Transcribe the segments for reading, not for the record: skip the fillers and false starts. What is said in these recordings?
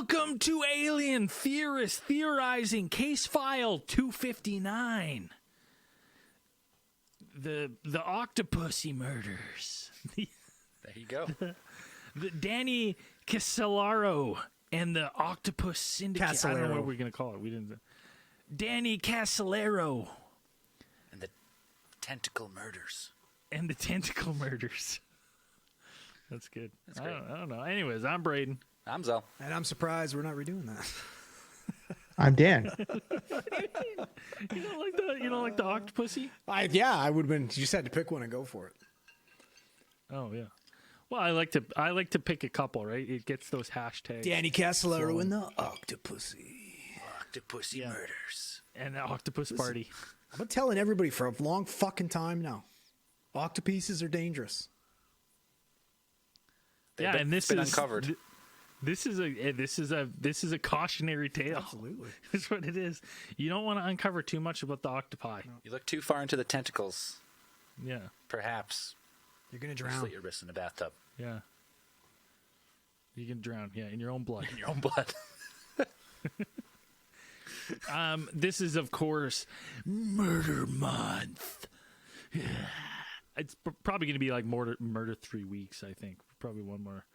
Welcome to Alien Theorists Theorizing, case file 259. The Octopussy murders. There you go. The Danny Casolaro and the Octopus Syndicate. I don't know what we're going to call it. We didn't. Danny Casolaro. And the tentacle murders. That's good. That's great. I don't know. Anyways, I'm Braden. I'm Zell. And I'm surprised we're not redoing that. I'm Dan. You don't like the Octopussy? I would have been. You just had to pick one and go for it. Oh yeah. Well, I like to pick a couple, right? It gets those hashtags. Danny Casolaro and the Octopussy. Octopussy murders. And the Octopus Party. I've been telling everybody for a long fucking time now. Octopuses are dangerous. And this been is uncovered. This is a cautionary tale. Absolutely. That's what it is. You don't want to uncover too much about the octopi. No. You look too far into the tentacles. Yeah. Perhaps. You're going to You drown. slit your wrist in a bathtub. Yeah. You can drown. Yeah, in your own blood. In your own blood. This is, of course, Murder Month. It's probably going to be like murder 3 weeks, I think. Probably one more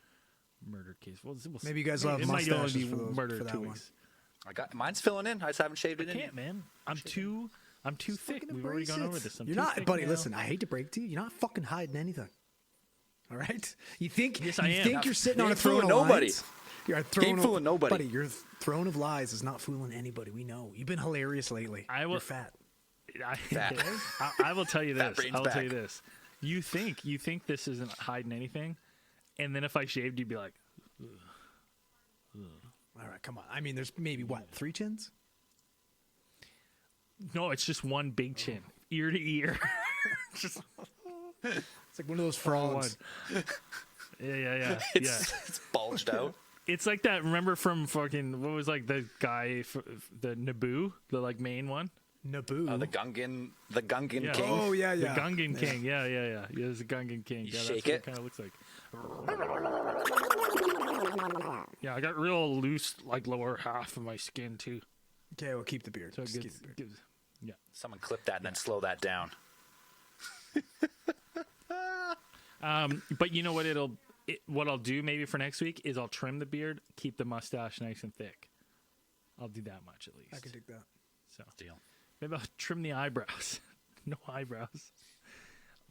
murder case. We'll Maybe you guys will have mustaches for that 2 weeks. Mine's filling in. I just haven't shaved it in. I can't, man. I'm too thick. We've already gone over this. You're not, buddy. Listen, I hate to break it to you. You're not fucking hiding anything. All right? You think? Yes, I am. Think you're sitting on a fooling throne of nobody. lies? You're a throne Ain't fooling nobody. Buddy, your throne of lies is not fooling anybody. We know. You've been hilarious lately. You're fat. I will tell you this. Brain's I will tell you back. this. You think this isn't hiding anything, and then if I shaved, you'd be like, ugh. All right, come on. I mean, there's maybe, 3 chins? No, it's just one big chin, ear to ear. It's like one of those frogs. Yeah. It's bulged out. It's like that. Remember from fucking what was like the guy, the Naboo, the like main one. Naboo. The Gungan Yeah. King. Oh, yeah. The Gungan King. Yeah. Yeah, it's the Gungan King. You Yeah, shake that's it. what it kind of looks like. Yeah, I got real loose, like lower half of my skin too. Okay, we'll keep the beard. So it Just gives, keep the beard. yeah. Someone clip that and then slow that down. But you know what? What I'll do maybe for next week is I'll trim the beard, keep the mustache nice and thick. I'll do that much at least. I can dig that. So Deal. maybe I'll trim the eyebrows. No eyebrows.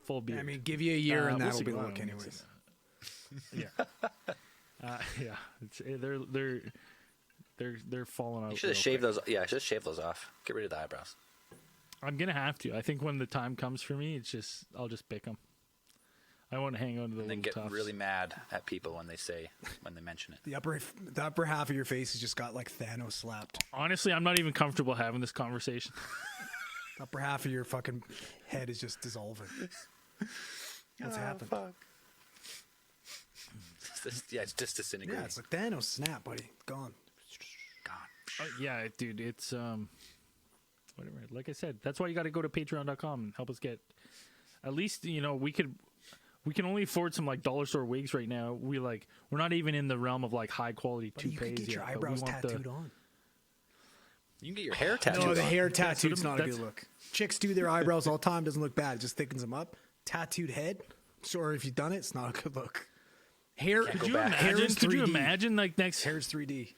Full beard. I mean, give you a year and we'll that'll see. be the I look don't know. anyways. Yeah. They're falling out. You should have shaved those. Yeah, I should have shaved those off. Get rid of the eyebrows. I'm gonna have to. I think when the time comes for me, I'll just pick them. I won't hang on to the And then little get tufts. really mad at people when they mention it. The upper half of your face has just got like Thanos slapped. Honestly, I'm not even comfortable having this conversation. The upper half of your fucking head is just dissolving. What's happened? Fuck. It's just disintegrating. Yeah, it's like Thanos snap, buddy. Gone. Gone. Yeah, dude, it's whatever. Like I said, that's why you got to go to patreon.com and help us get. At least we can only afford some like dollar store wigs right now. We're not even in the realm of like high quality But you toupees could get your yet, but we eyebrows want tattooed on. You can get your hair tattooed. No, the on. hair tattoo's what I'm- not a good look. Chicks do their eyebrows all the time. Doesn't look bad. It just thickens them up. Tattooed head. Sure, if you've done it, it's not a good look. Hair. Can't go Could you back. imagine? Hair's Could you 3D. imagine like next? Hair's 3D.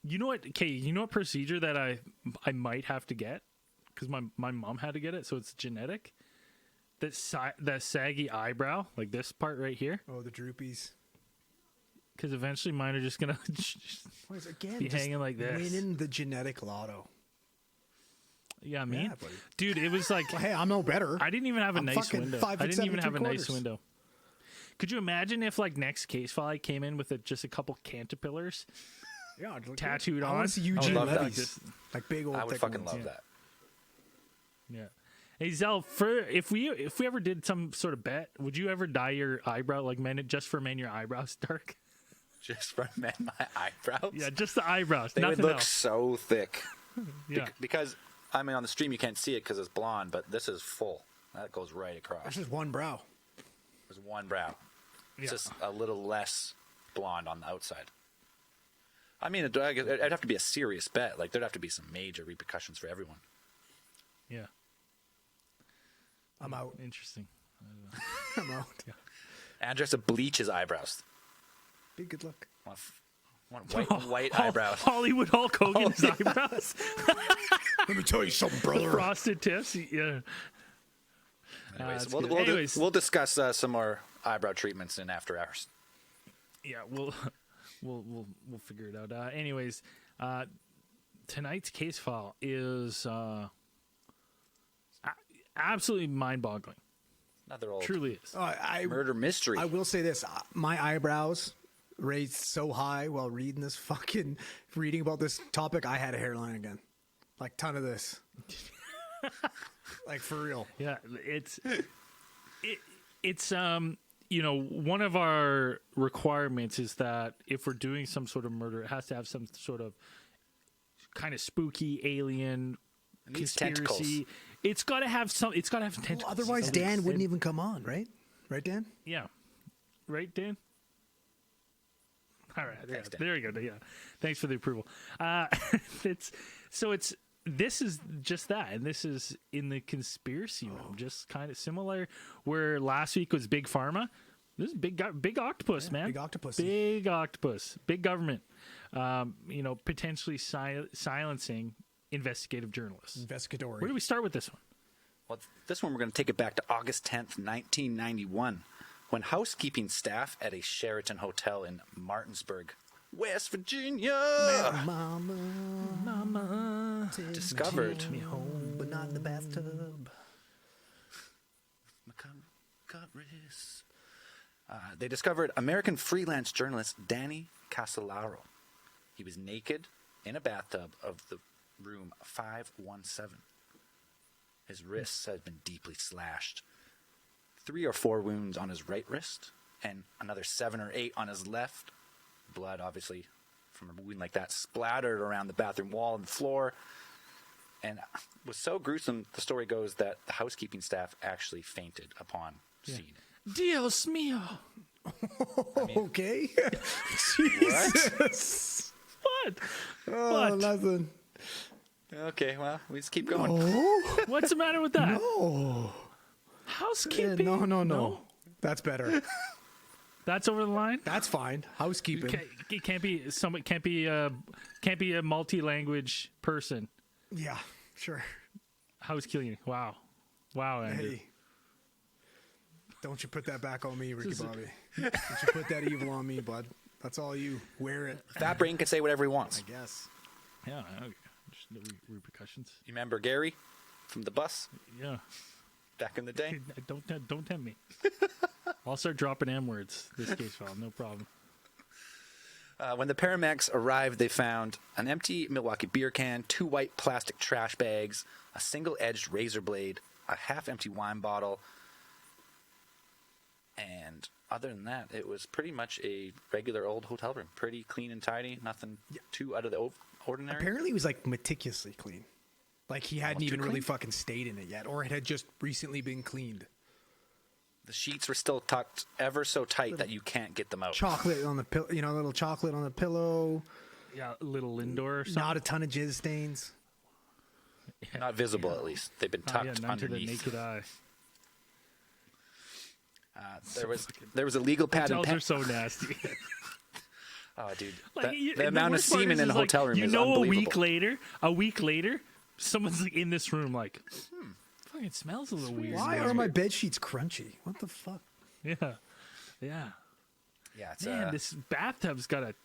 You know what? Okay, you know what procedure that I might have to get because my mom had to get it, so it's genetic. That saggy eyebrow, like this part right here, Oh, the droopies. because eventually mine are just gonna Again, be just hanging like this. winning the genetic lotto. Yeah, me, Yeah, buddy. dude. It was like Well, hey, I'm no better. I didn't even have a I'm nice fucking window. 5 I foot didn't even 7 have a nice 3/4. window. Could you imagine if like next case file I came in with just a couple caterpillars Yeah, it'd look tattooed good. I on? want to see I Eugene would love that. Levy's. Like big old I would thick fucking ones. love that. Yeah. Hey Zell, if we ever did some sort of bet, would you ever dye your eyebrow like just for men your eyebrows dark? Just for my eyebrows. Yeah, just the eyebrows, They would nothing look else. so thick. Yeah. Because I mean, on the stream you can't see it because it's blonde, but this is full. That goes right across. That's just one brow. There's one brow. It's Yeah. just a little less blonde on the outside. I mean, it'd have to be a serious bet. Like, there'd have to be some major repercussions for everyone. Yeah. I'm out. Interesting. I'm out. Andrew has to bleach his eyebrows. Be good luck. Want white eyebrows. Hollywood Hulk Hogan's eyebrows. Let me tell you something, The brother. frosted tips. Yeah. Anyways, that's we'll, good. we'll, Anyways. we'll discuss some more eyebrow treatments in after hours. Yeah, we'll figure it out. Anyways, tonight's case file is absolutely mind-boggling. Another old Truly is. murder mystery. I will say this: my eyebrows raised so high while reading about this topic. I had a hairline again, like ton of this, like for real. Yeah, it's one of our requirements is that if we're doing some sort of murder, it has to have some sort of kind of spooky alien It needs conspiracy. tentacles. It's got to have some. It's got to have tentacles. Well, otherwise, at Dan least. wouldn't even come on, right? Right, Dan? Yeah. Right, Dan? All right. Thanks, Dan. There you go. Yeah. Thanks for the approval. This is just that, and this is in the conspiracy realm, just kind of similar. Where last week was Big Pharma, this is big octopus, man. Big octopus. Big octopus, big government. Potentially silencing investigative journalists. Investigatory. Where do we start with this one? Well, this one we're going to take it back to August 10th, 1991, when housekeeping staff at a Sheraton hotel in Martinsburg, West Virginia, Mama, discovered take me home, but not in the bathtub. They discovered American freelance journalist Danny Casolaro. He was naked in a bathtub of the room 517. His wrists had been deeply slashed. 3 or 4 wounds on his right wrist, and another 7 or 8 on his left. Blood, obviously, from a wound like that, splattered around the bathroom wall and floor. And it was so gruesome, the story goes, that the housekeeping staff actually fainted upon seeing it. Dios mío. Okay. Jesus. What? Oh, What? nothing. Okay, well, we just keep going. Oh, What's the matter with that? no. Housekeeping? No. That's better. That's over the line. That's fine. Housekeeping. It can't be someone. Can't be a multi-language person. Yeah, sure. Housekeeping. Wow, Andrew. Hey. Don't you put that back on me, Ricky Bobby. Don't you put that evil on me, bud. That's all you. Wear it. Fat Brain can say whatever he wants. I guess. Yeah. Okay. Just no repercussions. You remember Gary from the bus Yeah. back in the day? Don't tempt me. I'll start dropping M words this case file. No problem. When the paramedics arrived, they found an empty Milwaukee beer can, 2 white plastic trash bags, a single-edged razor blade, a half-empty wine bottle, and other than that, it was pretty much a regular old hotel room. Pretty clean and tidy, nothing too out of the ordinary. Apparently, he was like meticulously clean. Like he hadn't Almost too even really clean? fucking stayed in it yet, or it had just recently been cleaned. The sheets were still tucked ever so tight that you can't get them out. Chocolate on the pillow, a little chocolate on the pillow. Yeah, a little Lindor or something. Not a ton of jizz stains. Not visible, at least. They've been tucked none to the underneath. naked eye. There was a legal pad and Hotels pen. are so nasty. Oh, dude, Like, the amount of worst part semen in a like, hotel room is a unbelievable. week later, someone's like in this room like, fucking smells a little weird. Why are my bed sheets crunchy? What the fuck? Yeah. Yeah, it's Man, this bathtub's got a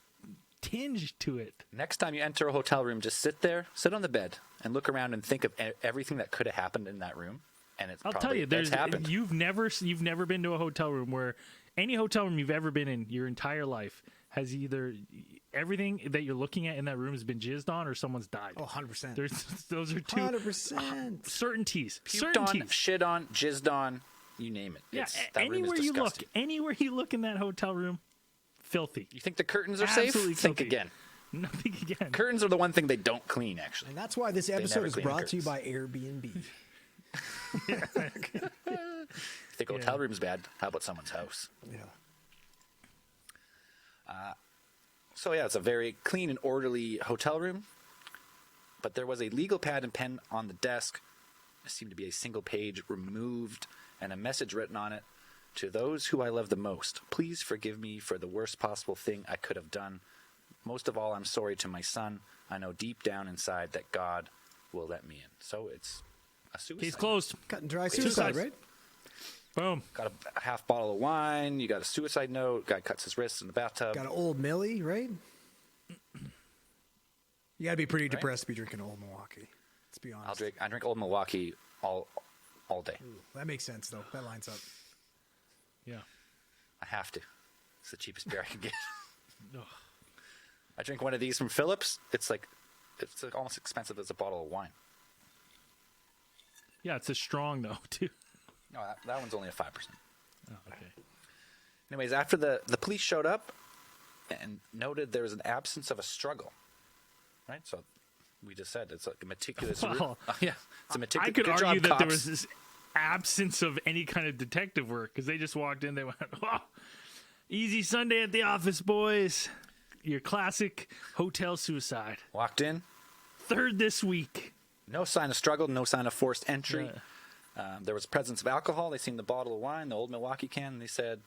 tinge to it. next time you enter a hotel room, just sit on the bed, and look around and think of everything that could have happened in that room. And it's I'll probably, tell you, that's happened. you've never been to a hotel room where any hotel room you've ever been in your entire life has either everything that you're looking at in that room has been jizzed on or someone's died. Oh, 100%. Those are two 100%. certainties. Puked Certainties. on, shit on, jizzed on, you name it. Yeah, That room is disgusting. anywhere you look in that hotel room, filthy. You think the curtains are Absolutely safe? Think filthy. again. Nothing again. Curtains are the one thing they don't clean, actually. And that's why this episode never is clean the brought to you by curtains. Airbnb. If you think hotel room's bad, how about someone's house? Yeah. So yeah, it's a very clean and orderly hotel room. But there was a legal pad and pen on the desk. There seemed to be a single page removed and a message written on it. To those who I love the most, please forgive me for the worst possible thing I could have done. Most of all, I'm sorry to my son. I know deep down inside that God will let me in. So it's a suicide. Case closed. Cut and dry Suicide. suicide, right? Boom. Got a half bottle of wine. You got a suicide note. Guy cuts his wrists in the bathtub. Got an Old Millie, right? You got to be pretty depressed to be drinking Old Milwaukee. Let's be honest. I drink Old Milwaukee all day. Ooh, that makes sense, though. That lines up. Yeah. I have to. It's the cheapest beer I can get. Ugh. I drink one of these from Phillips. It's like almost expensive as a bottle of wine. Yeah, it's a strong though too. No, that one's only a 5%. Oh, okay. Anyways, after the police showed up and noted there was an absence of a struggle, right? So we just said it's like a meticulous. Well, yeah, it's a meticulous. I could good argue job, that there cops. was this absence of any kind of detective work because they just walked in. They went, "Oh, easy Sunday at the office, boys. Your classic hotel suicide. Walked in, Third this week." no sign of struggle, no sign of forced entry. Yeah. There was presence of alcohol. They seen the bottle of wine, the Old Milwaukee can, and they said,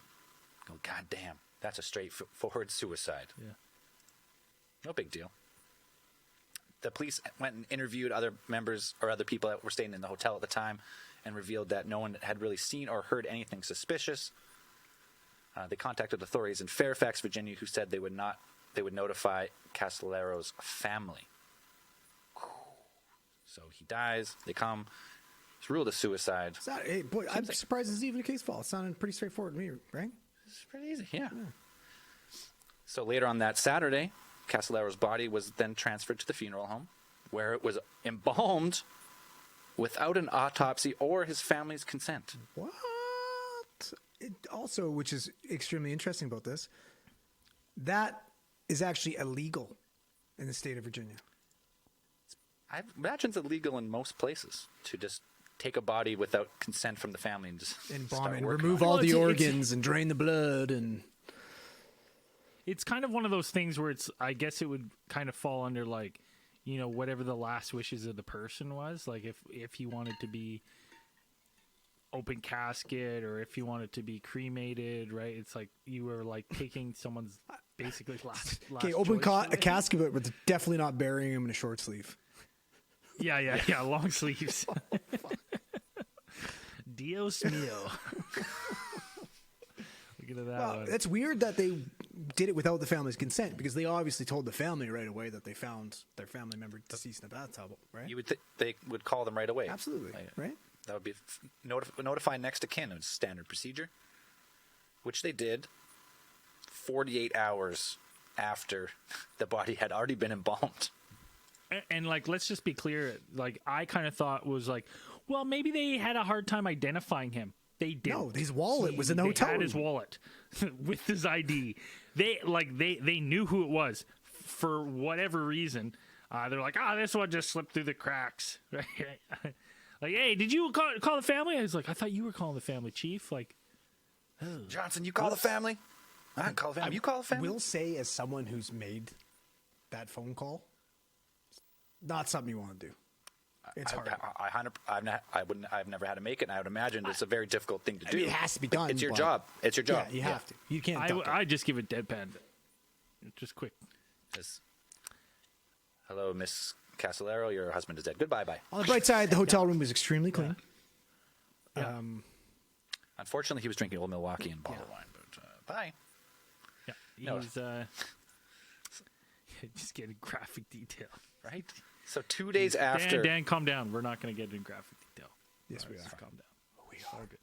"Oh, God damn, that's a straightforward suicide." Yeah. No big deal. The police went and interviewed other members or other people that were staying in the hotel at the time and revealed that no one had really seen or heard anything suspicious. They contacted authorities in Fairfax, Virginia, who said they would notify Casolaro's family. So he dies. They come. It's ruled a suicide. Hey, boy, I'm like- surprised it's even a case file. It sounded pretty straightforward to me, right? It's pretty easy, yeah. So later on that Saturday, Casolaro's body was then transferred to the funeral home, where it was embalmed without an autopsy or his family's consent. What? It also, which is extremely interesting about this, that is actually illegal in the state of Virginia. I imagine it's illegal in most places to just take a body without consent from the family and just And start bomb and working remove on it. all Well, the it's- organs and drain the blood and It's kind of one of those things where it's, I guess it would kind of fall under like, you know, whatever the last wishes of the person was. Like if he wanted to be open casket or if he wanted to be cremated, right? It's like you were like taking someone's basically last okay, open choice, a casket, but definitely not burying him in a short sleeve. Yeah, long sleeves. Dios mío. Look at that Well, one. it's weird that they did it without the family's consent because they obviously told the family right away that they found their family member deceased in a bathtub, right? You would they would call them right away. Absolutely, Like, right? That would be notify next of kin. It was standard procedure, which they did 48 hours after the body had already been embalmed. And like, let's just be clear. Like, I kind of thought was like, well, maybe they had a hard time identifying him. They didn't. No, his wallet was in the They hotel had his room. wallet with his ID. They knew who it was for whatever reason. They're like, this one just slipped through the cracks. Right? Like, hey, did you call the family? I was like, I thought you were calling the family, Chief. Like, Johnson, you call the family. I can call the family. You call the family. Will say, as someone who's made that phone call, not something you want to do. It's hard. I've never had to make it, and I would imagine it's a very difficult thing to do. mean, it has to be done, It's your but- job. It's your job. Yeah, you have to. You can't. duck it. I just give it deadpan. Just quick. Just, hello, Miss Casolaro. Your husband is dead. Goodbye, bye. On the bright side, the hotel room was extremely clean. Unfortunately, he was drinking Old Milwaukee and bottled wine. But bye. Yeah, No. he's just getting graphic detail. Right. So 2 days after. Dan, calm down. We're not going to get into graphic detail. Yes, we Just are. calm down. We are. Good.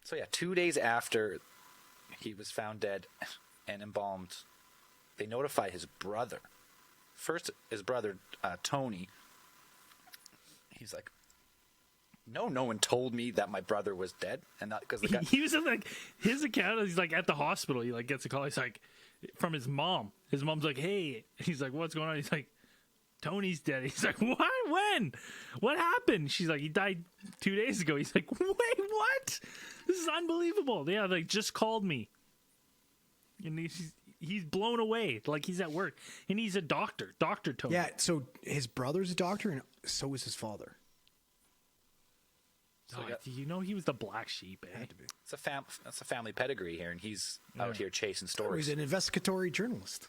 So yeah, 2 days after he was found dead and embalmed, they notify his brother. First, his brother Tony. He's like, no one told me that my brother was dead, and not because the guy. He was in like his account. He's like at the hospital. He like gets a call. He's like from his mom. His mom's like, "Hey," he's like, "What's going on?" He's like, "Tony's dead." He's like, "What? When? What happened?" She's like, "He died 2 days ago." He's like, "Wait, what? This is unbelievable." Yeah, they just called me, and he's blown away. Like he's at work, and he's a doctor, Dr. Tony. Yeah, so his brother's a doctor, and so is his father. Oh, do you know he was the black sheep? Eh? It's a family pedigree here, and he's out here chasing He's stories. an investigatory journalist.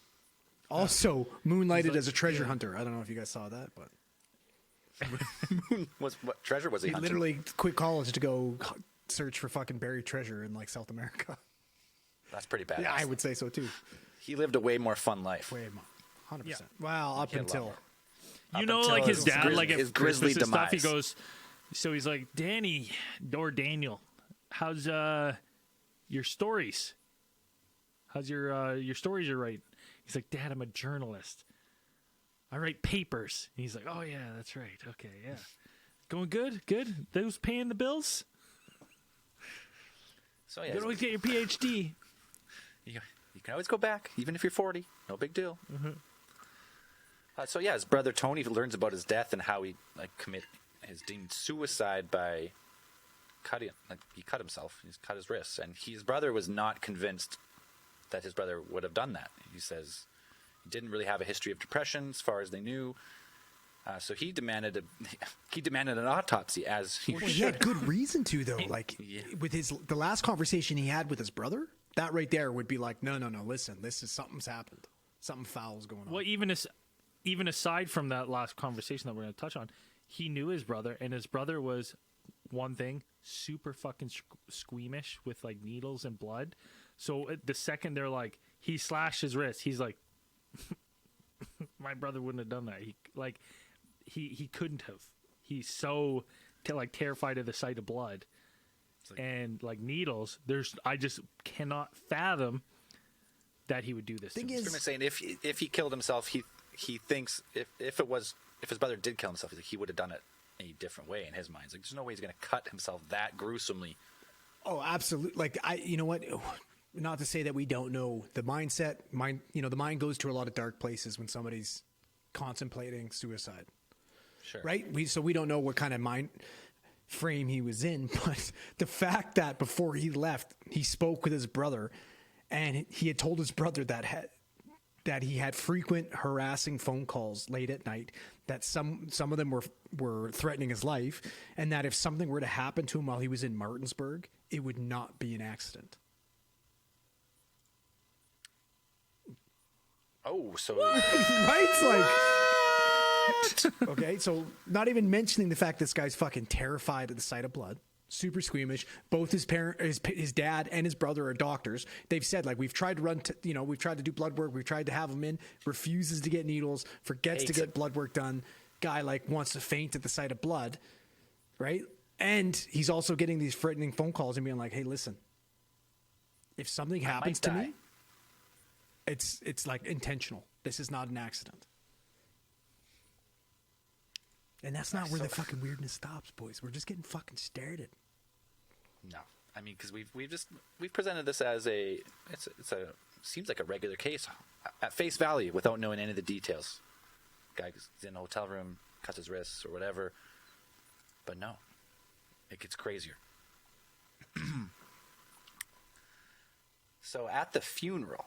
Also moonlighted as a treasure hunter. I don't know if you guys saw that, but What treasure was he he hunting? literally quit college to go search for fucking buried treasure in like South America. That's pretty bad. Yeah, I would say so too. He lived a way more fun life. Way more. 100%. Well, up He had a lot until more. You know, until like his his dad, like his at grisly Christmas and stuff, he demise. goes. So he's like, Danny or Daniel, how's your stories? How's your stories you're writing? He's like, Dad, I'm a journalist. I write papers. And he's like, oh yeah, that's right. Okay, yeah, going good, good. Those paying the bills. So You yeah, can always get your PhD. you can always go back, even if you're 40. No big deal. So yeah, his brother Tony learns about his death and how he is deemed suicide by cutting. Like he cut himself. He's cut his wrists, and his brother was not convinced that his brother would have done that. He says he didn't really have a history of depression, as far as they knew. So he demanded an autopsy, as he well, he should. had good reason to though. Like Yeah. with the last conversation he had with his brother, that right there would be like, no, listen, something's happened. Something foul's going on. Well, even aside from that last conversation that we're going to touch on, he knew his brother, and his brother was one thing super fucking squeamish with like needles and blood. So the second they're like he slashed his wrist, he's like, my brother wouldn't have done that. He couldn't have. He's so terrified of the sight of blood and like needles. I just cannot fathom that he would do this. Thing to is- me. I'm saying if he killed himself, he thinks if his brother did kill himself, he would have done it a different way in his mind. It's like there's no way he's going to cut himself that gruesomely. Oh, absolutely. Like you know what? Not to say that we don't know the mindset. The mind goes to a lot of dark places when somebody's contemplating suicide, Sure. right? We don't know what kind of mind frame he was in, but the fact that before he left, he spoke with his brother, and he had told his brother that he had frequent harassing phone calls late at night, that some of them were threatening his life, and that if something were to happen to him while he was in Martinsburg, it would not be an accident. Oh, so Right? It's like, okay, so not even mentioning the fact this guy's fucking terrified at the sight of blood, super squeamish. Both his dad and his brother are doctors. They've said like we've tried to we've tried to do blood work, we've tried to have him in, refuses to get needles, forgets to Hates get it. blood work done. Guy like wants to faint at the sight of blood, right? And he's also getting these threatening phone calls and being like, "Hey, listen, if something happens to die." me, it's like intentional. This is not an accident." And that's not where the fucking weirdness stops, boys. We're just getting fucking stared at. no. I mean, because we've presented this as seems like a regular case at face value without knowing any of the details. Guy's in a hotel room, cuts his wrists or whatever, but no, it gets crazier. So at the funeral,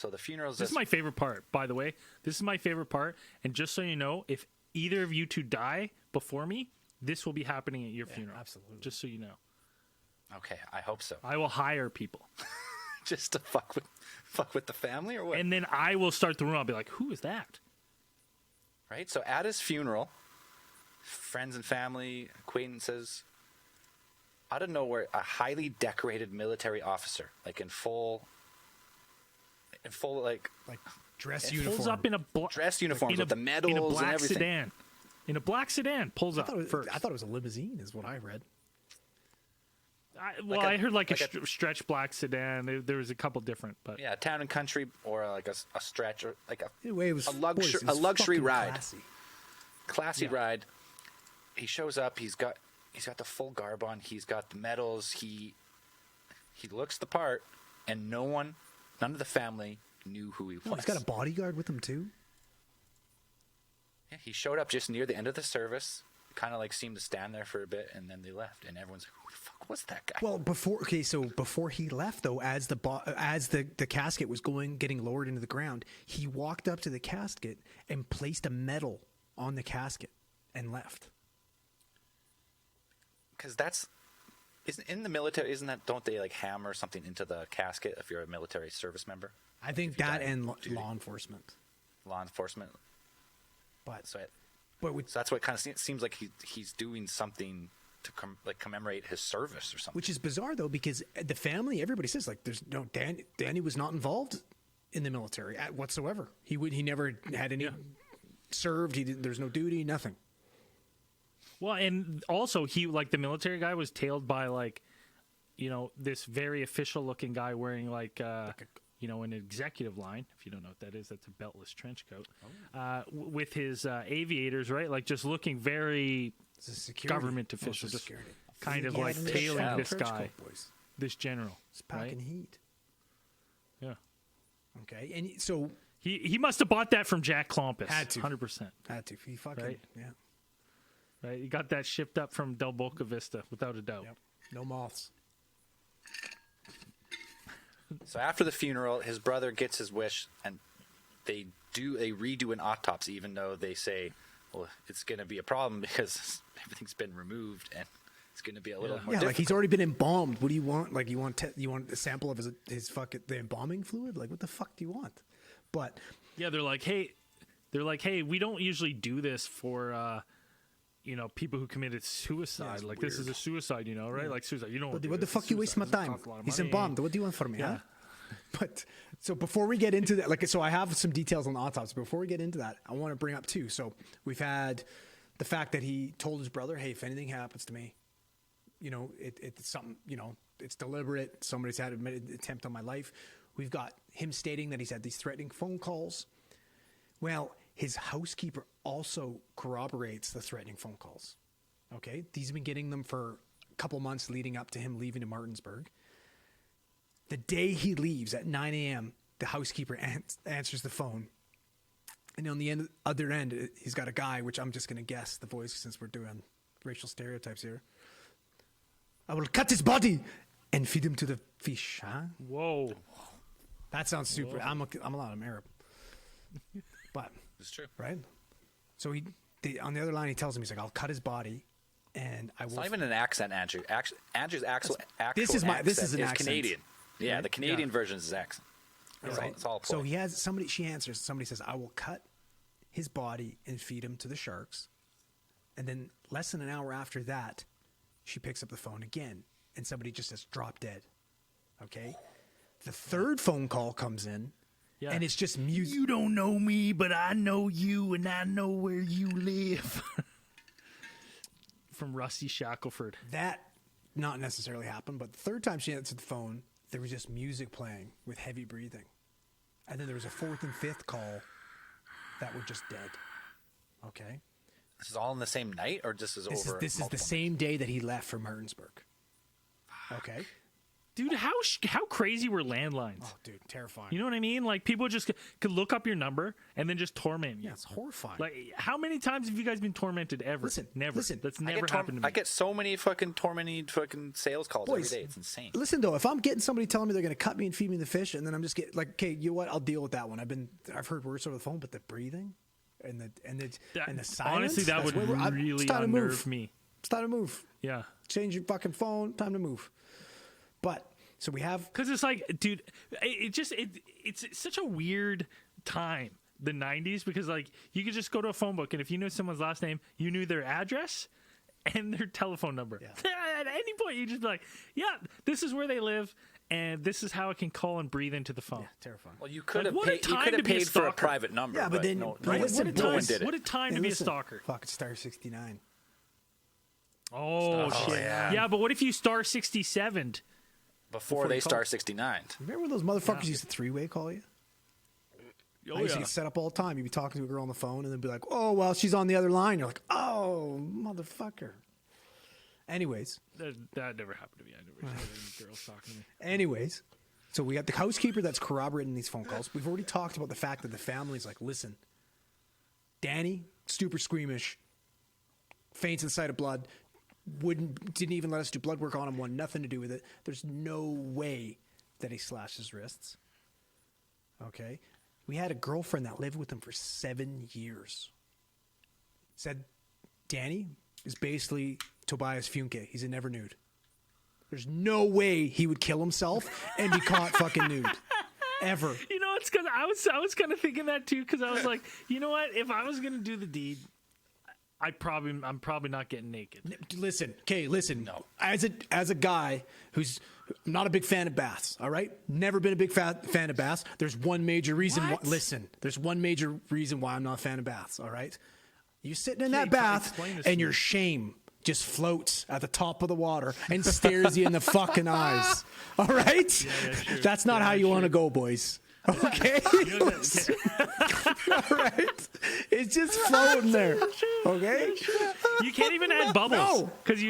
the funeral's This is my favorite part, by the way. This is my favorite part. And just so you know, if either of you two die before me, this will be happening at your funeral. absolutely. Just so you know. okay. I hope so. I will hire people. Just to fuck with the family or what? And then I will start the room. I'll be like, who is that? Right? So at his funeral, friends and family, acquaintances, out of nowhere, a highly decorated military officer, like in full like Like dress Pulls uniform. up in a dress uniforms in a, with the medals in a and black everything. sedan. In a black sedan, pulls I up thought, first. I thought it was a limousine, is what I read. I heard like a like a- stretch black sedan. There was a couple different, but Yeah, town and country, or like a stretch, or like Anyway, it was a luxury boys, it was luxury fucking ride, classy. classy Yeah. ride. He shows up. He's got the full garb on. He's got the medals. He looks the part, and none of the family knew who he was. Oh, he's got a bodyguard with him too. Yeah, he showed up just near the end of the service, kind of like seemed to stand there for a bit, and then they left, and everyone's like, "Who the fuck was that guy?" Well, before he left though, as the casket was getting lowered into the ground, he walked up to the casket and placed a medal on the casket and left. Because isn't in the military, don't they like hammer something into the casket if you're a military service member? I think If you that die and on duty. law enforcement. Law enforcement. But So we, that's what it kind of seems like he's doing something to commemorate his service or something. which is bizarre though, because the family, everybody says like, there's no Danny was not involved in the military whatsoever. He never had any served. There's no duty, nothing. Well, and also he like the military guy was tailed by like, this very official looking guy wearing like an executive line. If you don't know what that is, that's a beltless trench coat. With his aviators, right? Like just looking very It's a security. government Oh, it's official, a just security. kind of Yeah, like in the tailing shadow this trench guy, coat, boys. this general. It's packing right? heat. Yeah. Okay, and so He must have bought that from Jack Klompus. Had to. 100%. had to. He fucking Right. yeah. Right? He got that shipped up from Del Boca Vista, without a doubt. Yep. No moths. So after the funeral, his brother gets his wish, and they redo an autopsy, even though they say, well, it's going to be a problem because everything's been removed and it's going to be a little more Yeah, difficult. like he's already been embalmed. What do you want? Like you want a sample of his fucking the embalming fluid? Like what the fuck do you want? But Yeah, they're like, hey, we don't usually do this for, people who committed suicide. it's like this is a suicide, right? Like suicide. You don't. what do the this. fuck It's you wasting my suicide. It time? costs a lot of He's money. embalmed. What do you want from me? Yeah. Huh? But so before we get into that, so I have some details on the autopsy. Before we get into that, I want to bring up too. So we've had the fact that he told his brother, "Hey, if anything happens to me, it's something. It's deliberate. Somebody's had an attempt on my life." We've got him stating that he's had these threatening phone calls. Well, his housekeeper also corroborates the threatening phone calls. Okay, he's been getting them for a couple months leading up to him leaving to Martinsburg. The day he leaves at 9 a.m., the housekeeper answers the phone. And on the other end, he's got a guy, which I'm just going to guess the voice since we're doing racial stereotypes here. "I will cut his body and feed him to the fish." Huh? Whoa. That sounds super. I'm a lot of Arab. But, It's true. right? So on the other line, he tells him, he's like, "I'll cut his body and I will." It's not even an accent, Andrew. Andrew's actual This is an accent accent. Canadian. Yeah, Right? the Canadian version is his accent. It's all So ploy. he has somebody. She answers. Somebody says, "I will cut his body and feed him to the sharks." And then less than an hour after that, she picks up the phone again, and somebody just says, "Drop dead." Okay. The third phone call comes in, Yeah. and it's just music. You don't know me, but I know you, and I know where you live. From Rusty Shackelford. That not necessarily happened, but the third time she answered the phone, there was just music playing with heavy breathing, and then there was a fourth and fifth call that were just dead. Okay. This is all in the same night, or just is over? This is the multiple same day that he left for Martinsburg. Okay. Dude, how crazy were landlines? Oh, dude, terrifying. You know what I mean? Like people just could look up your number and then just torment you. Yeah, it's horrifying. Like how many times have you guys been tormented ever? Listen, never. listen. That's I never get happened to me. I get so many fucking tormented fucking sales calls Boys, every day. It's insane. Listen though, if I'm getting somebody telling me they're going to cut me and feed me the fish, and then I'm just getting like, okay, you know what? I'll deal with that one. I've heard worse over the phone, but the breathing and the silence. Honestly, that that's would where really it's time to unnerve move. me. It's time to move. Yeah. Change your fucking phone. Time to move. But so we have. Because it's like, dude, it's such a weird time, the 90s, because like you could just go to a phone book and if you knew someone's last name, you knew their address and their telephone number. Yeah. At any point, you just be like, yeah, this is where they live and this is how I can call and breathe into the phone. Yeah, terrifying. Well, you could Like, have what a paid. You time could to have be a paid for a stalker. private number. Yeah, but then- no, right, one, listen, no one boys, did it. What a time Hey, to be listen, a stalker. Fuck, it's star 69. Oh, shit. yeah. Yeah, but what if you star 67'd? Before they you call- start 69. Remember when those motherfuckers used to three-way call you? Oh, I used to yeah. get set up all the time. You'd be talking to a girl on the phone and then be like, "Oh, well, she's on the other line." You're like, "Oh, motherfucker." Anyways, That never happened to me. I never had any girls talking to me. anyways, so we got the housekeeper that's corroborating these phone calls. We've already talked about the fact that the family's like, "Listen, Danny, super squeamish, faints at the sight of blood, didn't even let us do blood work on him, wanted nothing to do with it. There's no way that he slashed his wrists. Okay? We had a girlfriend that lived with him for 7 years. Said Danny is basically Tobias Funke. He's a never nude. There's no way he would kill himself and be caught fucking nude. Ever. You know, it's because I was kind of thinking that too, because I was like, you know what? If I was gonna do the deed, I'm probably not getting naked. Listen. No. As a guy who's not a big fan of baths, all right? Never been a big fan of baths. There's one major reason. There's one major reason why I'm not a fan of baths, all right? You're sitting in that bath and your shame just floats at the top of the water and stares you in the fucking eyes. All right? Yeah, sure. That's not how you want to go, boys. Okay? All right? It's just floating there. Okay? You can't even add bubbles. No. Because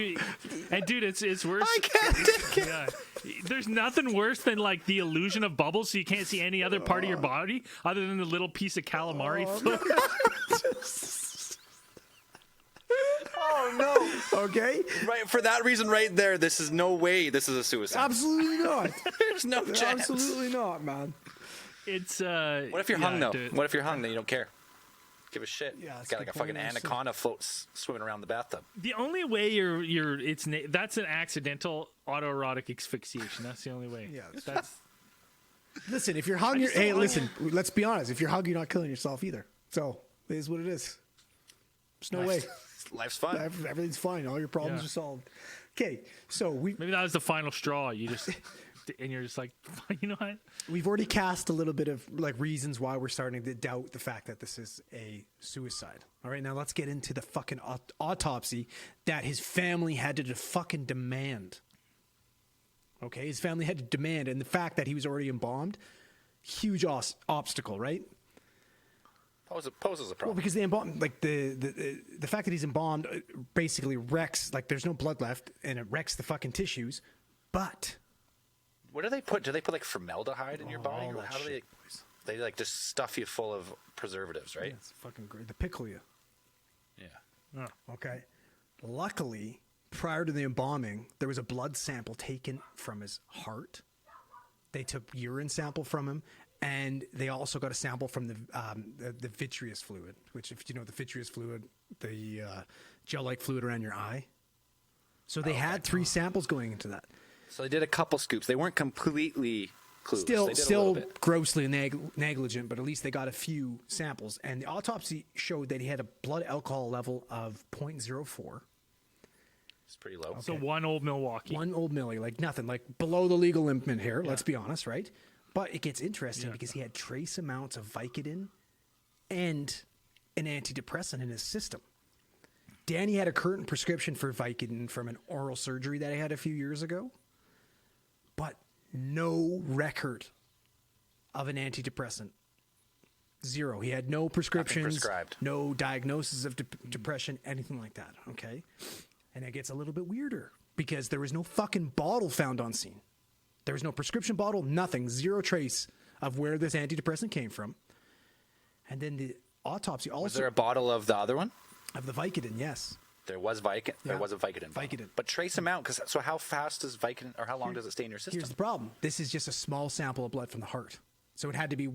and dude, it's worse. I can't take it. Yeah. There's nothing worse than like the illusion of bubbles, so you can't see any other part of your body other than the little piece of calamari floating. Oh no. Okay? Right, for that reason right there, this is no way this is a suicide. Absolutely not. There's no chance. Absolutely not, man. It's What if you're hung though? dude. What if you're hung then you don't care? Give a shit. Yeah, that's Got a like a good fucking point, also. anaconda floats swimming around the bathtub. The only way that's an accidental autoerotic asphyxiation. That's the only way. Yeah. That's Listen, if you're hung, just hey, don't listen, let's be honest. If you're hung, you're not killing yourself either. So, it is what it is. There's no way. Life's fun. Everything's fine. All your problems Yeah. are solved. Okay, so maybe that was the final straw. You just and you're just like, you know what? we've already cast a little bit of like reasons why we're starting to doubt the fact that this is a suicide. All right, now let's get into the fucking autopsy that his family had to fucking demand. Okay, his family had to demand, and the fact that he was already embalmed, huge obstacle, right? Poses a Well, problem. because the embalm, like the fact that he's embalmed basically wrecks, like there's no blood left, and it wrecks the fucking tissues. But What do they put? Do they put like formaldehyde in your body? all Or that how do shit, they like just stuff you full of preservatives, right? it's fucking great. The pickle you. Yeah. Okay. Luckily, prior to the embalming, there was a blood sample taken from his heart. They took urine sample from him, and they also got a sample from the vitreous fluid, which, if you know the vitreous fluid, the gel-like fluid around your eye. So they had 3 samples going into that. So they did a couple scoops. They weren't completely clueless. They did a little Still bit. grossly negligent, but at least they got a few samples. And the autopsy showed that he had a blood alcohol level of 0.04. It's pretty low. So one old Milwaukee. One old milli, like nothing, like below the legal limit here. Let's be honest, right? But it gets interesting because he had trace amounts of Vicodin and an antidepressant in his system. Danny had a current prescription for Vicodin from an oral surgery that he had a few years ago, but no record of an antidepressant. Zero. He had no prescriptions, prescribed. no diagnosis of depression, anything like that. Okay. And it gets a little bit weirder because there was no fucking bottle found on scene. There was no prescription bottle, nothing, zero trace of where this antidepressant came from. And then the autopsy also Was there a bottle of the other one? of the Vicodin, yes. There was Vicodin. There Yeah. was a Vicodin. bottle. Vicodin. But trace amount, because so how fast does Vicodin, or how long does it stay in your system? Here's the problem. This is just a small sample of blood from the heart. So it had to be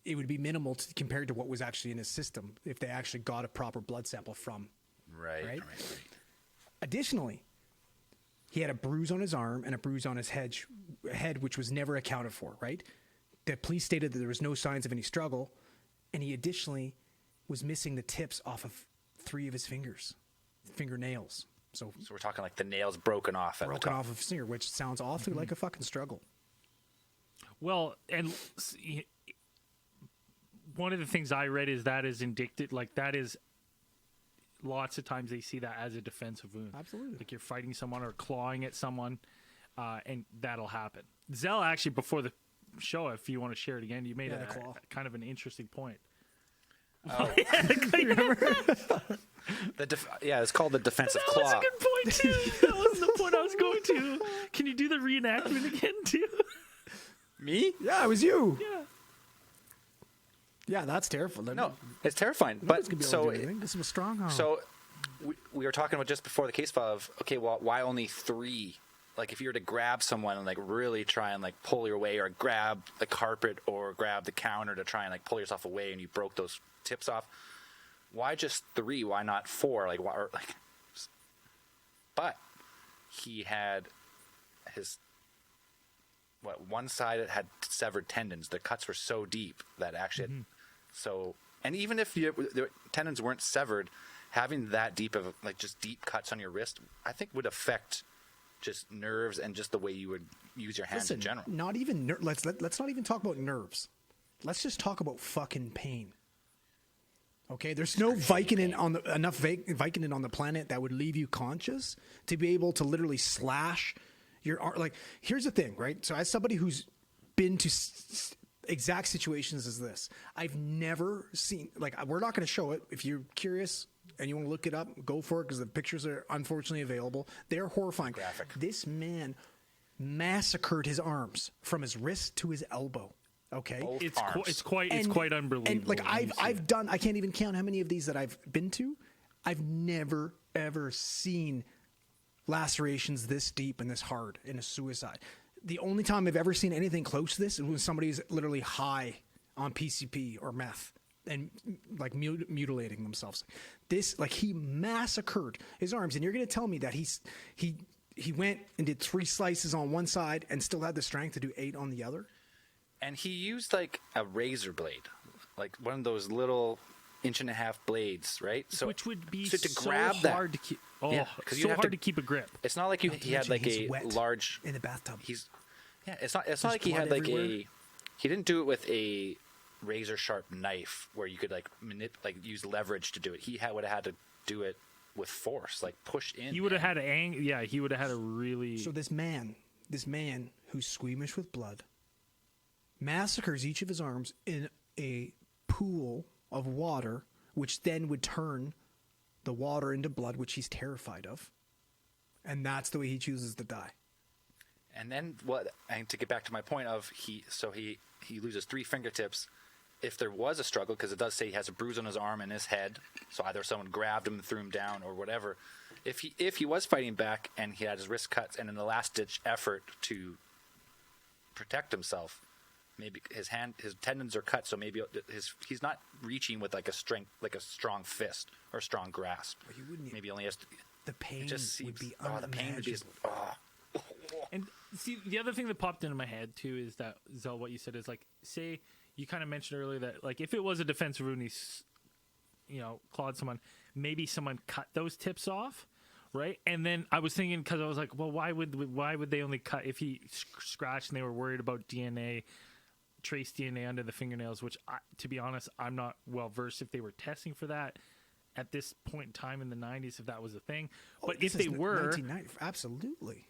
it would be minimal compared to what was actually in his system if they actually got a proper blood sample from. Right. Additionally, he had a bruise on his arm and a bruise on his head, which was never accounted for, right? The police stated that there was no signs of any struggle, and he additionally was missing the tips off of 3 of his fingernails. So So we're talking like the nails broken off at the broken top. off of his finger, which sounds awfully like a fucking struggle. Well, and one of the things I read is that is indicted, like that is lots of times they see that as a defensive wound. Absolutely. Like you're fighting someone or clawing at someone, and that'll happen. Zell, actually, before the show, if you want to share it again, you made Yeah, the claw. kind of an interesting point. It's called the defensive That claw. was a good point, too. That wasn't the point I was going to. Can you do the reenactment again, too? Me? Yeah, it was you. Yeah. Yeah, that's terrible. No, it's terrifying. Nobody's But gonna be able to do anything. This is a stronghold. so we were talking about just before the case file of, okay, well, why only 3? Like, if you were to grab someone and, like, really try and, like, pull your way, or grab the carpet or grab the counter to try and, like, pull yourself away, and you broke those tips off, why just 3? Why not 4? Like, why? Like, but he had his, one side had severed tendons. The cuts were so deep that actually, so, and even if the tendons weren't severed, having that deep of, like, just deep cuts on your wrist, I think would affect just nerves and just the way you would use your hands in general. Not even let's not even talk about nerves. Let's just talk about fucking pain. Okay, there's no Vicodin enough Vicodin on the planet that would leave you conscious to be able to literally slash your arm. Like, here's the thing, right? So as somebody who's been to exact situations as this, I've never seen, like, we're not going to show it. If you're curious and you want to look it up, go for it, because the pictures are unfortunately available. They're horrifying. Graphic. This man massacred his arms from his wrist to his elbow. Okay, Both It's arms. it's quite unbelievable. and like when you see I've it. done, I can't even count how many of these that I've been to. I've never ever seen lacerations this deep and this hard in a suicide. The only time I've ever seen anything close to this is when somebody's literally high on PCP or meth and, like, mutilating themselves. This, like, he massacred his arms, and you're going to tell me that he went and did 3 slices on one side and still had the strength to do 8 on the other? And he used, like, a razor blade, like one of those little 1.5-inch blades, right? So, which would be so to so grab hard to keep. Oh, Yeah, 'cause you so have hard to- to keep a grip. it's not like he had like He's a wet large. in the bathtub. It's not like he blood had like everywhere. he didn't do it with a razor sharp knife where you could like use leverage to do it. He would have had to do it with force, like push in. He would have had he would have had a really. So this man who's squeamish with blood, massacres each of his arms in a pool of water, which then would turn the water into blood, which he's terrified of. And that's the way he chooses to die. And then and to get back to my point of he loses 3 fingertips. If there was a struggle, because it does say he has a bruise on his arm and his head, so either someone grabbed him and threw him down or whatever. If he was fighting back and he had his wrist cut and in the last ditch effort to protect himself, maybe his tendons are cut, so maybe he's not reaching with like a strong fist or a strong grasp. Well, you wouldn't- Maybe only has to. The pain It just seems, would be the pain would be just, unimaginable. And see, the other thing that popped into my head too is that, Zell, what you said is, like, say you kind of mentioned earlier that, like, if it was a defensive wound, he's, clawed someone, maybe someone cut those tips off, right? And then I was thinking, because I was like, well, why would they only cut if he scratched and they were worried about trace DNA under the fingernails, which, to be honest, I'm not well versed if they were testing for that at this point in time in the 90s, if that was a thing. But if they were, 1990, absolutely.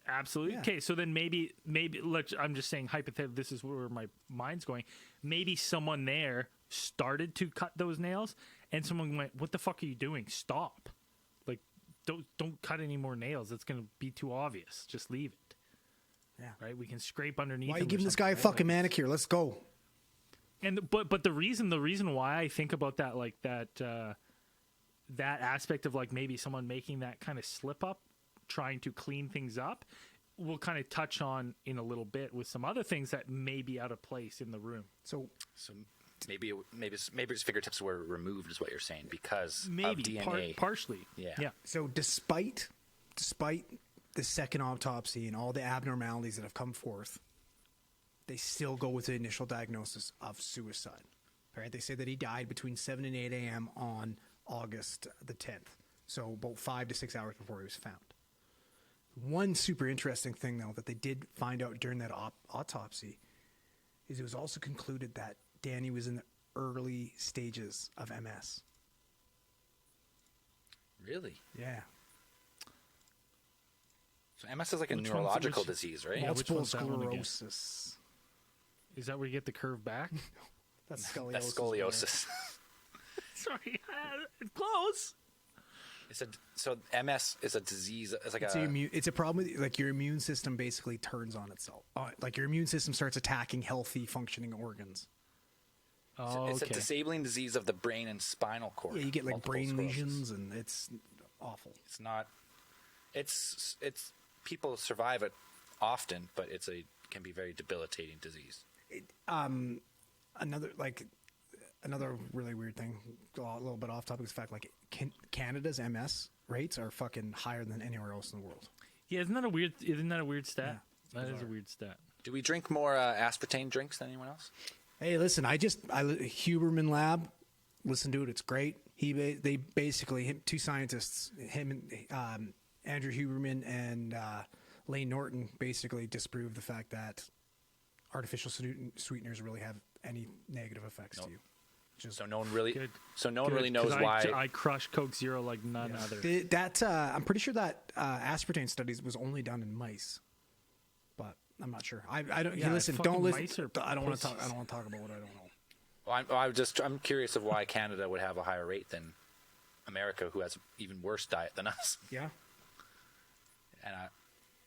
absolutely. Yeah. Okay, so then maybe I'm just saying hypothetically, this is where my mind's going. Maybe someone there started to cut those nails, and someone went, "What the fuck are you doing? Stop! Like, don't cut any more nails. It's going to be too obvious. Just leave it." Yeah. Right. We can scrape underneath. Why are you them or giving this something, guy a right? fucking Like, manicure? Let's go. and but the reason why I think about that, like that aspect of, like, maybe someone making that kind of slip up, trying to clean things up, we'll kind of touch on in a little bit with some other things that may be out of place in the room. So So maybe his fingertips were removed, is what you're saying, because Maybe of DNA. partially. Yeah. Yeah. So despite the second autopsy and all the abnormalities that have come forth, they still go with the initial diagnosis of suicide. All right, they say that he died between 7 and 8 a.m. on August the 10th, so about 5 to 6 hours before he was found. One super interesting thing, though, that they did find out during that autopsy is it was also concluded that Danny was in the early stages of MS. Really? Yeah. So MS is like a Which one's- neurological which- disease, right? Yeah, which Multiple one's that one again? sclerosis. Is that where you get the curve back? That's scoliosis. That's scoliosis. Sorry, it's close. So MS is a disease. It's like It's a problem with, like, your immune system basically turns on itself. Like, your immune system starts attacking healthy functioning organs. Oh, It's a okay. disabling disease of the brain and spinal cord. Yeah, you get like multiple brain sclerosis. lesions, and it's awful. It's not. It's people survive it often, but can be very debilitating disease. Another really weird thing, a little bit off topic, is the fact like Canada's MS rates are fucking higher than anywhere else in the world. Yeah, isn't that a weird stat? Yeah, That is a weird stat. Do we drink more aspartame drinks than anyone else? Hey, listen, Huberman Lab, listen to it. It's great. They basically, two scientists, him and Andrew Huberman and Lane Norton, basically disproved the fact that artificial sweeteners really have any negative effects to you. So no one really. Good. So no one Good, really knows 'cause why. I crush Coke Zero like none other. I'm pretty sure that aspartame studies was only done in mice, but I'm not sure. I don't. Yeah, listen, fucking don't listen. mice are I don't want to talk. pussies. I don't want to talk about what I don't know. Well, I'm curious of why Canada would have a higher rate than America, who has an even worse diet than us. Yeah. And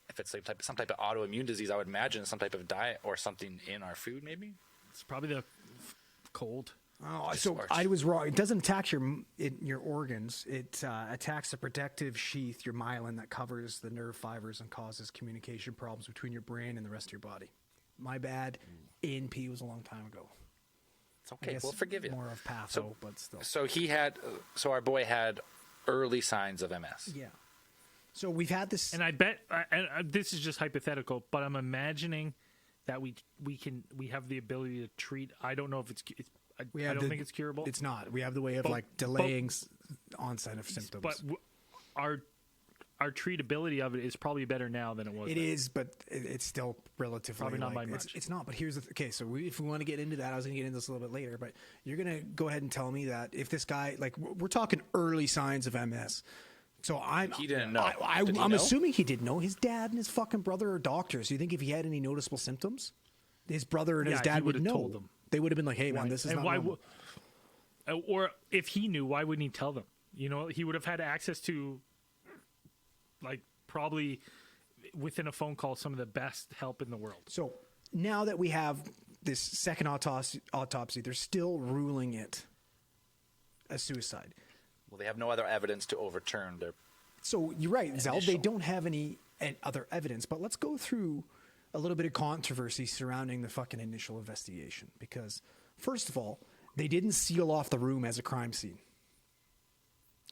if it's some type of autoimmune disease, I would imagine some type of diet or something in our food, maybe. It's probably the cold. Oh, Just so worse. I was wrong. It doesn't attack your organs. It attacks the protective sheath, your myelin, that covers the nerve fibers and causes communication problems between your brain and the rest of your body. My bad. A&P was a long time ago. It's I okay. guess We'll forgive you. More of patho, So- but still. So our boy had early signs of MS. Yeah. So we've had this. And I bet this is just hypothetical, but I'm imagining that we have the ability to treat. I don't know if I don't think it's curable. It's not. We have the way of But- like delaying onset of symptoms. But our treatability of it is probably better now than it was. It then. is, but it's still relatively Probably not like, by it's, much. it's not. But here's the okay. So if we want to get into that, I was going to get into this a little bit later. But you're going to go ahead and tell me that if this guy, like, we're talking early signs of MS. So He didn't know. Did he I'm know? assuming he did know. His dad and his fucking brother are doctors. You think if he had any noticeable symptoms, his brother and his Yeah, dad he would would've know. told them. They would have been like, "Hey, man, this is And not why normal." or if he knew, why wouldn't he tell them? You know, he would have had access to, like, probably within a phone call, some of the best help in the world. So now that we have this second autopsy, they're still ruling it a suicide. Well, they have no other evidence to overturn their. So you're right, Zell. They Initial. don't have any other evidence, but let's go through a little bit of controversy surrounding the fucking initial investigation. Because first of all, they didn't seal off the room as a crime scene.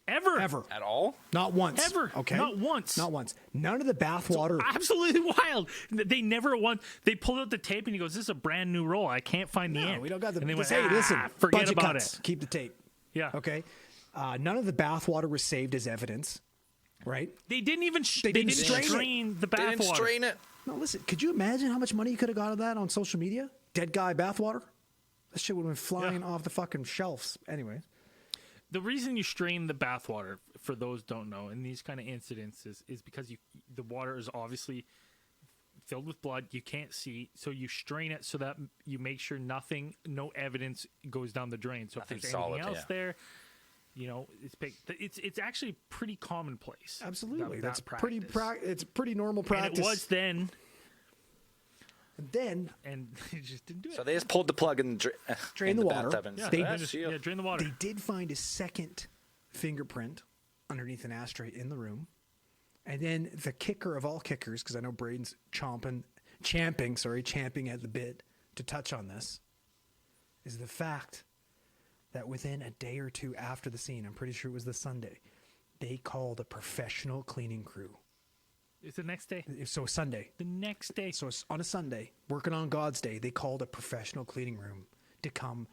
Ever. At all? Not once. Ever. Okay. Not once. Not once. None of the bathwater. Absolutely wild. They never want. They pulled out the tape and he goes, "This is a brand new roll. I can't find the No, end." we don't got the. And they went, Hey, listen. forget budget about cuts. it. Keep the tape. Yeah. Okay. None of the bathwater was saved as evidence. Right. They didn't even. They They didn't didn't strain it. the They didn't bathwater. strain it. No, listen. Could you imagine how much money you could have got out of that on social media? Dead guy bathwater. That shit would have been flying Yeah. off the fucking shelves. Anyway. The reason you strain the bathwater, for those who don't know, in these kind of incidents is because the water is obviously filled with blood. You can't see, so you strain it so that you make sure no evidence goes down the drain. So Nothing's if there's anything solid, else yeah. there, you know, it's actually pretty commonplace. Absolutely. that That's pretty. practice. It's pretty normal And practice. it was then, And then and they just didn't do it. So they just pulled the plug and Drain in the the water. bathtub and yeah, said, they "That's just, you." yeah, drain the water. they did find a second fingerprint underneath an ashtray in the room, and then the kicker of all kickers, because I know Braden's champing at the bit to touch on this, is the fact that within a day or two after the scene, I'm pretty sure it was the Sunday, they called a professional cleaning crew. It's the next day. So Sunday. The next day. So it's on a Sunday, working on God's day, they called a professional cleaning room to come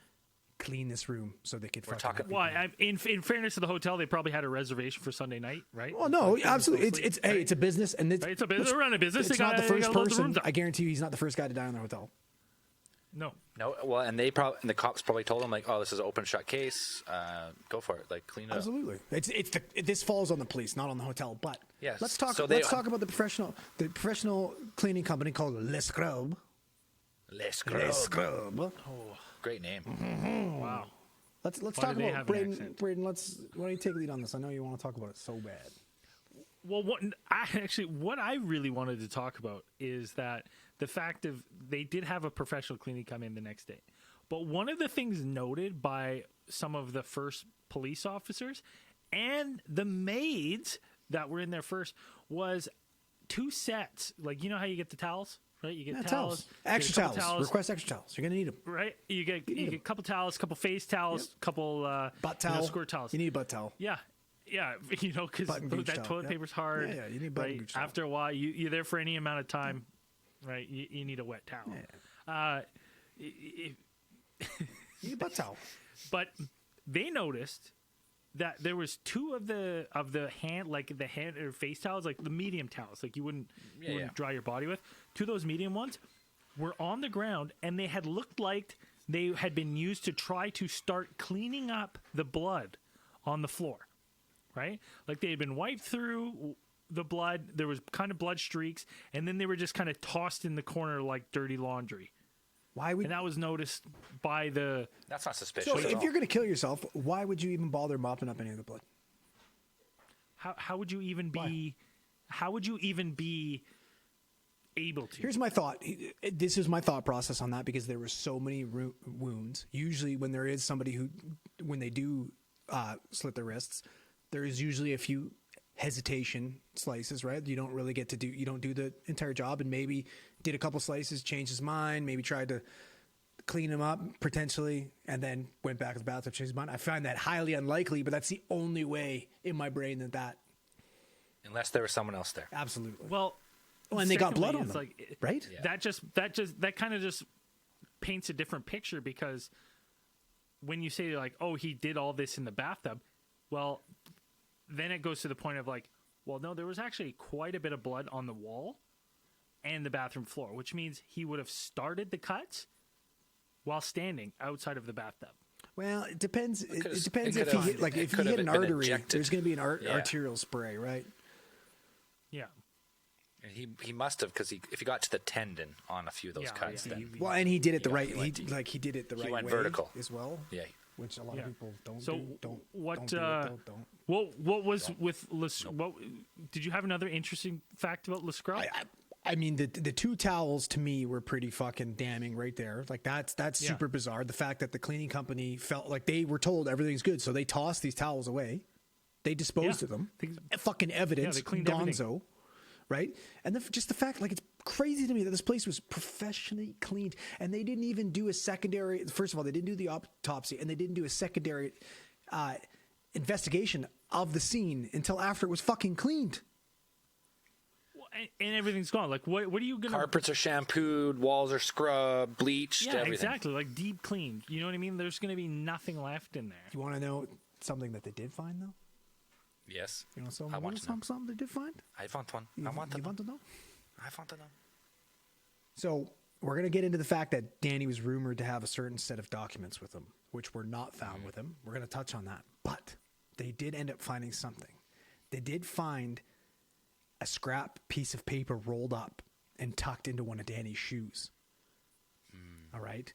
clean this room so they could. We're fucking talking- have people. Why? In fairness to the hotel, they probably had a reservation for Sunday night, right? Well, no, Like, absolutely. mostly, It's right? it's a business, and it's Right, it's a business. They run a business. It's They not gotta- the they first gotta load the person. rooms up. I guarantee you, he's not the first guy to die in the hotel. No. No, well, and the cops probably told him like, "Oh, this is an open shut case. Go for it. Like, clean it up." Absolutely, this falls on the police, not on the hotel. But Yes. let's talk. So Let's talk about the professional cleaning company called Les Scrub. Les Les Scrub. Scrub. Great name. Wow. Let's Why talk do they about have an Braden. accent? Braden, why don't you take lead on this? I know you want to talk about it so bad. Well, what I really wanted to talk about is that the fact of they did have a professional cleaning come in the next day, But one of the things noted by some of the first police officers and the maids that were in there first was 2 sets. Like, you know how you get the towels, right? You get towels. Extra get a couple towels. Request extra towels. You're going to need them. Right? You get a couple towels, couple face towels, couple Butt towel. squirt towels. You need a butt towel. Yeah. Yeah, because Button gooch that towel, toilet yeah. paper's hard. Yeah, you need button right? gooch towel. After a while, you're there for any amount of time, right? You need a wet towel. You need a butt towel. But they noticed that there was 2 of the hand, like the hand or face towels, like the medium towels, like you wouldn't dry your body with. 2 of those medium ones were on the ground, and they had looked like they had been used to try to start cleaning up the blood on the floor, right? Like they had been wiped through the blood. There was kind of blood streaks, and then they were just kind of tossed in the corner like dirty laundry. Why would? And that was noticed by the. That's not suspicious. So at if all. you're going to kill yourself, why would you even bother mopping up any of the blood? How would you even be? Why? How would you even be able to? Here's my thought. This is my thought process on that because there were so many wounds. Usually, when there is somebody who, when they do slit their wrists, there is usually a few hesitation slices, right? You don't really get to do. You don't do the entire job, and maybe did a couple slices, changed his mind, maybe tried to clean him up potentially, and then went back to the bathtub, changed his mind. I find that highly unlikely, but that's the only way in my brain that. Unless there was someone else there. Absolutely. Well, and they got blood secondly, on it's them, like, right? Yeah. That kind of just paints a different picture, because when you say like, oh, he did all this in the bathtub, well, then it goes to the point of like, well, no, there was actually quite a bit of blood on the wall and the bathroom floor, which means he would have started the cuts while standing outside of the bathtub. Well, it depends. It depends it if he could've- hit, like it if you could've hit an been artery, ejected. there's going to be an Yeah. arterial spray, right? Yeah. And he must have, because if he got to the tendon on a few of those Yeah, cuts, yeah. then Well, and he did it the Yeah, right. he He went- he did it the he right went way vertical. as well. yeah. Which a lot Yeah. of people don't So do. Don't what? don't do it, don't. What was with what? Did you have another interesting fact about Lescrow? I mean, the 2 towels to me were pretty fucking damning right there. Like that's Yeah. super bizarre. The fact that the cleaning company felt like they were told everything's good, so they tossed these towels away. They disposed Yeah. of them. They- Fucking evidence, they cleaned gonzo, everything. right? And just the fact, like, it's crazy to me that this place was professionally cleaned, and they didn't even do a secondary. First of all, they didn't do the autopsy, and they didn't do a secondary investigation of the scene until after it was fucking cleaned. And everything's gone. Like, what are you gonna? Carpets are shampooed, walls are scrubbed, bleached, Yeah, everything. exactly. Like deep cleaned. You know what I mean? There's gonna be nothing left in there. You want to know something that they did find, though? Yes. You know I want to know. something they did find? I want one. You I want to you know. want to know? I want to know. So we're going to get into the fact that Danny was rumored to have a certain set of documents with him, which were not found with him. We're going to touch on that. But they did end up finding something. They did find a scrap piece of paper rolled up and tucked into one of Danny's shoes. All right.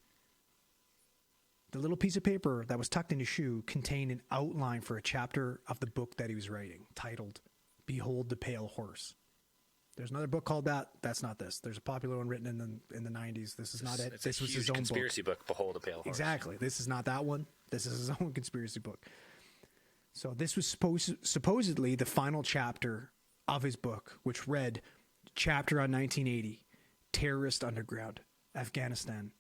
The little piece of paper that was tucked in his shoe contained an outline for a chapter of the book that he was writing, titled "Behold the Pale Horse." There's another book called that. That's not this. There's a popular one written in the 90s. This is not it. It's This a was huge his own conspiracy book. Behold a pale horse. Exactly. This is not that one. This is his own conspiracy book. So this was supposedly the final chapter of his book, which read, "Chapter on 1980, Terrorist Underground, Afghanistan,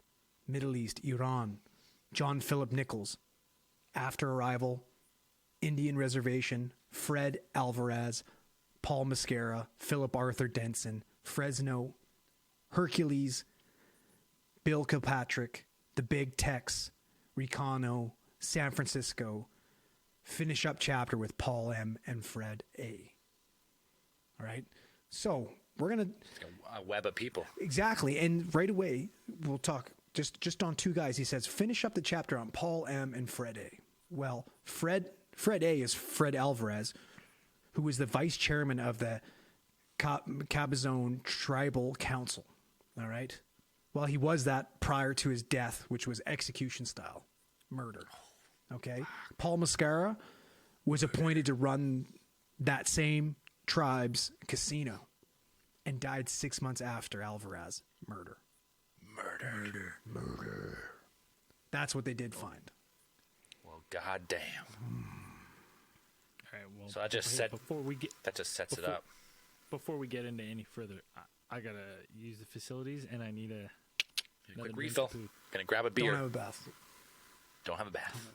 Middle East, Iran, John Philip Nichols, After Arrival, Indian Reservation, Fred Alvarez, Paul Mascara, Philip Arthur Denson, Fresno, Hercules, Bill Kilpatrick, The Big Tex, Ricano, San Francisco. Finish up chapter with Paul M. and Fred A." All right. So we're going to. A web of people. Exactly. And right away, we'll talk just on 2 guys. He says, finish up the chapter on Paul M. and Fred A. Well, Fred A. is Fred Alvarez, who was the vice chairman of the Cabazon Tribal Council. All right. Well, he was that prior to his death, which was execution style murder. Okay. Paul Mascara was appointed to run that same tribe's casino and died 6 months after Alvarez murder. That's what they did find. Well, goddamn. All right. Well, So I just hey, said- before we get That just sets it Before- up. before we get into any further, I gotta use the facilities, and I need a Quick another drink refill. to- Gonna grab a Don't beer. have a bath. Don't have a bath.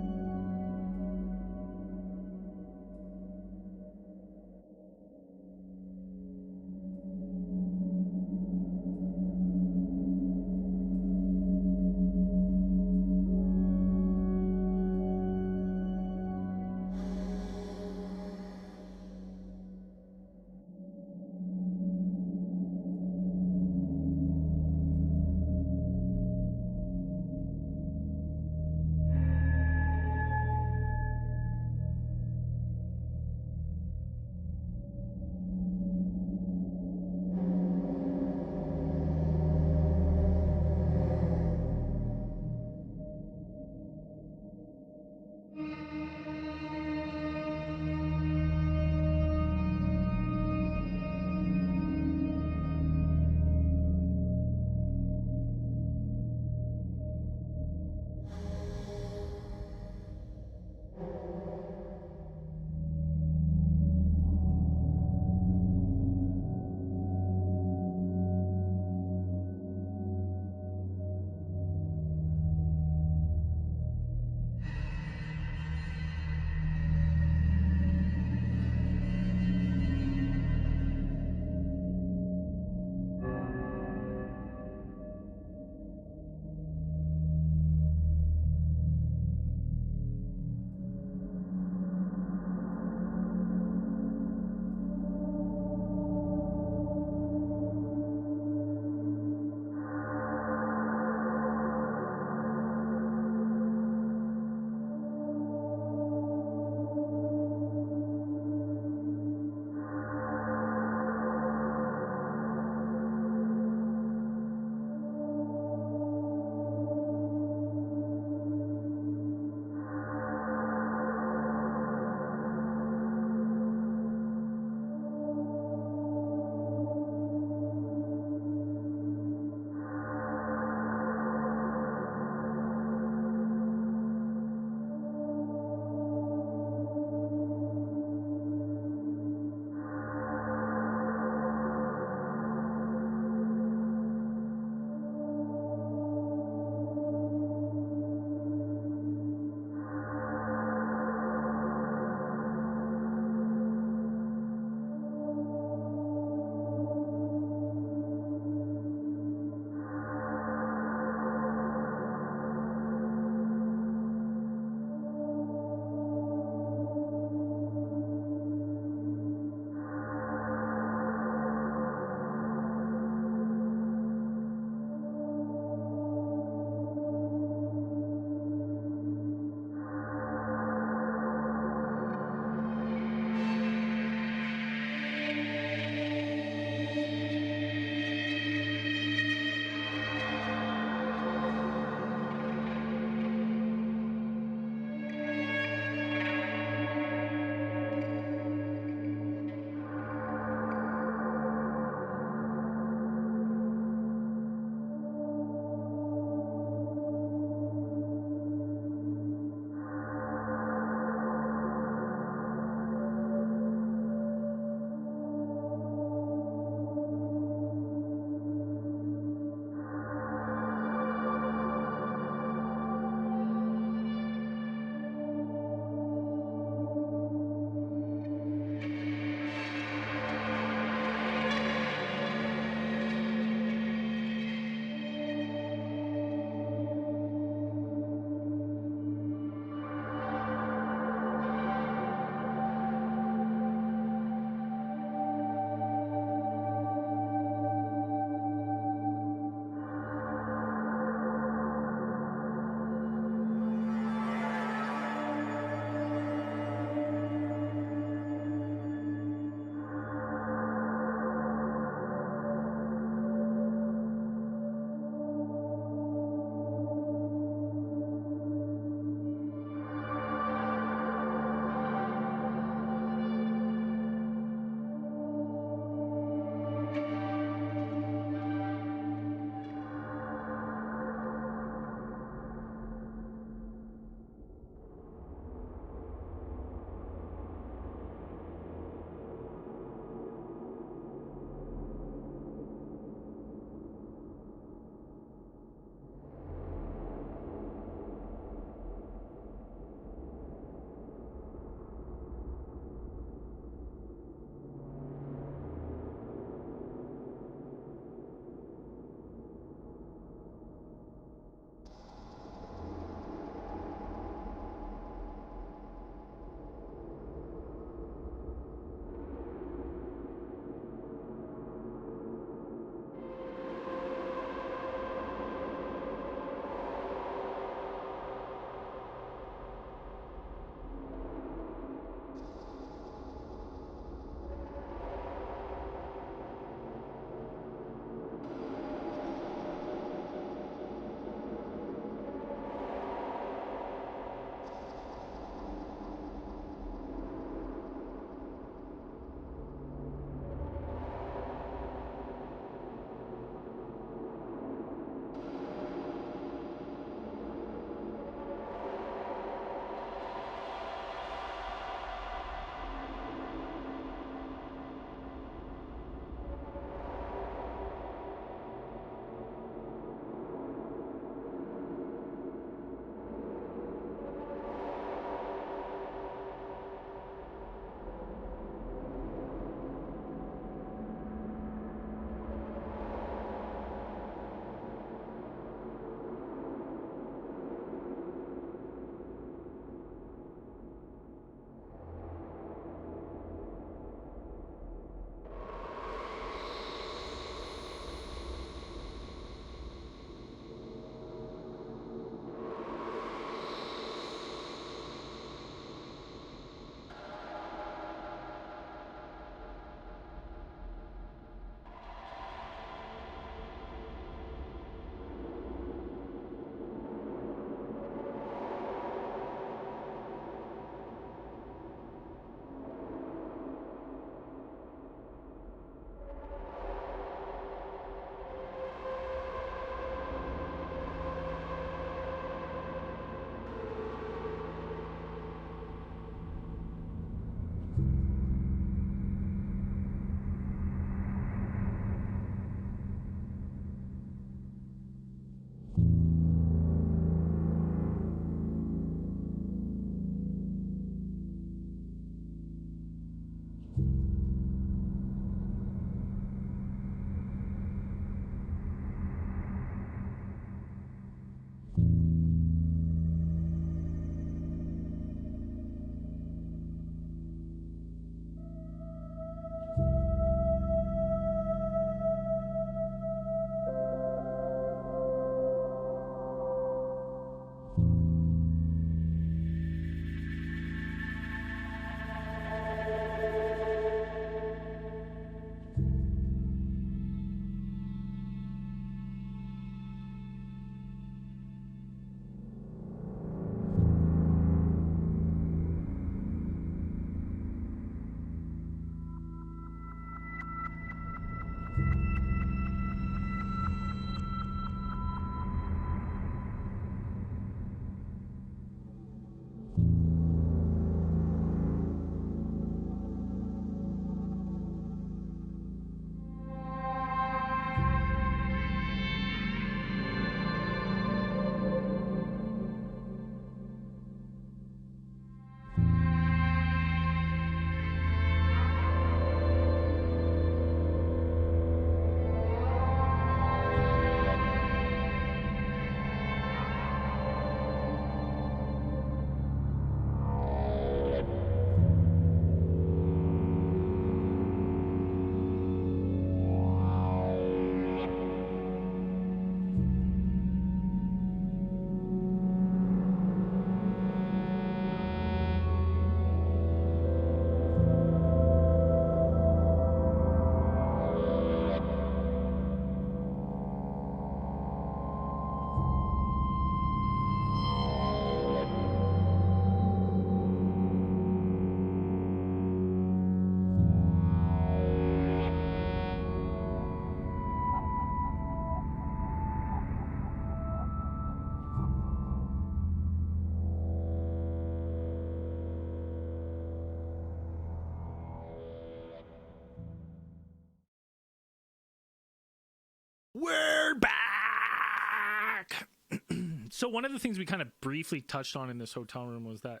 So one of the things we kind of briefly touched on in this hotel room was that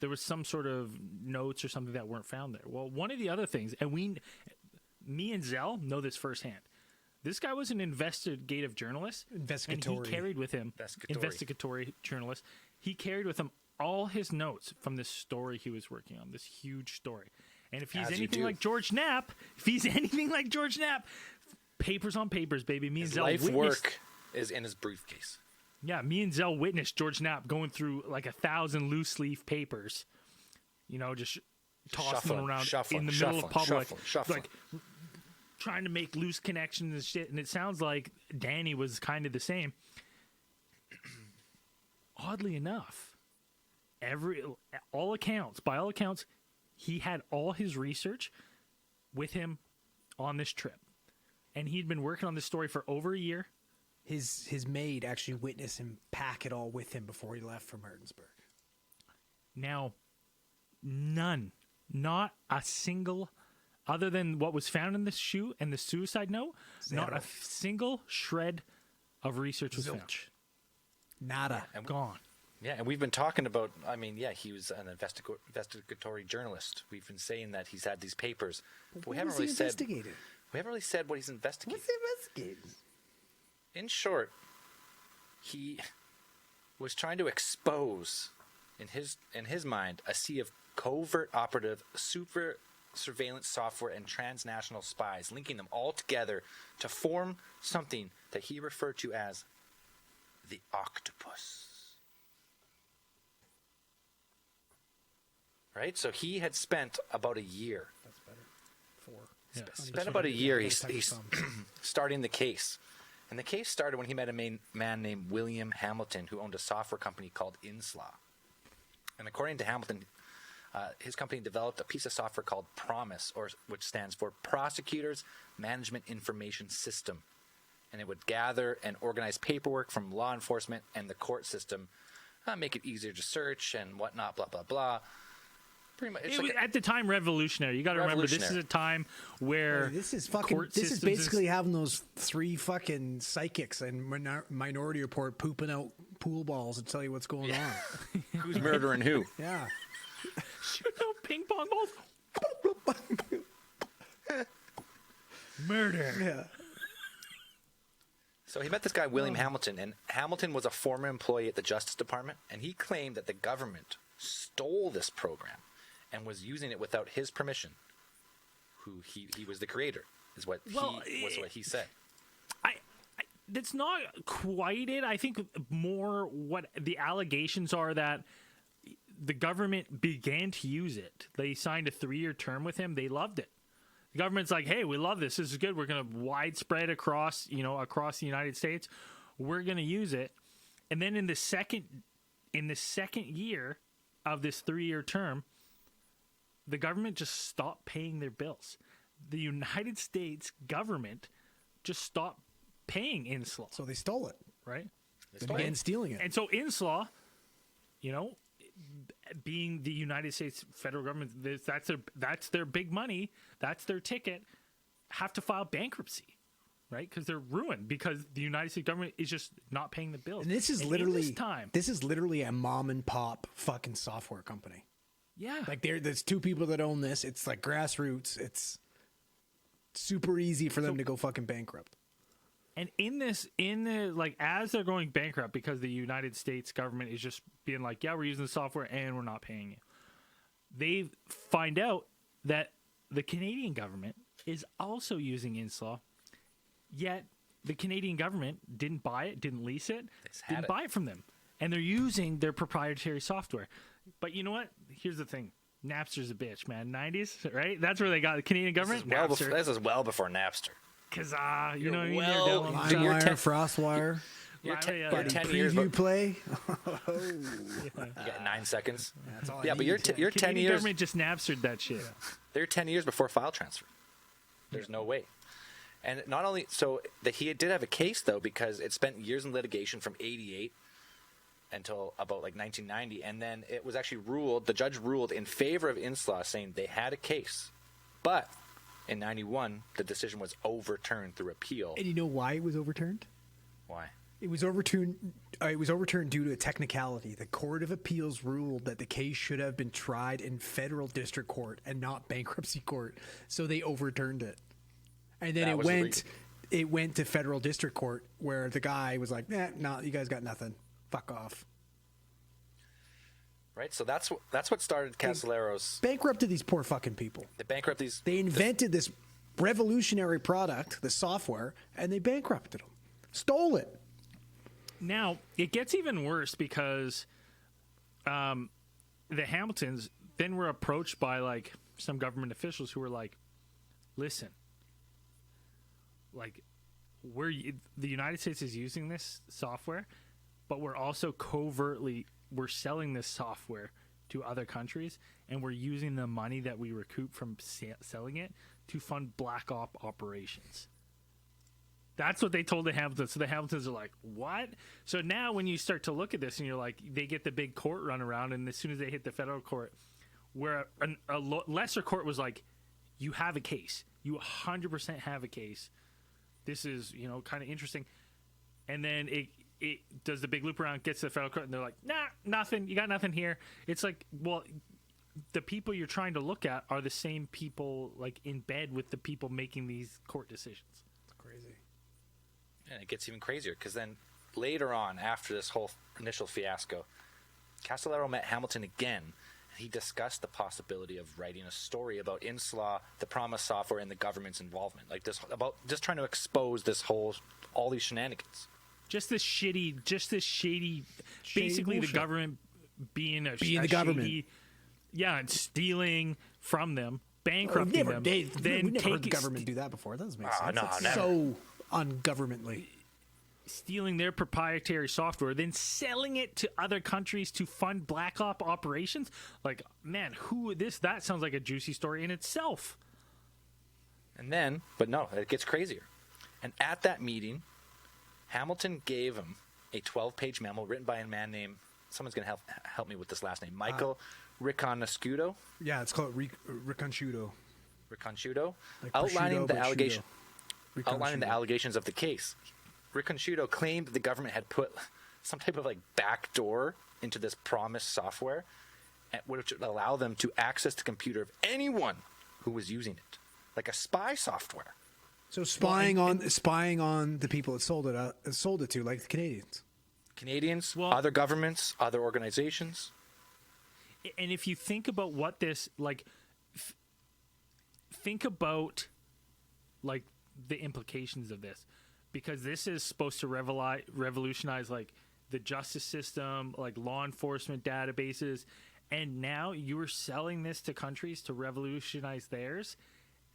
there was some sort of notes or something that weren't found there. Well, one of the other things, and me and Zell know this firsthand. This guy was an investigative journalist. Investigatory. And he carried with him, investigatory journalist. He carried with him all his notes from this story he was working on, this huge story. And if he's anything like George Knapp, papers on papers, baby. Me and Zell life work is in his briefcase. Yeah, me and Zell witnessed George Knapp going through like 1,000 loose leaf papers, just tossing them around in the middle of public, like trying to make loose connections and shit. And it sounds like Danny was kind of the same. Oddly enough, by all accounts, he had all his research with him on this trip, and he'd been working on this story for over a year. His maid actually witnessed him pack it all with him before he left for Martinsburg. Now, not a single, other than what was found in the shoe and the suicide note, not a single shred of research was found. Nada. And gone. Yeah, and we've been talking about, he was an investigatory journalist. We've been saying that he's had these papers. But we haven't really said what he's investigating. What's he investigating? In short, he was trying to expose, in his mind, a sea of covert operative, super surveillance software, and transnational spies, linking them all together to form something that he referred to as the Octopus. Right? So he had spent about a year. That's better. 4. Spent about a year he's starting the case. And the case started when he met a man named William Hamilton, who owned a software company called Inslaw. And according to Hamilton, his company developed a piece of software called PROMIS, which stands for Prosecutors Management Information System. And it would gather and organize paperwork from law enforcement and the court system, make it easier to search and whatnot, blah, blah, blah. Pretty much, It was, at the time, revolutionary. You got to remember, this is a time where this is basically having those 3 fucking psychics and Minority Report pooping out pool balls to tell you what's going on. Who's murdering who? Yeah. Shoot no ping pong balls. Murder. Yeah. So he met this guy, William Hamilton, and Hamilton was a former employee at the Justice Department, and he claimed that the government stole this program and was using it without his permission. Who he was the creator, is what he said. That's not quite it. I think more what the allegations are that the government began to use it. They signed a 3-year term with him. They loved it. The government's like, hey, we love this. This is good. We're going to widespread across the United States. We're going to use it. And then in the second year of this 3-year term, the government just stopped paying their bills. The United States government just stopped paying Inslaw. So they stole it. Right? They began stealing it. And so Inslaw, being the United States federal government, that's their big money, that's their ticket, have to file bankruptcy, right? Because they're ruined because the United States government is just not paying the bills. And this is literally a mom and pop fucking software company. Yeah. Like there's 2 people that own this. It's like grassroots. It's super easy for them to go fucking bankrupt. And as they're going bankrupt because the United States government is just being like, yeah, we're using the software and we're not paying you. They find out that the Canadian government is also using Inslaw, yet the Canadian government didn't buy it, didn't lease it, didn't buy it from them. And they're using their proprietary software. But you know what? Here's the thing. Napster's a bitch, man. 90s, right? That's where they got the Canadian government. This is well before Napster. Because, you know what I mean? LimeWire, FrostWire. You're 10 Preview years. But play. you got 9 seconds. That's all Yeah, but you're 10 Canadian years. government just Napstered that shit. They're 10 years before file transfer. There's no way. And not only so that he did have a case though, because it spent years in litigation from '88 until about like 1990, and then it was actually ruled. The judge ruled in favor of Inslaw, saying they had a case, but in '91 the decision was overturned through appeal. And you know why it was overturned? Why? It was overturned. It was overturned due to a technicality. The Court of Appeals ruled that the case should have been tried in federal district court and not bankruptcy court, so they overturned it. And then That was the reason. it went to federal district court, where the guy was like, "No, you guys got nothing. Fuck off." Right? So that's what started Casolaro's. Bankrupted these poor fucking people. They bankrupt these. They invented this revolutionary product, the software, and they bankrupted them. Stole it. Now, it gets even worse because the Hamiltons then were approached by, like, some government officials who were like, listen, like, the United States is using this software, but we're also we're selling this software to other countries, and we're using the money that we recoup from selling it to fund black op operations. That's what they told the Hamiltons. So the Hamiltons are like, what? So now when you start to look at this and you're like, they get the big court run around, and as soon as they hit the federal court, where a lesser court was like, you have a case. You 100% have a case. This is, kind of interesting. And then it does the big loop around, gets to the federal court, and they're like, nah, nothing. You got nothing here. It's like, well, the people you're trying to look at are the same people, like, in bed with the people making these court decisions. It's crazy. And it gets even crazier because then later on, after this whole initial fiasco, Casolaro met Hamilton again. And he discussed the possibility of writing a story about Inslaw, the Promise software, and the government's involvement. Like this, about just trying to expose all these shenanigans. Just this shady, basically bullshit. the government being the government. shady, and stealing from them, bankrupting them. We've never heard the government do that before. That doesn't make sense. No, It's never. so ungovernmently. Stealing their proprietary software, then selling it to other countries to fund black op operations. Like, man, that sounds like a juicy story in itself. And then, but no, it gets crazier. And at that meeting, Hamilton gave him a 12-page memo written by a man named, someone's going to help me with this last name, Michael Riconoscuto. Yeah, it's called Riconoscuto. Riconoscuto, Like outlining prosciutto, the but allegation. Riconoscuto. Outlining the allegations of the case. Riconoscuto claimed the government had put some type of back door into this Promise software, which would allow them to access the computer of anyone who was using it, like a spy software. So spying on the people it sold it to, like the Canadians. Other governments, other organizations. And if you think about what this, think about the implications of this, because this is supposed to revolutionize the justice system, law enforcement databases, and now you're selling this to countries to revolutionize theirs,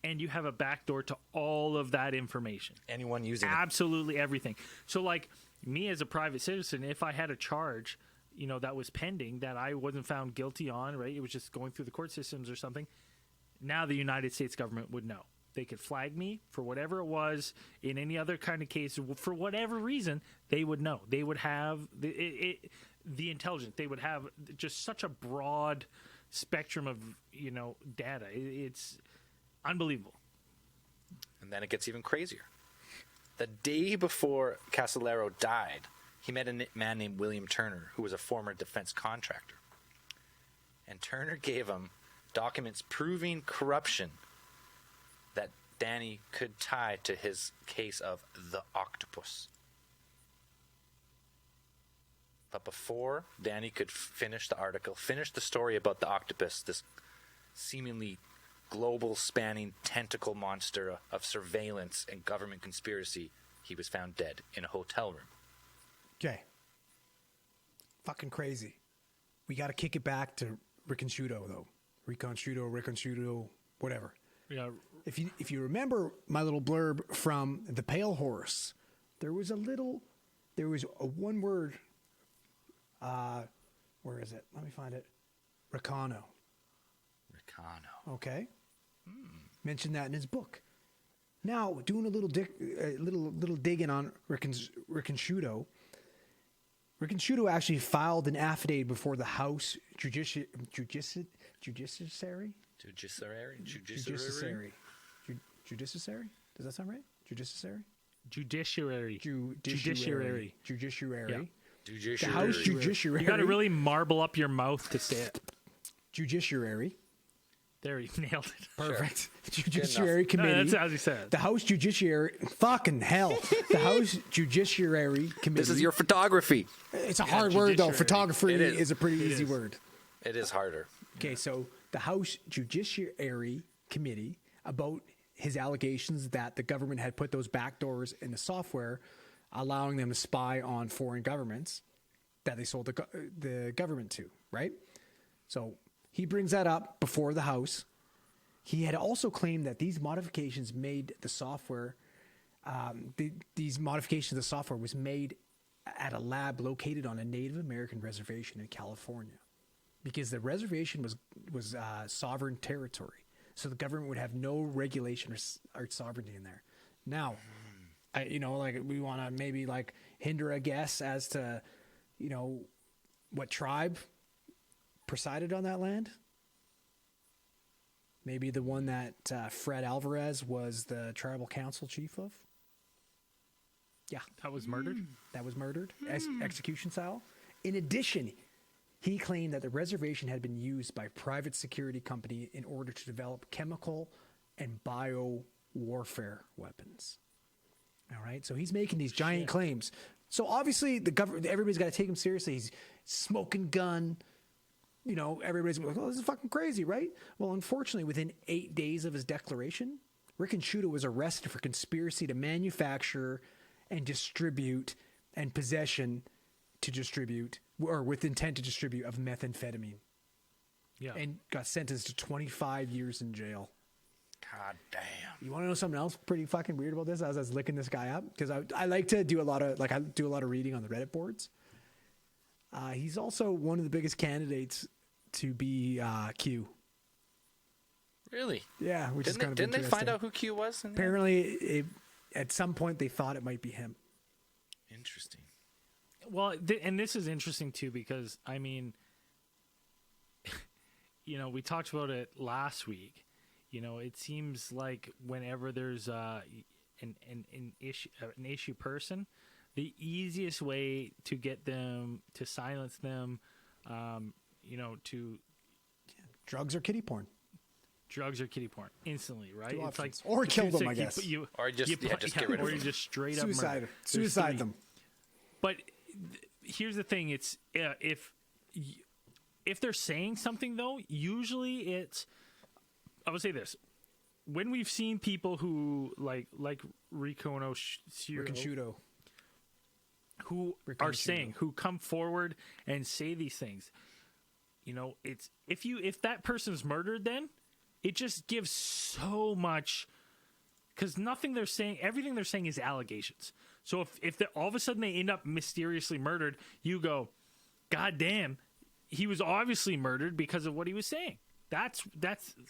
and you have a backdoor to all of that information. Anyone using absolutely everything. So me as a private citizen, if I had a charge, that was pending that I wasn't found guilty on, right? It was just going through the court systems or something. Now the United States government would know. They could flag me for whatever it was in any other kind of case. For whatever reason, they would know. They would have the intelligence. They would have just such a broad spectrum of, data. It's unbelievable. And then it gets even crazier. The day before Casolaro died, he met a man named William Turner, who was a former defense contractor. And Turner gave him documents proving corruption that Danny could tie to his case of the Octopus. But before Danny could finish the story about the Octopus, this seemingly global spanning tentacle monster of surveillance and government conspiracy, he was found dead in a hotel room. Okay. Fucking crazy. We got to kick it back to Riconoscuto, though. Riconoscuto, whatever. Yeah. If you remember my little blurb from The Pale Horse, there was a one word. Where is it? Let me find it. Ricano. Okay. Mentioned that in his book. Now, doing a little digging on Riconoscuto. Riconoscuto actually filed an affidavit before the House Judiciary. Does that sound right? Judiciary. Judiciary. Judiciary. Yeah. The House Judiciary. You got to really marble up your mouth to say it. Judiciary. There, you nailed it. Perfect. Judiciary Committee. No, that's as he said. The House Judiciary. Fucking hell. The House Judiciary Committee. This is your photography. It's a hard word, though. judiciary. Photography It is. is a pretty easy is. word. It is harder. Okay, so the House Judiciary Committee, about his allegations that the government had put those backdoors in the software, allowing them to spy on foreign governments that they sold the government to, right? So he brings that up before the House. He had also claimed that these modifications made the software, these modifications of the software was made at a lab located on a Native American reservation in California, because the reservation was sovereign territory. So the government would have no regulation or sovereignty in there. Now, we want to maybe like hinder a guess as to, what tribe presided on that land. Maybe the one that Fred Alvarez was the tribal council chief of. Yeah. That was murdered? That was murdered, execution style. In addition, he claimed that the reservation had been used by a private security company in order to develop chemical and bio warfare weapons. All right, so he's making these giant claims. So obviously, the government, everybody's got to take him seriously. He's smoking gun. Everybody's like, "Oh, this is fucking crazy, right?" Well, unfortunately, within 8 days of his declaration, Rick Shuda was arrested for conspiracy to manufacture and distribute and possession to distribute, or with intent to distribute, of methamphetamine. Yeah. And got sentenced to 25 years in jail. God damn. You want to know something else pretty fucking weird about this? As I was looking this guy up, because I like to do a lot of reading on the Reddit boards. He's also one of the biggest candidates to be Q. Really? Yeah, which is Didn't kind of they, didn't they interesting. find out who Q was? In there? Apparently, at some point, they thought it might be him. Interesting. Well, and this is interesting too, because I mean, we talked about it last week. It seems like whenever there's an issue person, the easiest way to get them to silence them, to Drugs or kitty porn. drugs or kitty porn instantly, right? Two It's like options. Or kill them, sick, I guess. Or just get rid of or them. you just straight up murder. Suicide There's them. But here's the thing: it's if they're saying something, though, usually it's. I would say this: when we've seen people who like Ricono Rick and Shudo. who Ricono are Shudo. saying, who come forward and say these things, it's if that person's murdered, then it just gives so much, because everything they're saying is allegations. So if all of a sudden they end up mysteriously murdered, you go, God damn, he was obviously murdered because of what he was saying. That's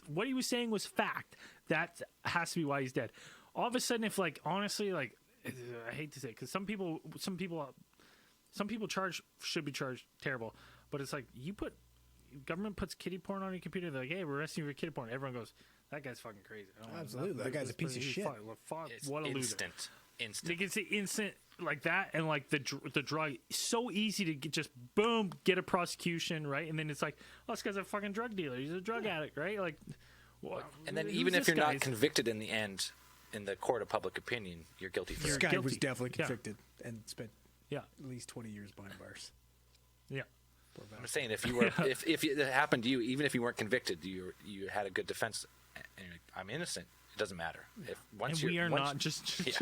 what he was saying was fact. That has to be why he's dead. All of a sudden, if honestly, I hate to say it, because some people should be charged terrible, but it's like government puts kitty porn on your computer. They're like, hey, we're arresting you for kitty porn. Everyone goes, that guy's fucking crazy. I don't want Absolutely. That guy's a piece of shit. It's What a loser. instant. They can say instant like that, and like the drug, so easy to just boom, get a prosecution, right? And then it's like, oh, this guy's a fucking drug dealer. He's a drug addict, right? Like, And then who's even if this you're guy? not convicted in the end, in the court of public opinion, you're guilty for This it. guy guilty. was definitely Yeah. convicted and spent yeah, at least 20 years behind bars. yeah. I'm saying if you were, if it happened to you, even if you weren't convicted, you had a good defense. And you're like, I'm innocent. It doesn't matter. If once And we you're are once- not just Yeah.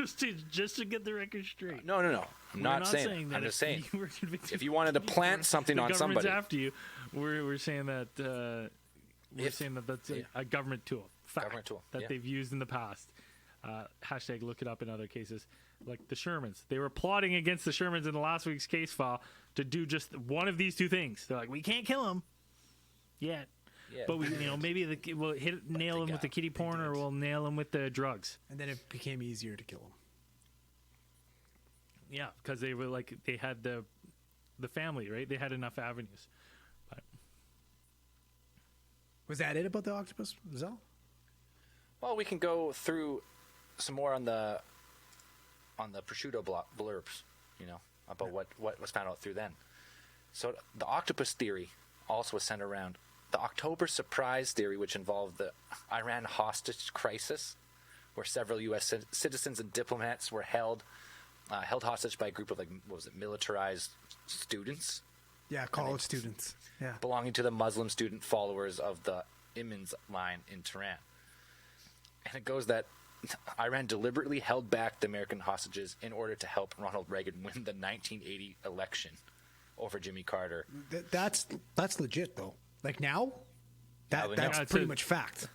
just to get the record straight. No. I'm not saying that. I'm that just saying you were convicted if you wanted to of plant something the on government's somebody, after you, we're saying that saying that that's yeah. a government tool, fact, Government tool, that yeah. they've used in the past. Hashtag look it up in other cases, like the Shermans. They were plotting against the Shermans in the last week's case file to do just one of these two things. They're like, we can't kill him yet. Yeah. But maybe we'll nail him with the kitty porn, or we'll nail him with the drugs. And then it became easier to kill him. Yeah, because they were like, they had the family, right? They had enough avenues. But Was that it about the octopus? Was that all? well, we can go through some more on on the prosciutto blurbs, about what was found out through then. So the octopus theory also was sent around. The October surprise theory, which involved the Iran hostage crisis, where several U.S. citizens and diplomats were held hostage by a group of militarized students. Yeah, college students. Yeah. Belonging to the Muslim student followers of the Imams line in Tehran. And it goes that Iran deliberately held back the American hostages in order to help Ronald Reagan win the 1980 election over Jimmy Carter. That's legit though. Like now, that's Yeah, pretty much fact.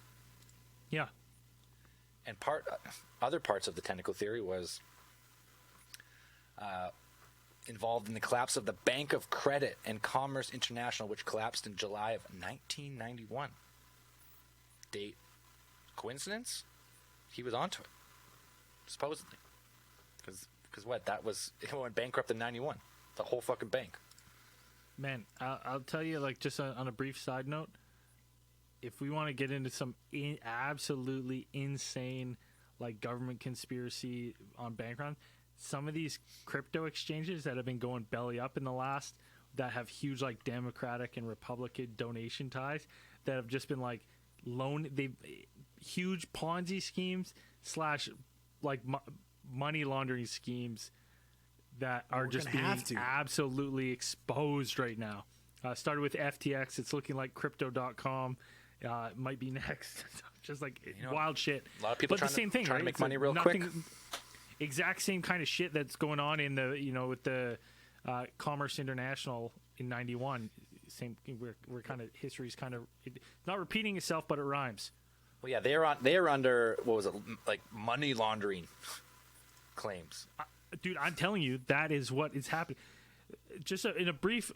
Yeah. And other parts of the tentacle theory was involved in the collapse of the Bank of Credit and Commerce International, which collapsed in July of 1991. Date coincidence? He was onto it, supposedly. Because what? It went bankrupt in 91. The whole fucking bank. Man, I'll tell you, like, just on a brief side note, if we want to get into some absolutely insane, like, government conspiracy on bank run, some of these crypto exchanges that have been going belly up in the last, that have huge, like, Democratic and Republican donation ties, that have just been, like, huge Ponzi schemes / like, money laundering schemes that are just being absolutely exposed right now. Started with FTX. It's looking like crypto.com might be next. Just like wild shit. A lot of people but the same thing, trying right? to make It's money real quick. Exact same kind of shit that's going on in the with the Commerce International in '91. Same. We're kind of history's kind of not repeating itself, but it rhymes. Well, yeah, they are under what was it, like, money laundering claims. Dude, I'm telling you, that is what is happening. Just in a brief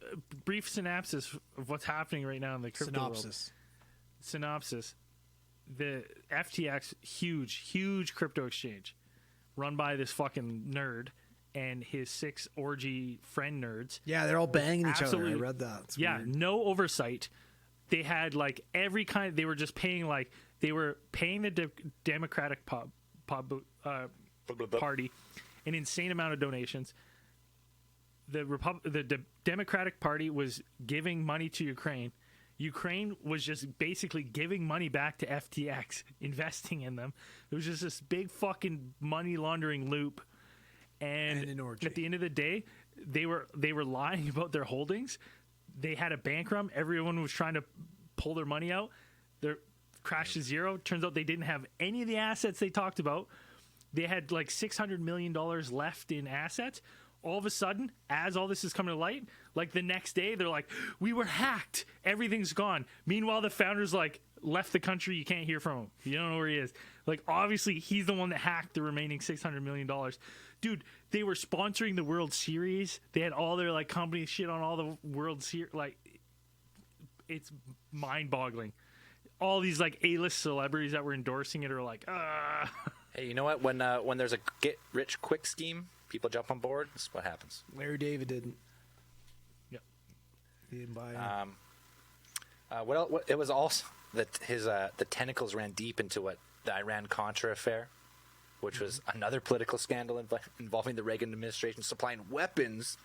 synopsis of what's happening right now in the crypto world. Synopsis. The FTX, huge crypto exchange, run by this fucking nerd and his 6 orgy friend nerds. Yeah, they're all banging each other. I Absolutely. read that. It's Yeah, weird. no oversight. They had like every kind. They were just paying the Democratic Party an insane amount of donations. The Democratic Party was giving money to Ukraine. Ukraine was just basically giving money back to FTX, investing in them. It was just this big fucking money laundering loop. And an orgy. at the end of the day, they were lying about their holdings. They had a bank run. Everyone was trying to pull their money out. Their crashed to zero. Turns out they didn't have any of the assets they talked about. They had like $600 million left in assets. All of a sudden, as all this is coming to light, like the next day, they're like, we were hacked. Everything's gone. Meanwhile, the founder's like, left the country. You can't hear from him. You don't know where he is. Like, obviously, he's the one that hacked the remaining $600 million. Dude, they were sponsoring the World Series. They had all their like company shit on all the World Series. Like, it's mind-boggling. All these like A-list celebrities that were endorsing it are like, Hey, you know what? When there's a get-rich-quick scheme, people jump on board. This is what happens. Larry David didn't. Yep. He didn't buy it. What it was also that the tentacles ran deep into what the Iran-Contra affair, which was another political scandal involving the Reagan administration supplying weapons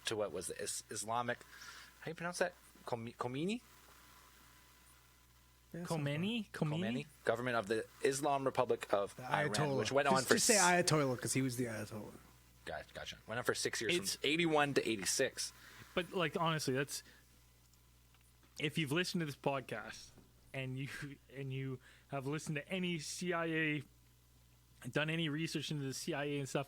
to what was the Islamic. How do you pronounce that? Khomeini? Yeah, Khomeini? Government of the Islam Republic of Iran, Ayatollah. which went on for just say Ayatollah because he was the Ayatollah. Gotcha. Went on for 6 years, from 81 to 86. But like honestly, that's if you've listened to this podcast and you have listened to any CIA, done any research into the CIA and stuff,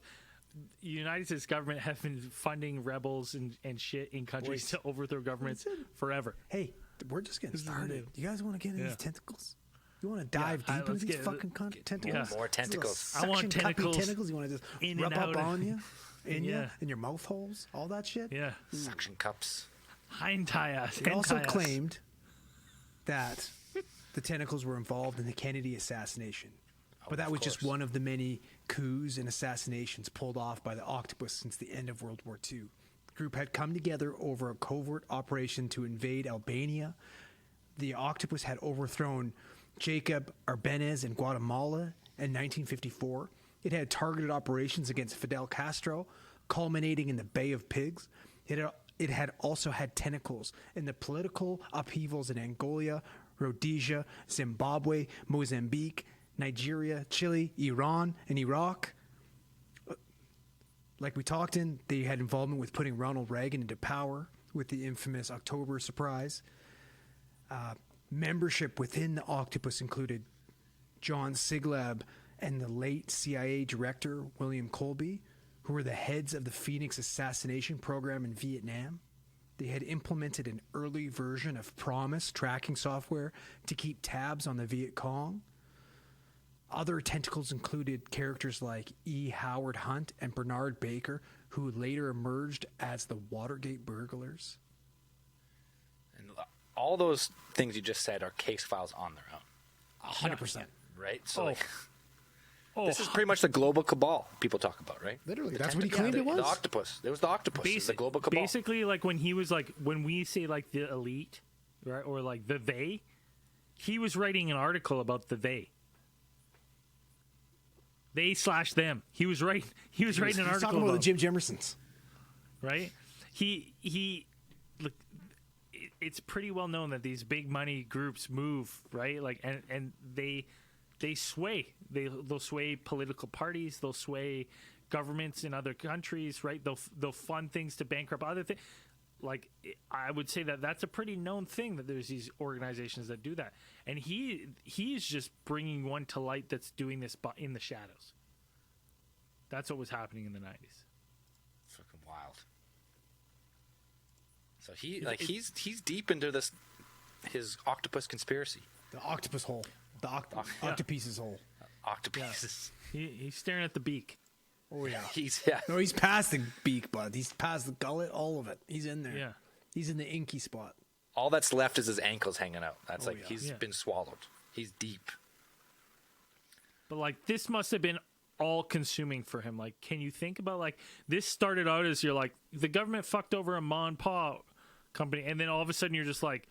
the United States government have been funding rebels and shit in countries to overthrow governments forever. Hey, we're just getting started. You guys want to get into these tentacles? You want to dive Yeah, deep let's into these get- fucking tentacles? More These little tentacles. I want suction cuppy tentacles tentacles. You want to just in rub and up out. on you, in Yeah. your mouth holes, all that shit. Yeah. Suction cups. Hindsias. It also claimed that the tentacles were involved in the Kennedy assassination. But that of was just course. one of the many coups and assassinations pulled off by the Octopus since the end of World War II. The group had come together over a covert operation to invade Albania. The Octopus had overthrown Jacob Arbenez in Guatemala in 1954. It had targeted operations against Fidel Castro, culminating in the Bay of Pigs. It had also had tentacles in the political upheavals in Angola, Rhodesia, Zimbabwe, Mozambique, Nigeria, Chile, Iran, and Iraq. Like we talked in, they had involvement with putting Ronald Reagan into power with the infamous October surprise. Membership within the Octopus included John Siglab and the late CIA director William Colby, who were the heads of the Phoenix assassination program in Vietnam. They had implemented an early version of Promise tracking software to keep tabs on the Viet Cong. Other tentacles included characters like E. Howard Hunt and Bernard Baker, who later emerged as the Watergate burglars. And all those things you just said are case files on their own. 100%. Right? So Oh. like, this is pretty much the global cabal people talk about, right? Literally, The that's what he tentacle- claimed it was? The octopus. It was the octopus. It's the global cabal. Basically, like when he was like, when we say like the elite, right, or like the they, he was writing an article about the they. They/them. He was right. He was writing an He's article talking about the about, Jim Jemersons. right. He look. It's pretty well known that these big money groups move, right? Like, and they sway. They'll sway political parties. They'll sway governments in other countries, right? They'll fund things to bankrupt other things. Like, I would say that that's a pretty known thing, that there's these organizations that do that. And he's just bringing one to light that's doing this in the shadows. That's what was happening in the 90s. Fucking wild. So he's deep into this, his octopus conspiracy. The octopus hole. The octopus's hole. Octopuses. He's staring at the beak. Oh, yeah. He's No, he's past the beak, bud. He's past the gullet, all of it. He's in there. Yeah. He's in the inky spot. all that's left is his ankles hanging out. That's Oh, like yeah. he's Yeah. been swallowed. He's deep. But like this must have been all consuming for him. Like, can you think about like this started out as you're like the government fucked over a ma and pa company, and then all of a sudden you're just like,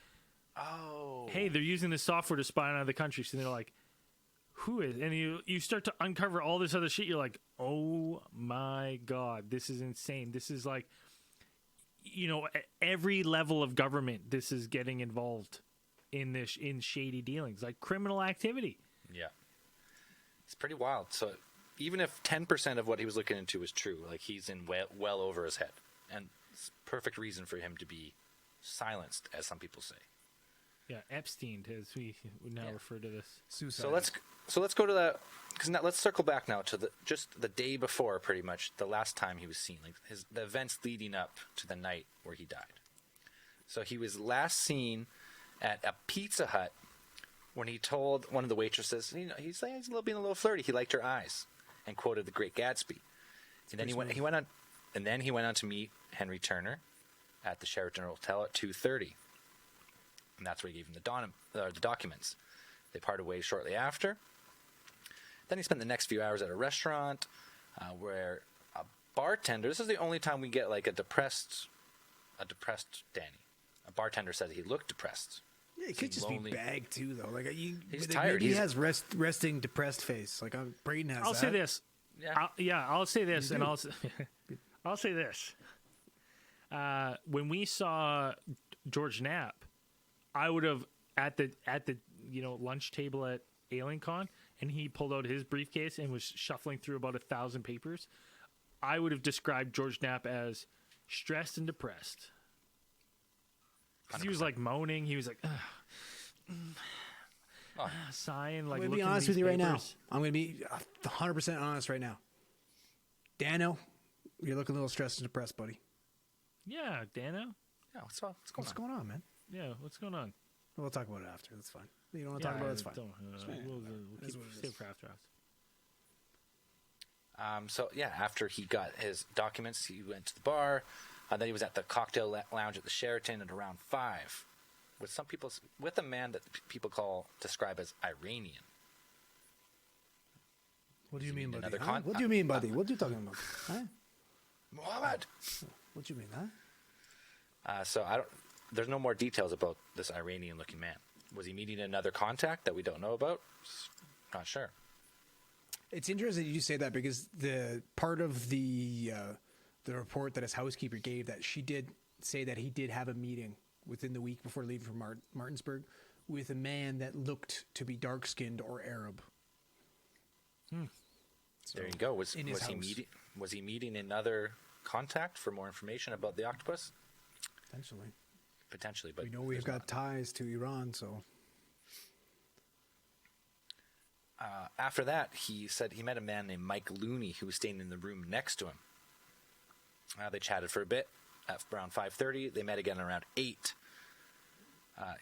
Oh, hey, they're using this software to spy on other countries, and they're like, who is? And you start to uncover all this other shit. You're like, oh my god, this is insane. This is like, you know, at every level of government, this is getting involved in this, in shady dealings, like criminal activity. yeah. It's pretty wild. So even if 10% of what he was looking into was true, like he's in well over his head, and it's perfect reason for him to be silenced, as some people say. Yeah, Epstein, as we would now Yeah. refer to this. Suicide. So let's go to that, because now let's circle back now to just the day before, pretty much the last time he was seen, like the events leading up to the night where he died. So he was last seen at a Pizza Hut when he told one of the waitresses, you know, he's being a little flirty. He liked her eyes, and quoted The Great Gatsby. And then he went on to meet Henry Turner at the Sheraton Hotel at 2:30. And that's where he gave him the documents. They parted ways shortly after. Then he spent the next few hours at a restaurant where a bartender. This is the only time we get like a depressed Danny. A bartender said he looked depressed. Yeah, it could Seemed just lonely. be bagged too, though. Like He's maybe tired. He He's- has resting depressed face. Like Braden has. I'll say this. Yeah. I'll say this, You and do. I'll say this. When we saw George Knapp, I would have at the lunch table at AlienCon, and he pulled out his briefcase and was shuffling through about 1,000 papers. I would have described George Knapp as stressed and depressed. 'Cause he was like moaning. He was like sighing. Like I'm gonna be looking at honest these with you right now. papers. I'm gonna be 100% honest right now. Dano, you're looking a little stressed and depressed, buddy. Yeah, Dano. Yeah, what's going What's on? going on, man? Yeah, what's going on? We'll talk about it after. That's fine. You don't want to talk about it? It's fine. We'll That's keep what it save is. for after us. So yeah, after he got his documents, he went to the bar. Then he was at the cocktail lounge at the Sheraton at around 5, with a man that people describe as Iranian. What do you You mean, mean buddy? another Huh? con- What do you mean, buddy? What are you talking about? Huh? Muhammad. What do you mean, huh? There's no more details about this Iranian-looking man. Was he meeting another contact that we don't know about? Not sure. It's interesting you say that because the part of the report that his housekeeper gave that she did say that he did have a meeting within the week before leaving for Martinsburg with a man that looked to be dark skinned or Arab. So there you go. Was in his he meeting another contact for more information about the octopus? Potentially, but we know we've got ties to Iran, so. After that, he said he met a man named Mike Looney who was staying in the room next to him. They chatted for a bit. At around 5:30, they met again around 8.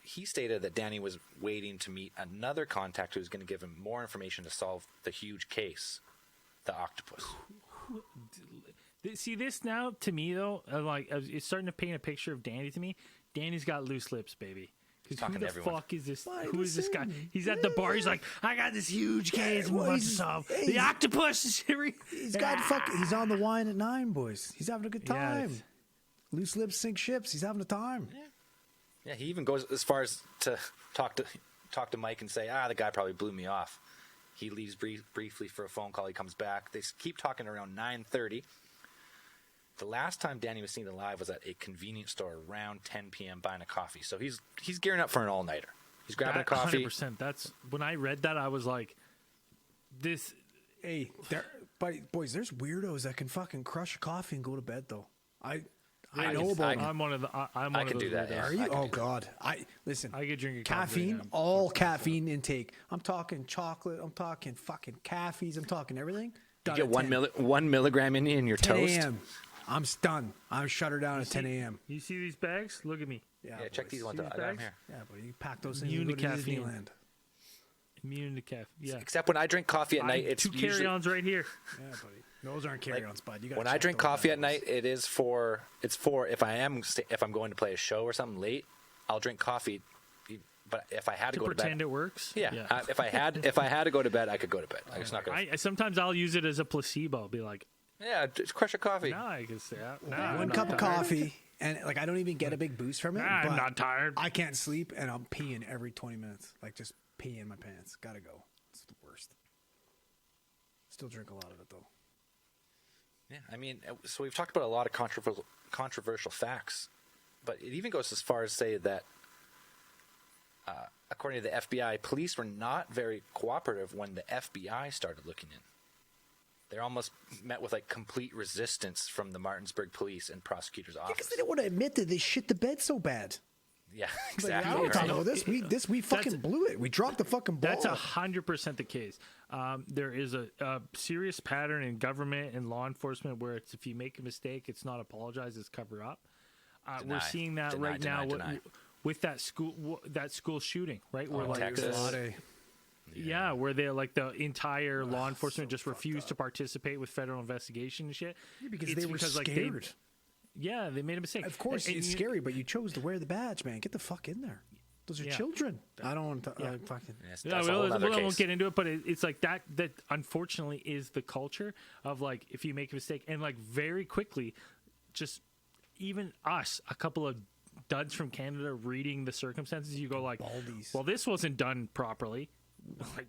He stated that Danny was waiting to meet another contact who was going to give him more information to solve the huge case, the octopus. See, this now to me though, it's starting to paint a picture of Danny to me. Danny's got loose lips, baby. Because who the fuck is this? Who is this guy? He's at the bar. He's like, I got this huge case I'm about to solve. The octopus is here. He's on the wine at 9, boys. He's having a good time. Yeah, loose lips sink ships. He's having a time. Yeah, he even goes as far as to talk to Mike and say, the guy probably blew me off. He leaves briefly for a phone call. He comes back. They keep talking around 9:30. The last time Danny was seen alive was at a convenience store around 10 p.m. buying a coffee. So he's gearing up for an all-nighter. He's grabbing a coffee. 100%. That's when I read that, I was like, this. Hey, boys, there's weirdos that can fucking crush a coffee and go to bed, though. I know about. I'm one of the. I'm one I of can those do that. weirdos. Are you? Oh God! Listen. I could drink a caffeine. coffee All caffeine intake. I'm talking chocolate. I'm talking fucking cafes. I'm talking everything. You get 1 milligram in your 10 toast. a.m. I'm stunned. I'm shut her down at 10 a.m. You see these bags? Look at me. Yeah, check these ones out. I got them here. Yeah, but you pack those things Immune and to go to caffeine. Disneyland. Immune to caffeine. Yeah. Except when I drink coffee at night, it's 2 usually, carry-ons right here. Yeah, buddy. Those aren't carry-ons, bud. You gotta when I check drink those coffee out. at night, it's for if I'm going to play a show or something late, I'll drink coffee. But if I had to go to bed, pretend it works. Yeah. If I had to go to bed, I could go to bed. I'm just not going. Sometimes I'll use it as a placebo. I'll be like, just crush a coffee. no, I can say that. One cup of coffee, and I don't even get a big boost from it. I'm but not tired. I can't sleep, and I'm peeing every 20 minutes. Just pee in my pants. Gotta go. It's the worst. Still drink a lot of it though. Yeah, I mean, so we've talked about a lot of controversial facts, but it even goes as far as say that, according to the FBI, police were not very cooperative when the FBI started looking in. They almost met with complete resistance from the Martinsburg police and prosecutor's office. Because they didn't want to admit that they shit the bed so bad. Yeah, I exactly. don't talk about this. We fucking blew it. We dropped the fucking ball. That's 100% the case. There is a serious pattern in government and law enforcement where it's if you make a mistake, it's not apologize, it's cover up. We're seeing that right now with that school shooting, right? Where Texas. Yeah, where they the entire law enforcement just refused to participate with federal investigation and shit. Yeah, because they were scared. They made a mistake. Of course, and it's scary, but you chose to wear the badge, man. Get the fuck in there. Those are children. I don't want to fucking. Yes, I won't get into it, but it's like that. That unfortunately is the culture of if you make a mistake and very quickly, just even us, a couple of duds from Canada reading the circumstances, you go Baldies. well, this wasn't done properly.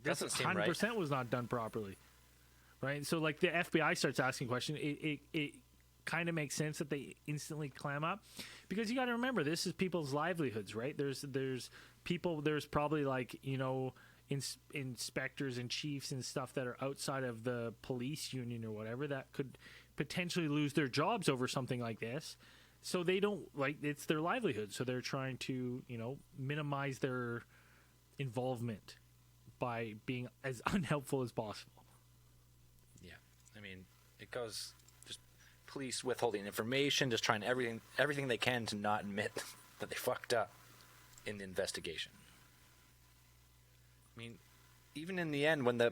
This Doesn't seem 100% was not done properly, right? So the FBI starts asking questions. It kind of makes sense that they instantly clam up because you got to remember this is people's livelihoods, right? There's people, there's probably inspectors and chiefs and stuff that are outside of the police union or whatever that could potentially lose their jobs over something like this. So they don't it's their livelihood. So they're trying to, minimize their involvement by being as unhelpful as possible. Yeah, I mean, it goes just police withholding information, just trying everything they can to not admit that they fucked up in the investigation. I mean, even in the end, when the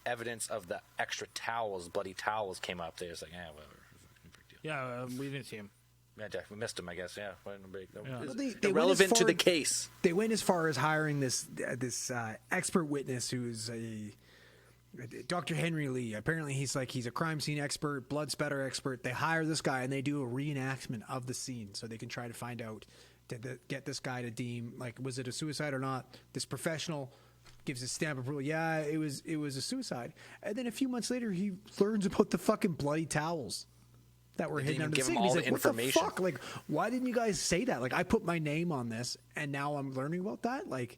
evidence of the extra bloody towels came up, they was like, whatever, no big deal. Yeah, we didn't see him. Yeah, we missed him, I guess. Yeah, They irrelevant to the case. They went as far as hiring this expert witness who's Dr. Henry Lee. Apparently, he's a crime scene expert, blood spatter expert. They hire this guy and they do a reenactment of the scene so they can try to find out, get this guy to deem was it a suicide or not. This professional gives his stamp of approval. Yeah, it was a suicide. And then a few months later, he learns about the fucking bloody towels that were They hidden didn't under even the give sink. him He's all like, the what information. the fuck? Like, why didn't you guys say that? Like, I put my name on this, and now I'm learning about that? Like,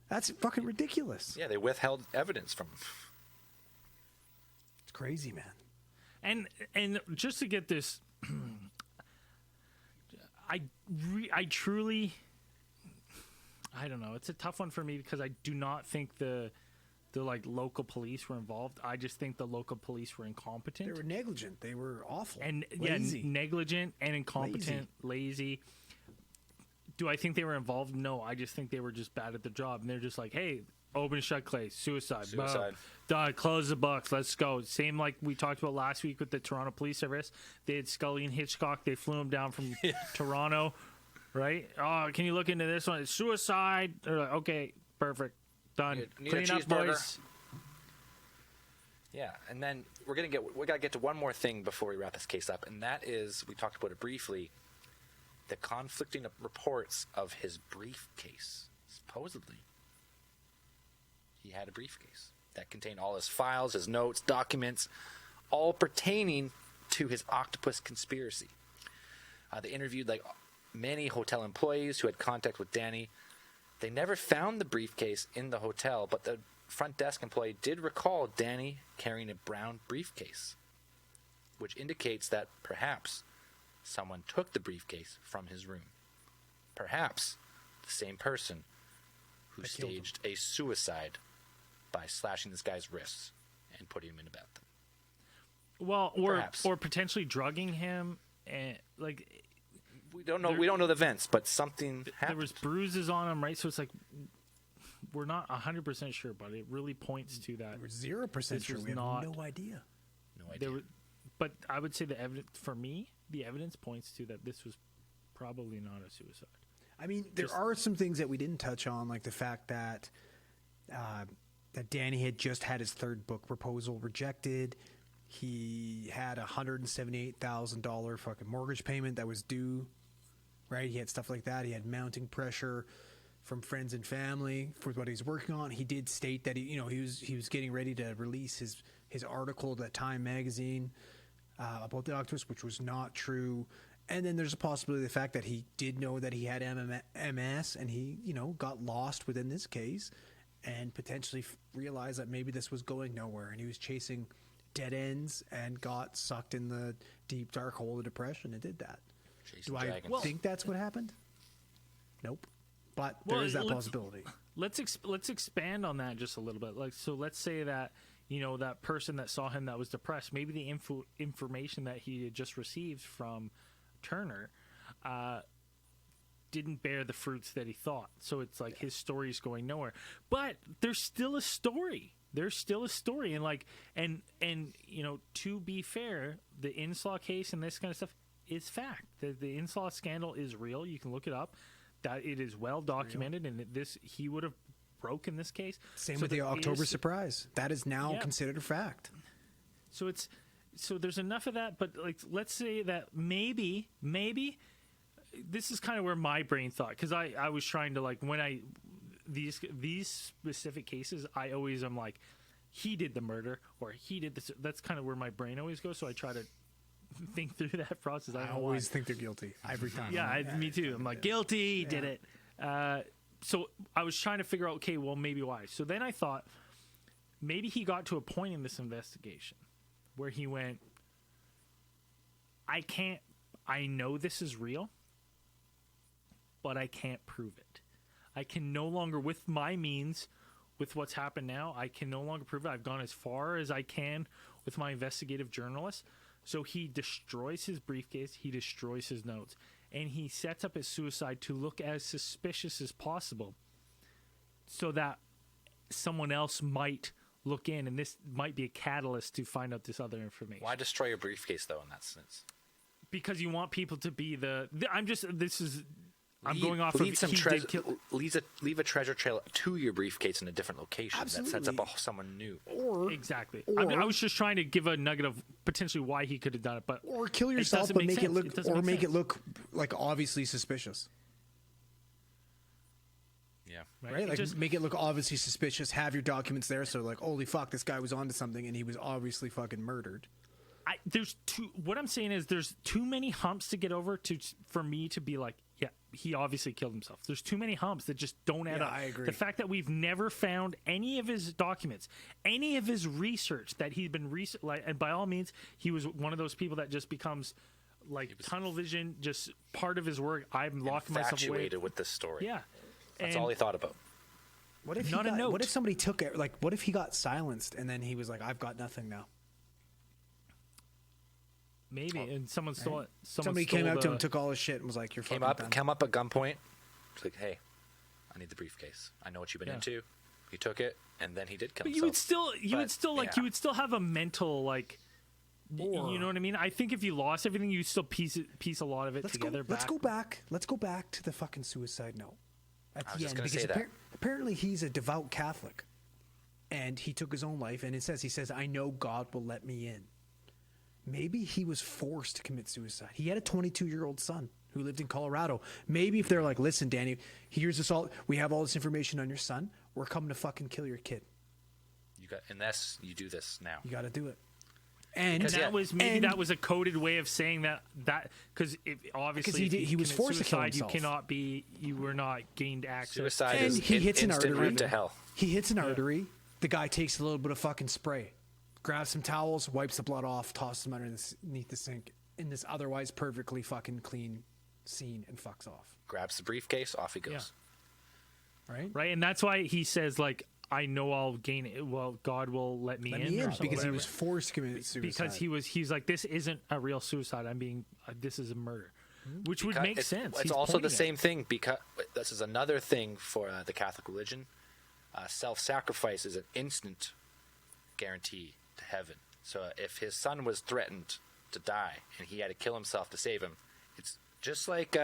that's fucking ridiculous. Yeah, they withheld evidence from him. It's crazy, man. And just to get this, I truly, I don't know. It's a tough one for me because I do not think the like local police were involved. I just think the local police were incompetent. They were negligent. They were awful. And lazy. yeah, negligent and incompetent, lazy. Do I think they were involved? No, I just think they were just bad at the job. And they're just like, hey, open shut Clay, suicide. Suicide. Done. Close the books. Let's go. Same like we talked about last week with the Toronto Police Service. They had Scully and Hitchcock. They flew him down from Toronto, right? Oh, can you look into this one? It's suicide. They're like, okay, perfect. Done. Need a Clean up, cheeseburger. boys. Yeah, and then we gotta get to one more thing before we wrap this case up, and that is, we talked about it briefly, the conflicting reports of his briefcase. Supposedly, he had a briefcase that contained all his files, his notes, documents, all pertaining to his Octopus conspiracy. They interviewed like many hotel employees who had contact with Danny. They never found the briefcase in the hotel, but the front desk employee did recall Danny carrying a brown briefcase, which indicates that perhaps someone took the briefcase from his room. Perhaps the same person who staged a suicide by slashing this guy's wrists and putting him in a bathtub. Well, Perhaps. or potentially drugging him, and like We don't know. We don't know the events, but something there happened. was bruises on him, right? So it's like we're not 100% sure, but it really points to that. We're 0% This sure. was We have not- no idea. No idea. There were, but I would say the evidence for me, the evidence points to that this was probably not a suicide. I mean, there are some things that we didn't touch on, like the fact that that Danny had just had his third book proposal rejected. He had $178,000 fucking mortgage payment that was due. Right? He had stuff like that. He had mounting pressure from friends and family for what he's working on. He did state that he was getting ready to release his article to Time magazine about the Octopus, which was not true. And then there's a possibility of the fact that he did know that he had MS, and he got lost within this case, and potentially realized that maybe this was going nowhere, and he was chasing dead ends and got sucked in the deep dark hole of depression and did that. Chasing Do I dragons. think that's what happened? Nope. But there Well, is that let's- possibility. Let's expand on that just a little bit. Like, so let's say that that person that saw him that was depressed, maybe the information that he had just received from Turner didn't bear the fruits that he thought. So it's like his story's going nowhere. But there's still a story. There's still a story, and like, and to be fair, the Inslaw case and this kind of stuff is fact. The Inslaw scandal is real. You can look it up. That it is well documented, and he would have broken this case. Same So with the there October is- surprise. That is now Yeah. considered a fact. So there's enough of that, but like let's say that maybe this is kind of where my brain thought, because I was trying to like when these specific cases, I always am like, he did the murder or he did this. That's kind of where my brain always goes. So I try to think through that process. I I don't know why. always think they're guilty every time. Yeah, me too. I'm like, guilty, he did it. So I was trying to figure out, okay, well, maybe why. So then I thought maybe he got to a point in this investigation where he went, I know this is real, but I can't prove it. I can no longer, with my means, with what's happened now, I can no longer prove it. I've gone as far as I can with my investigative journalist. So he destroys his briefcase, he destroys his notes, and he sets up his suicide to look as suspicious as possible so that someone else might look in, and this might be a catalyst to find out this other information. Why destroy your briefcase, though, in that sense? Because you want people to be I'm Leave- going off leave of some he treasure. did kill. Leave a treasure trail to your briefcase in a different location that sets up Absolutely. someone new. Or Exactly. I was just trying to give a nugget of potentially why he could have done it, but or kill it yourself, doesn't but make make it sense. look It doesn't or make it sense. look like obviously suspicious. Yeah. Yeah. Right? Like, Just make it look obviously suspicious. Have your documents there, so like, holy fuck, this guy was onto something, and he was obviously fucking murdered. what I'm saying is there's too many humps to get over for me to be like, yeah, he obviously killed himself. There's too many humps that just don't add Yeah, up. I agree. The fact that we've never found any of his documents, any of his research that he'd been and by all means, he was one of those people that just becomes like tunnel vision, just part of his work. I'm locking myself away. Infatuated with this story. Yeah. That's all he thought about. What if Not a note. What if somebody took it? Like, what if he got silenced and then he was like, "I've got nothing now." Maybe, and someone stole it. Somebody came out to him, took all his shit, and was like, "You're Came fucking done." up at gunpoint. It's like, hey, I need the briefcase. I know what you've been Yeah. into. He took it, and then he did kill But himself. you would still have a mental like. You know what I mean? I think if you lost everything, you still piece a lot of it together. Let's go back. Let's go back to the fucking suicide note at I was the just end gonna because say that. apparently he's a devout Catholic, and he took his own life. And he says, "I know God will let me in." Maybe he was forced to commit suicide. He had a 22-year-old son who lived in Colorado. Maybe if they're like, "Listen, Danny, here's this all. We have all this information on your son. We're coming to fucking kill your kid. Unless you do this now. You got to do it." And Because, that was a coded way of saying that because obviously he was commit forced to kill suicide, himself. you were not gained access. Suicide And is he hits an instant artery. route to hell. He hits an artery. The guy takes a little bit of fucking spray, grabs some towels, wipes the blood off, tosses them underneath the sink in this otherwise perfectly fucking clean scene, and fucks off. Grabs the briefcase, off he goes. Right? Right, and that's why he says like, "I know I'll gain it. Well, God will let me Let in," me or in something, because he whatever. was forced to commit suicide. Because he's like, "This isn't a real suicide. I'm being this is a murder," which would make sense. It's He's also the pointing at same thing because this is another thing for the Catholic religion. Self-sacrifice is an instant guarantee to heaven. So if his son was threatened to die and he had to kill himself to save him, it's just like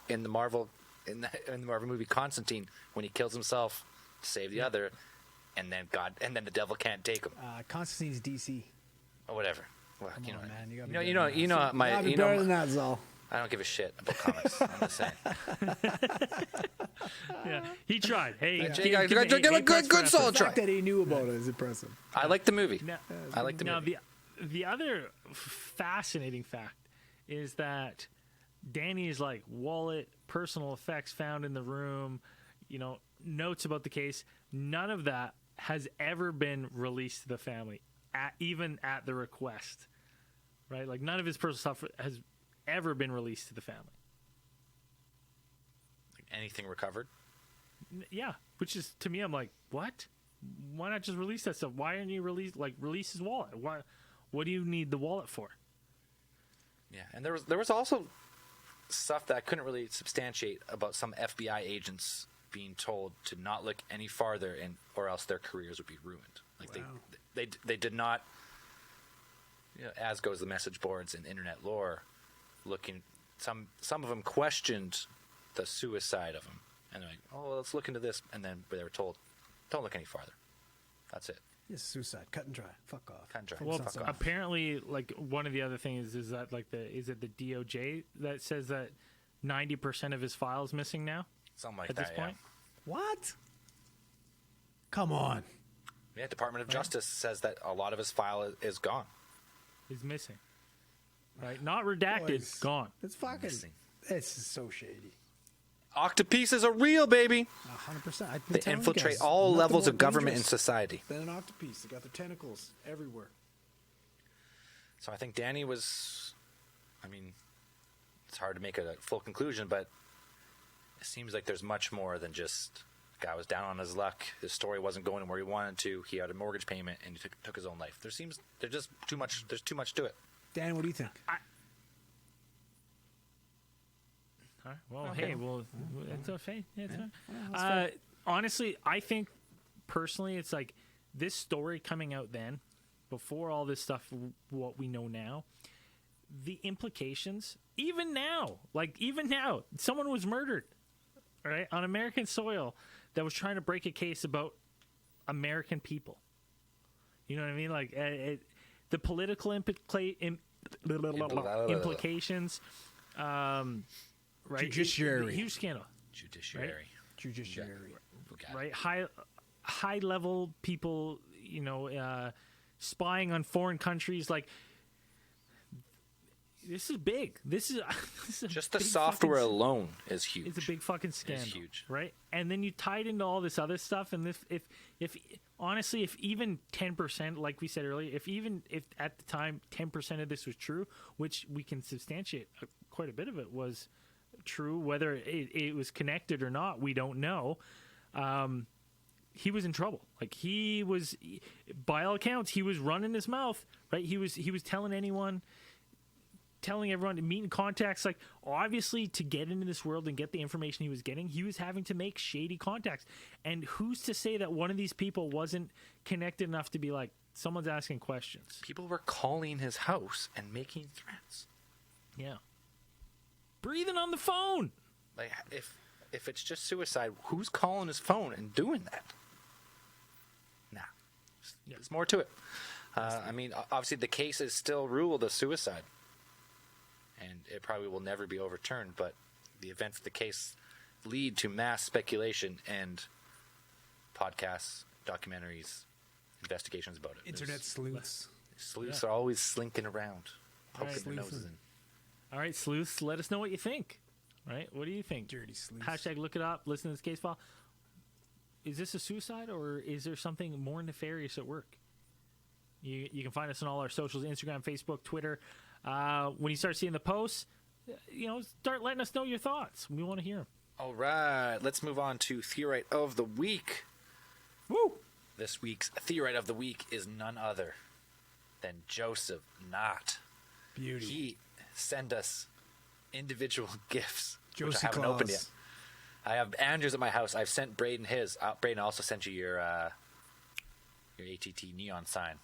in the Marvel movie Constantine when he kills himself to save the other, and then the devil can't take him Constantine's DC. or whatever. Well, Come on, man. You I better than that, Zal. don't give a shit about comics. I'm just saying. Yeah, he tried. Hey, Give a good solid The try. fact that he knew about it is impressive. I like the movie. Now, I like the movie. the other fascinating fact is that Danny's like wallet, personal effects found in the room, notes about the case. None of that has ever been released to the family, even at the request. Right? Like none of his personal stuff has ever been released to the family. Anything recovered? Yeah, which is to me, I'm like, what? Why not just release that stuff? Why aren't you release his wallet? Why? What do you need the wallet for? Yeah, and there was also stuff that I couldn't really substantiate about some FBI agents being told to not look any farther, or else their careers would be ruined. Like they did not. As goes the message boards and internet lore, looking. Some of them questioned the suicide of him, and they're like, "Oh, well, let's look into this," and then they were told, "Don't look any farther." That's it. It's suicide. Cut and dry. Fuck off. Cut and dry. Well, Fuck off. apparently, like one of the other things is that is it the DOJ that says that 90% of his files missing now Something like at that. this point? What? Come on. Yeah, Department of Justice says that a lot of his file is gone. Is missing, right? Not redacted, Boys, gone. It's fucking. Missing. This is so shady. Octopuses are real, baby. 100%. They infiltrate all levels of government and society. Than an octopus. They got their tentacles everywhere. So I think Danny was. I mean, it's hard to make a full conclusion, but it seems like there's much more than just the guy was down on his luck. His story wasn't going where he wanted to. He had a mortgage payment and he took his own life. There's just too much. There's too much to it. Dan, what do you think? All right. Well, Okay. hey, it's okay. Yeah, it's fine. Honestly, I think personally, it's like this story coming out then, before all this stuff, what we know now, the implications, even now, someone was murdered, right, on American soil that was trying to break a case about American people. You know what I mean? Like the political implications. Right? Judiciary. Huge scandal. Judiciary. Judiciary. got right? High level people, spying on foreign countries. Like, this is big. This is a Just the big software fucking, alone is huge. it's a big fucking scandal. huge. Right? And then you tie it into all this other stuff. And if honestly, if even 10%, like we said earlier, if at the time 10% of this was true, which we can substantiate, quite a bit of it was true, whether it was connected or not, we don't know. He was in trouble. Like, he was, by all accounts, he was running his mouth, right? He was telling everyone to meet in contacts. Like, obviously, to get into this world and get the information he was getting, he was having to make shady contacts. And who's to say that one of these people wasn't connected enough to be like, someone's asking questions? People were calling his house and making threats. Yeah. Breathing on the phone. Like, if it's just suicide, who's calling his phone and doing that? Nah. There's more to it. I mean, obviously, the case is still ruled a suicide. And it probably will never be overturned, but the events of the case lead to mass speculation and podcasts, documentaries, investigations about it. Internet sleuths. Sleuths are always slinking around, poking Right. their noses in. All right, sleuths, let us know what you think. Right? What do you think? Dirty sleuths. Hashtag look it up. Listen to this case file. Is this a suicide, or is there something more nefarious at work? You can find us on all our socials: Instagram, Facebook, Twitter. When you start seeing the posts, start letting us know your thoughts. We want to hear them. All right, let's move on to Theorite of the Week. Woo! This week's Theorite of the Week is none other than Joseph Knott. Beauty. He sent us individual gifts, which Josie I haven't Claus. opened yet. I have Andrew's at my house. I've sent Braden his. Braden also sent you your ATT neon sign.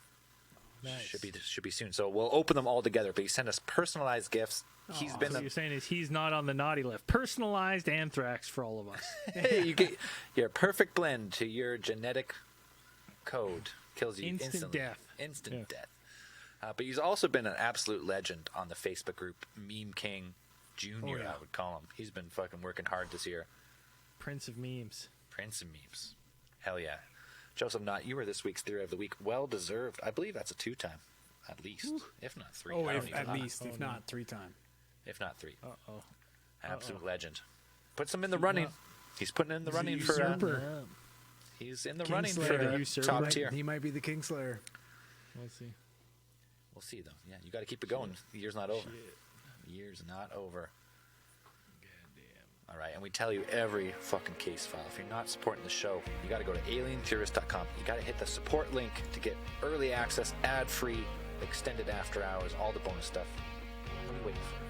Nice. Should be soon. So we'll open them all together. But he sent us personalized gifts. He's been So what you're saying is he's not on the naughty list. Personalized anthrax for all of us. hey, you get your perfect blend to your genetic code. Kills you Instant instantly. death. Instant Yeah. death. But he's also been an absolute legend on the Facebook group Meme King Junior. yeah. I would call him. He's been fucking working hard this year. Prince of memes. Prince of memes. Hell yeah. Joseph Knott, you were this week's Theory of the Week. Well deserved. I believe that's a 2-time, at least, if not 3. Oh, I don't if, even at know. least, if not 3 times. If not 3. Uh-oh. Absolute legend. Puts him in the running. He's putting in the running for. usurper. He's in the King running Slayer. for Usurper. top tier. He might be the Kingslayer. We'll see. We'll see, though. Yeah, you got to keep it going. The year's not over. The year's not over. All right, and we tell you every fucking case file. If you're not supporting the show, you got to go to alientheorist.com. You got to hit the support link to get early access, ad-free, extended after hours, all the bonus stuff. What are you waiting for?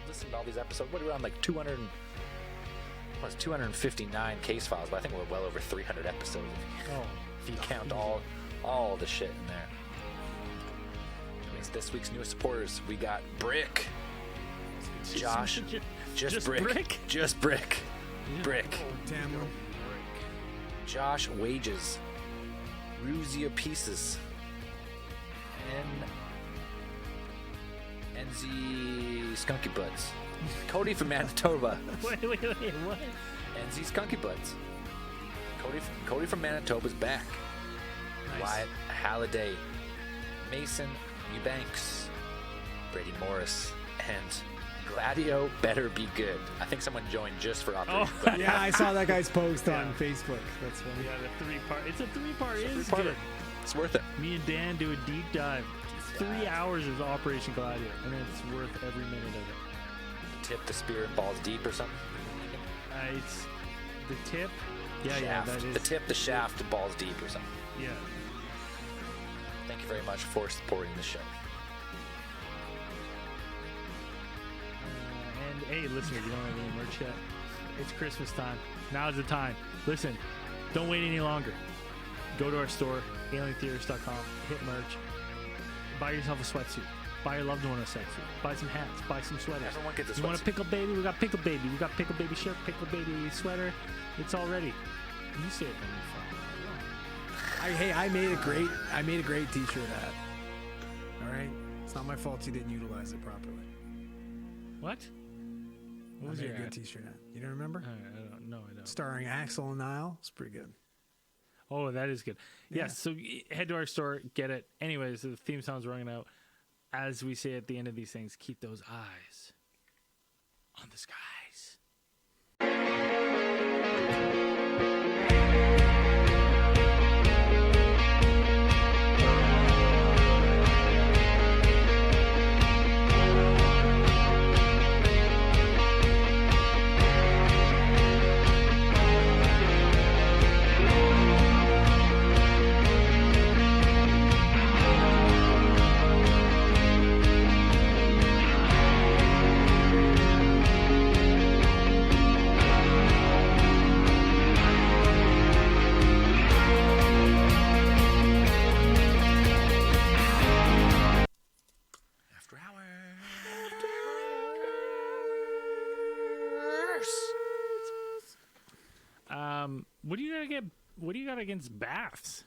Listen to all these episodes. What are we on, like 259 case files, but I think we're well over 300 episodes if you count all the shit in there. It's this week's newest supporters. We got Brick, Josh, just Brick, just Brick, Brick, Tamlin. Josh Wages, Ruzia Pieces, NZ Skunky Butts, Cody from Manitoba, Wait, what? NZ Skunky Butts, Cody from Manitoba's back, Wyatt Halliday, Mason Eubanks, Brady Morris, and Gladio Better Be Good. I think someone joined just for Operation Gladio. Yeah, I saw that guy's post on Facebook. That's funny. Yeah, the 3-part. It's a 3-part. It is Three-parter. good. It's worth it. Me and Dan do a deep dive. 3 hours of Operation Gladio, and it's worth every minute of it. Tip the spear and balls deep or something. It's the tip. Yeah, Shaft. that is The tip, the shaft, the balls deep or something. Yeah. Thank you very much for supporting the show. And hey, listen, if you don't have any merch yet, it's Christmas time. Now's the time. Listen, don't wait any longer. Go to our store, alientheorist.com, hit merch, buy yourself a sweatsuit, buy your loved one a sweatsuit, buy some hats, buy some sweaters. Everyone gets a You want a sweatsuit. pickle baby? We got pickle baby. We got pickle baby shirt, pickle baby sweater. It's all ready. You say it when you I made a great T-shirt hat. All right, it's not my fault you didn't utilize it properly. What? What was I made your a good ad? T-shirt hat. You don't remember? I don't No, I don't. starring Axel and Niall. It's pretty good. Oh, that is good. Yes, so head to our store, get it. Anyways, the theme song's running out. As we say at the end of these things, keep those eyes on the skies. After hours. What do you got against baths?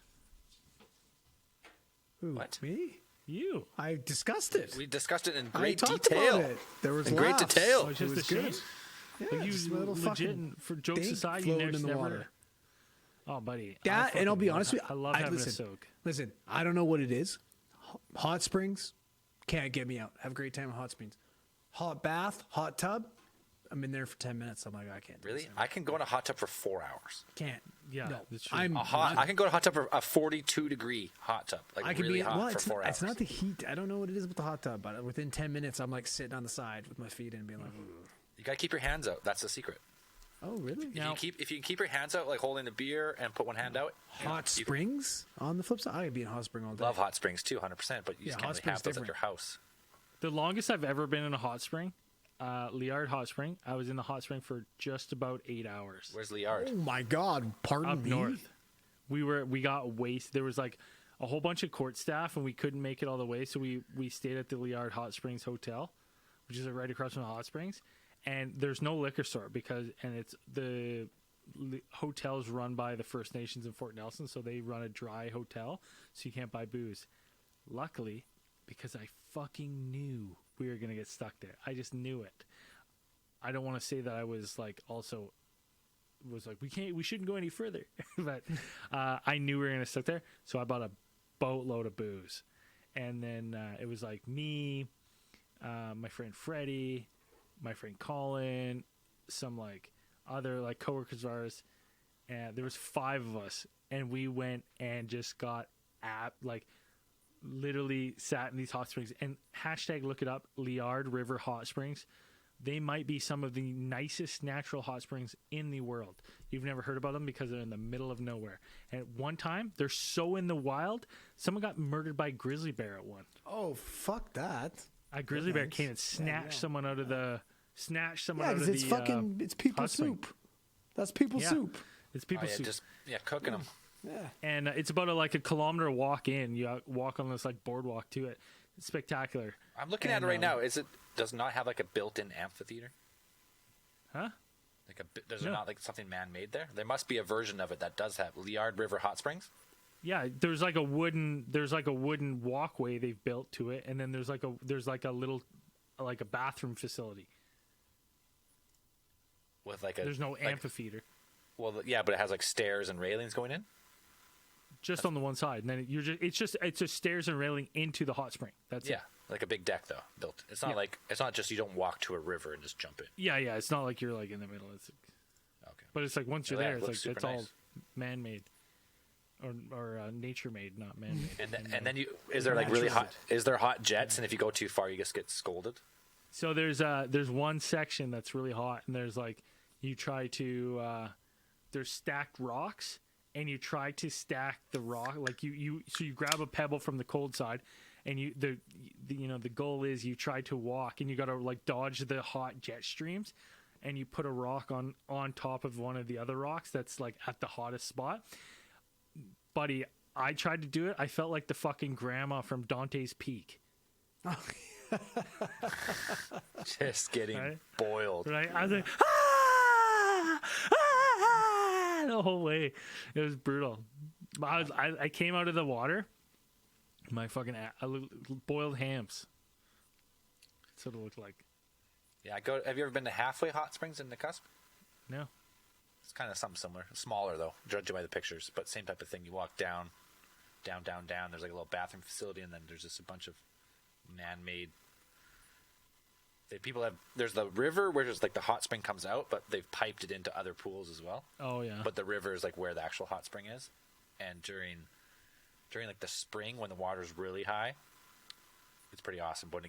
Who, What? me? You. I discussed it. We discussed it in I great talked detail. about it. There was In great laughs. detail. Oh, it's It just was a good. shit. Yeah, Like just a you little legit, fucking for jokes dink aside, you floating never. in the water. Oh, buddy. That, and I'll be honest with you, I love having a soak. Listen, I don't know what it is. Hot springs can't get me out. Have a great time in hot springs. Hot bath, hot tub. I'm in there for 10 minutes. I'm like, I can't do Really? this. I can go in a hot tub for 4 hours. Can't. Yeah, No. that's true. I'm I can go to a hot tub for a 42-degree hot tub. Like I can really be hot well. for 4 hours. It's not the heat. I don't know what it is with the hot tub, but within 10 minutes, I'm like sitting on the side with my feet in, being like, "Ugh." You gotta keep your hands out. That's the secret. "Oh, really?" If you can keep your hands out, like holding the beer and put one hand out. Hot you springs on the flip side. I could be in a hot spring all day. love hot springs too, 100%. But you just Yeah, hot can't really have springs those at different. your house. The longest I've ever been in a hot spring, Liard Hot Spring. I was in the hot spring for just about 8 hours. Where's Liard? Oh my God! Pardon Up me. north. We got wasted. There was like a whole bunch of court staff, and we couldn't make it all the way, so we stayed at the Liard Hot Springs Hotel, which is right across from the hot springs. And there's no liquor store it's the hotel's run by the First Nations in Fort Nelson, so they run a dry hotel, so you can't buy booze. Luckily, because I fucking knew we were gonna get stuck there. I just knew it. I don't want to say that I was like also was like we shouldn't go any further, but I knew we were gonna stuck there, so I bought a boatload of booze, and then it was like me, my friend Freddie, my friend Colin, some like other like coworkers of ours, and there was 5 of us, and we went and just got literally sat in these hot springs, and hashtag look it up, Liard River Hot Springs. They might be some of the nicest natural hot springs in the world. You've never heard about them because they're in the middle of nowhere. And at one time, they're so in the wild, someone got murdered by a grizzly bear at one. Oh, fuck that. A grizzly bear Thanks. came and snatched someone out of the Yeah, because it's fucking, it's people hot spring. soup. That's people Yeah. soup. It's people soup. Cooking them. Yeah. And it's about a kilometer walk in. You walk on this like boardwalk to it. It's spectacular. I'm looking at it right now. Does it not have like a built-in amphitheater? Huh? Does No. there not like something man-made there? There must be a version of it that does have Liard River Hot Springs. Yeah, there's like a wooden walkway they've built to it, and then there's like a little like a bathroom facility. With like There's no amphitheater, Well, yeah, but it has like stairs and railings going in. just on the one side, and then it's just stairs and railing into the hot spring. That's Yeah, it. like a big deck though built. It's not it's not just you don't walk to a river and just jump in. Yeah. It's not like you're like in the middle. It's Okay. but it's like once you're Yeah, there, it it's looks like it's super all nice. man-made or nature-made, not man-made. And then is there like really hot? Is there hot jets? And if you go too far, you just get scolded. So there's one section that's really hot, and there's like you try to there's stacked rocks, and you try to stack the rock like you grab a pebble from the cold side, and the goal is you try to walk, and you got to like dodge the hot jet streams, and you put a rock on top of one of the other rocks that's like at the hottest spot. Buddy, I tried to do it. I felt like the fucking grandma from Dante's Peak. Just getting Right? boiled. Right? I was like, the whole way. It was brutal. I came out of the water. My fucking boiled hams. That's what it looked like. Yeah, Have you ever been to Halfway Hot Springs in the Cusp? No. It's kind of something similar. Smaller, though, judging by the pictures. But same type of thing. You walk down. There's like a little bathroom facility, and then there's just a bunch of man-made... There's the river where there's like the hot spring comes out, but they've piped it into other pools as well. Oh, yeah. But the river is like where the actual hot spring is. And during like the spring when the water's really high, it's pretty awesome. But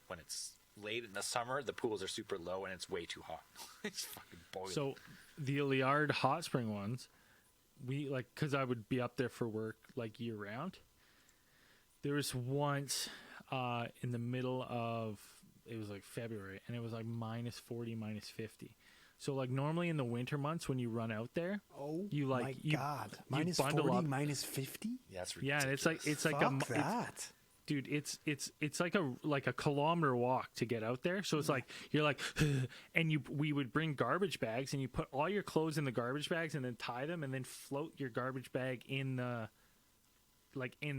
when it's late in the summer, the pools are super low and it's way too hot. It's fucking boiling. So the Liard hot spring ones, we like, because I would be up there for work like year round. There was once in the middle of, it was like February, and it was like minus 40, minus 50. So like normally in the winter months when you run out there, you like God, you minus bundle 40, up. minus 50. Yeah, it's Yeah, ridiculous. and it's like Fuck that. dude, it's like a kilometer walk to get out there. So it's like you're like, and we would bring garbage bags, and you put all your clothes in the garbage bags, and then tie them, and then float your garbage bag in the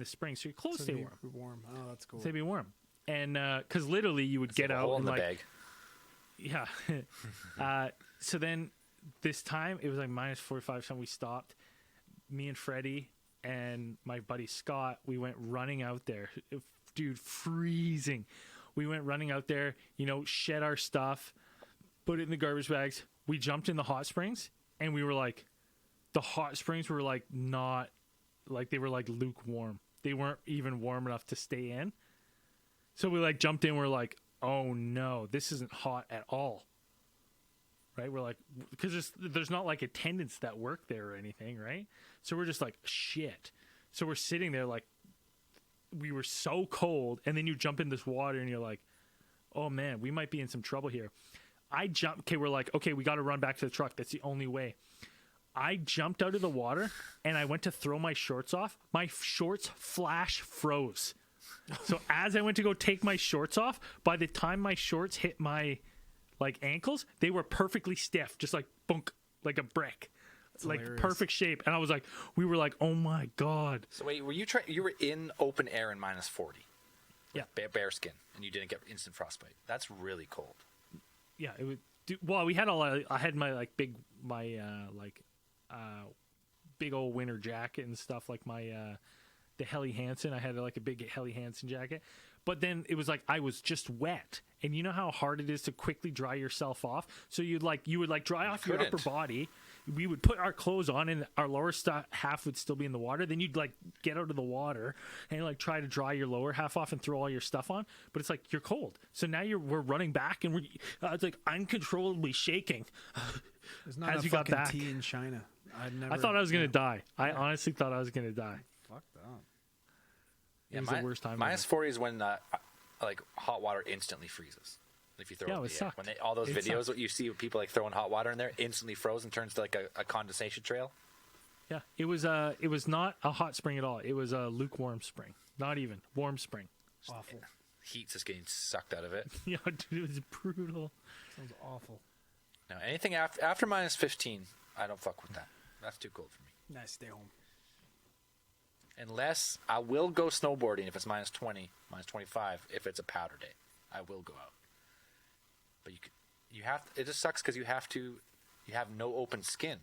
spring, so your clothes stay warm. Warm. Oh, that's cool. Stay warm, and because literally you would get a out hole and in the like, bag. yeah. So then this time it was like minus 45. So we stopped. Me and Freddie and my buddy Scott, we went running out there. Dude, freezing. We went running out there, shed our stuff, put it in the garbage bags. We jumped in the hot springs, and we were like, the hot springs were like not, like they were like lukewarm. They weren't even warm enough to stay in. So we like jumped in. We're like, oh no, this isn't hot at all. Right? We're like, because there's not like attendants that work there or anything, right? So we're just like, shit. So we're sitting there like, we were so cold, and then you jump in this water, and you're like, oh man, we might be in some trouble here. We're like, okay, we got to run back to the truck. That's the only way. I jumped out of the water, and I went to throw my shorts off. My shorts flash froze. So as I went to go take my shorts off, by the time my shorts hit my ankles, they were perfectly stiff, just like bunk, like a brick. That's like hilarious. Perfect shape. And I was like, we were like, oh my God. So wait, you were in open air in minus 40? Yeah. Bare skin, and you didn't get instant frostbite. That's really cold. Yeah, it would. Well, we had I had my big old winter jacket and stuff, like the Helly Hansen. I had like a big Helly Hansen jacket. But then it was like I was just wet. And you know how hard it is to quickly dry yourself off? So you would dry off your upper body. We would put our clothes on, and our lower half would still be in the water. Then you'd get out of the water and try to dry your lower half off and throw all your stuff on. But it's like you're cold. So now we're running back, and it's like uncontrollably shaking. There's not as a you got fucking back. tea in China. I thought I was gonna die. I honestly thought I was gonna die. Fuck that. It was the worst time. Minus 40 is when hot water instantly freezes. If you throw it in the air. sucked. When all those videos, what you see people throwing hot water in there, instantly frozen, turns to a condensation trail. Yeah, it was not a hot spring at all. It was a lukewarm spring, not even warm spring. Awful. Heat's just getting sucked out of it. Yeah, dude, it was brutal. Sounds awful. Now, anything after minus 15, I don't fuck with that. That's too cold for me. Nice, stay home. Unless I will go snowboarding if it's minus 20, minus 25, if it's a powder day. I will go out. But you have it just sucks because you have no open skin.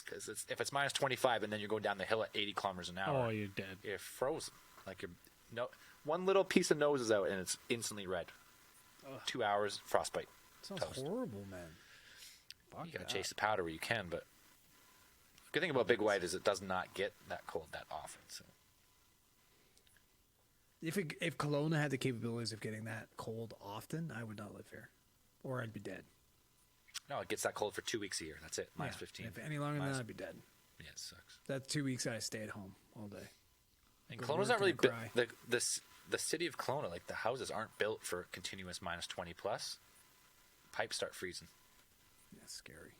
Because if it's minus 25 and then you're going down the hill at 80 kilometers an hour, Oh, you're dead. you're frozen. One little piece of nose is out and it's instantly red. 2 hours frostbite. Sounds Toast. horrible, man. Fuck You gotta that. chase the powder where you can, but the good thing about Big White is it does not get that cold that often. So If Kelowna had the capabilities of getting that cold often, I would not live here, or I'd be dead. no, it gets that cold for 2 weeks a year. That's it. Minus Yeah, 15. If any longer than that, I'd be dead. Yeah, it sucks. That's 2 weeks I stay at home all day. And Go to Kelowna's work not really and built. cry. The city of Kelowna, the houses aren't built for continuous minus 20 plus. Pipes start freezing. That's scary.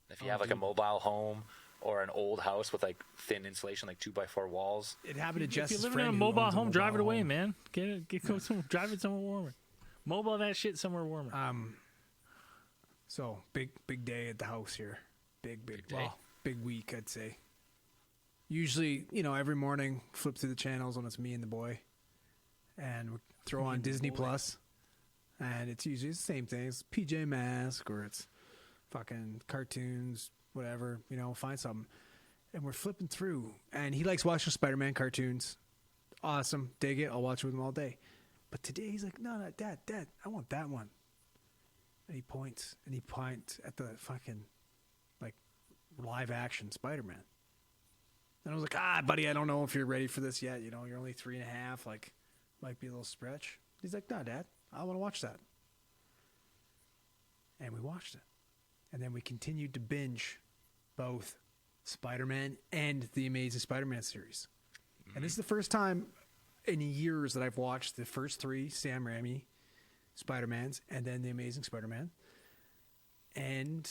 If you have a mobile home or an old house with thin insulation, 2x4 walls, It happened to If Jess's you're living friend in a who mobile owns home, drive it away, home. man. Drive it somewhere warmer. Mobile that shit somewhere warmer. So big day at the house here. Big day. well, big week, I'd say. Usually, every morning, flip through the channels when it's me and the boy, and we throw on Disney Plus, and it's usually the same thing. It's PJ Masks, or it's fucking cartoons, whatever, find something. And we're flipping through, and he likes watching Spider-Man cartoons. Awesome, dig it. I'll watch it with him all day. But today he's like, no, Dad, I want that one. And he points at the fucking like live action Spider-Man. And I was like, buddy, I don't know if you're ready for this yet. You're only 3.5. Like, might be a little stretch. He's like, no, Dad, I want to watch that. And we watched it. And then we continued to binge both Spider-Man and the Amazing Spider-Man series. And this is the first time in years that I've watched the first 3 Sam Raimi Spider-Mans and then the Amazing Spider-Man. And,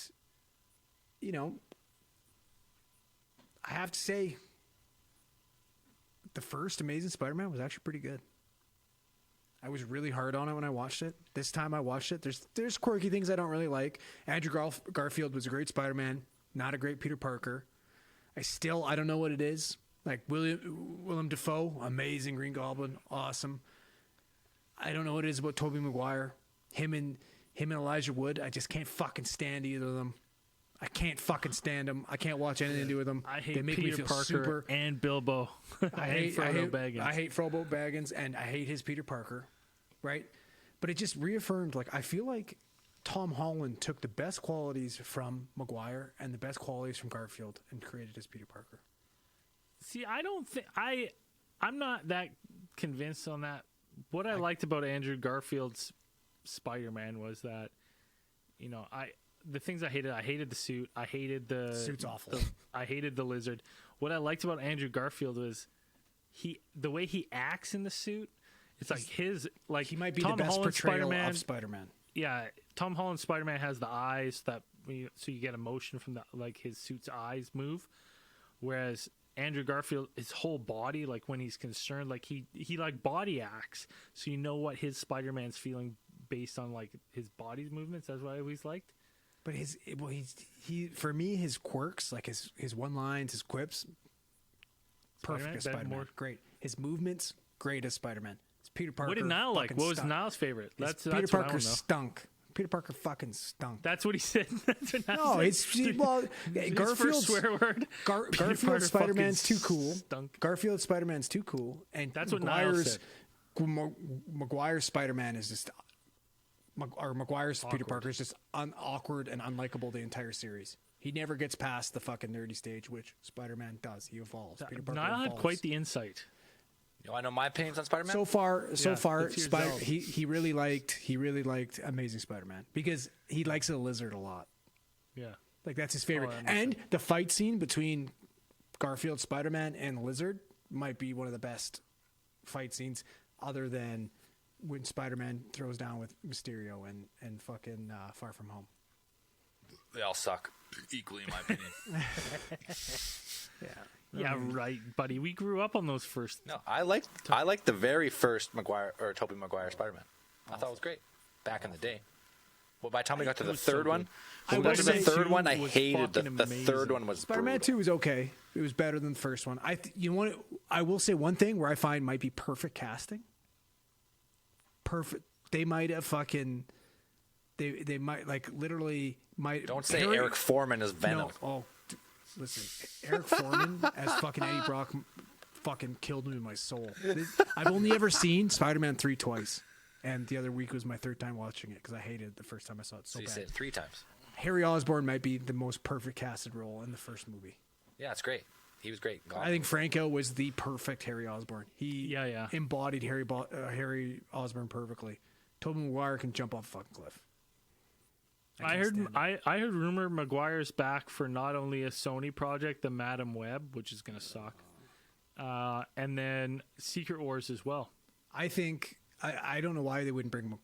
I have to say, the first Amazing Spider-Man was actually pretty good. I was really hard on it when I watched it. This time I watched it. There's quirky things I don't really like. Andrew Garfield was a great Spider-Man, not a great Peter Parker. I don't know what it is. Like Willem Dafoe, amazing Green Goblin, awesome. I don't know what it is about Tobey Maguire. Him and Elijah Wood, I just can't fucking stand either of them. I can't fucking stand them. I can't watch anything to do with them. I hate they make Peter me feel Parker super. and Bilbo. I hate Frodo Baggins. I hate Frodo Baggins, and I hate his Peter Parker, right? But it just reaffirmed, like, I feel like Tom Holland took the best qualities from Maguire and the best qualities from Garfield and created his Peter Parker. See, I don't think I'm not that convinced on that. What I liked about Andrew Garfield's Spider-Man was that, the things I hated the suit. I hated the suit's awful. I hated the lizard. What I liked about Andrew Garfield was the way he acts in the suit. It's like he might be Tom the best Holland's portrayal Spider-Man, of Spider-Man. Yeah, Tom Holland's Spider-Man has the eyes so you get emotion from his suit's eyes move, whereas Andrew Garfield, his whole body, like when he's concerned, like he like body acts, so you know what his Spider-Man's feeling based on like his body's movements. That's what I always liked. But for me, his quirks, like his one-lines, his quips, perfect as Spider-Man. Great. His movements, great as Spider-Man. It's Peter Parker. What did Niall like? What was Niall's favorite? Peter Parker stunk. Peter Parker fucking stunk. That's what he said. That's what Garfield's swear word. Garfield's Spider-Man's too cool. Stunk. Garfield's Spider-Man's too cool, and that's what Niall said. Maguire's Spider-Man is just. Maguire's awkward. Peter Parker is just awkward and unlikable the entire series. He never gets past the fucking nerdy stage, which Spider-Man does. He evolves. Peter Parker Niall evolves. had quite the insight. You want to know my opinions on Spider-Man? So far, yourself. he really liked Amazing Spider-Man because he likes the lizard a lot. Yeah, like that's his favorite. that makes And sense. the fight scene between Garfield, Spider-Man, and Lizard might be one of the best fight scenes, other than when Spider-Man throws down with Mysterio and fucking Far From Home. They all suck equally, in my opinion. Yeah, right, buddy. We grew up on those first. No, I liked the very first Tobey Maguire Spider-Man. I thought it was great back in the day. Well, by the time we got to the third one, I hated the third one was Spider-Man 2 was okay. It was better than the first one. I will say one thing where I find might be perfect casting. Perfect. They might have fucking. They might like literally might. Don't say Eric Foreman as Venom. No, listen, Eric Foreman as fucking Eddie Brock fucking killed me in my soul. I've only ever seen Spider-Man 3 twice, and the other week was my third time watching it because I hated it the first time I saw it so you bad. said it 3 times. Harry Osborn might be the most perfect casted role in the first movie. Yeah, it's great. He was great. I think Franco was the perfect Harry Osborn. He Yeah. embodied Harry Osborn perfectly. Tobey Maguire can jump off a fucking cliff. I heard rumor Maguire's back for not only a Sony project, the Madam Web, which is gonna suck, and then Secret Wars as well. I think I don't know why they wouldn't bring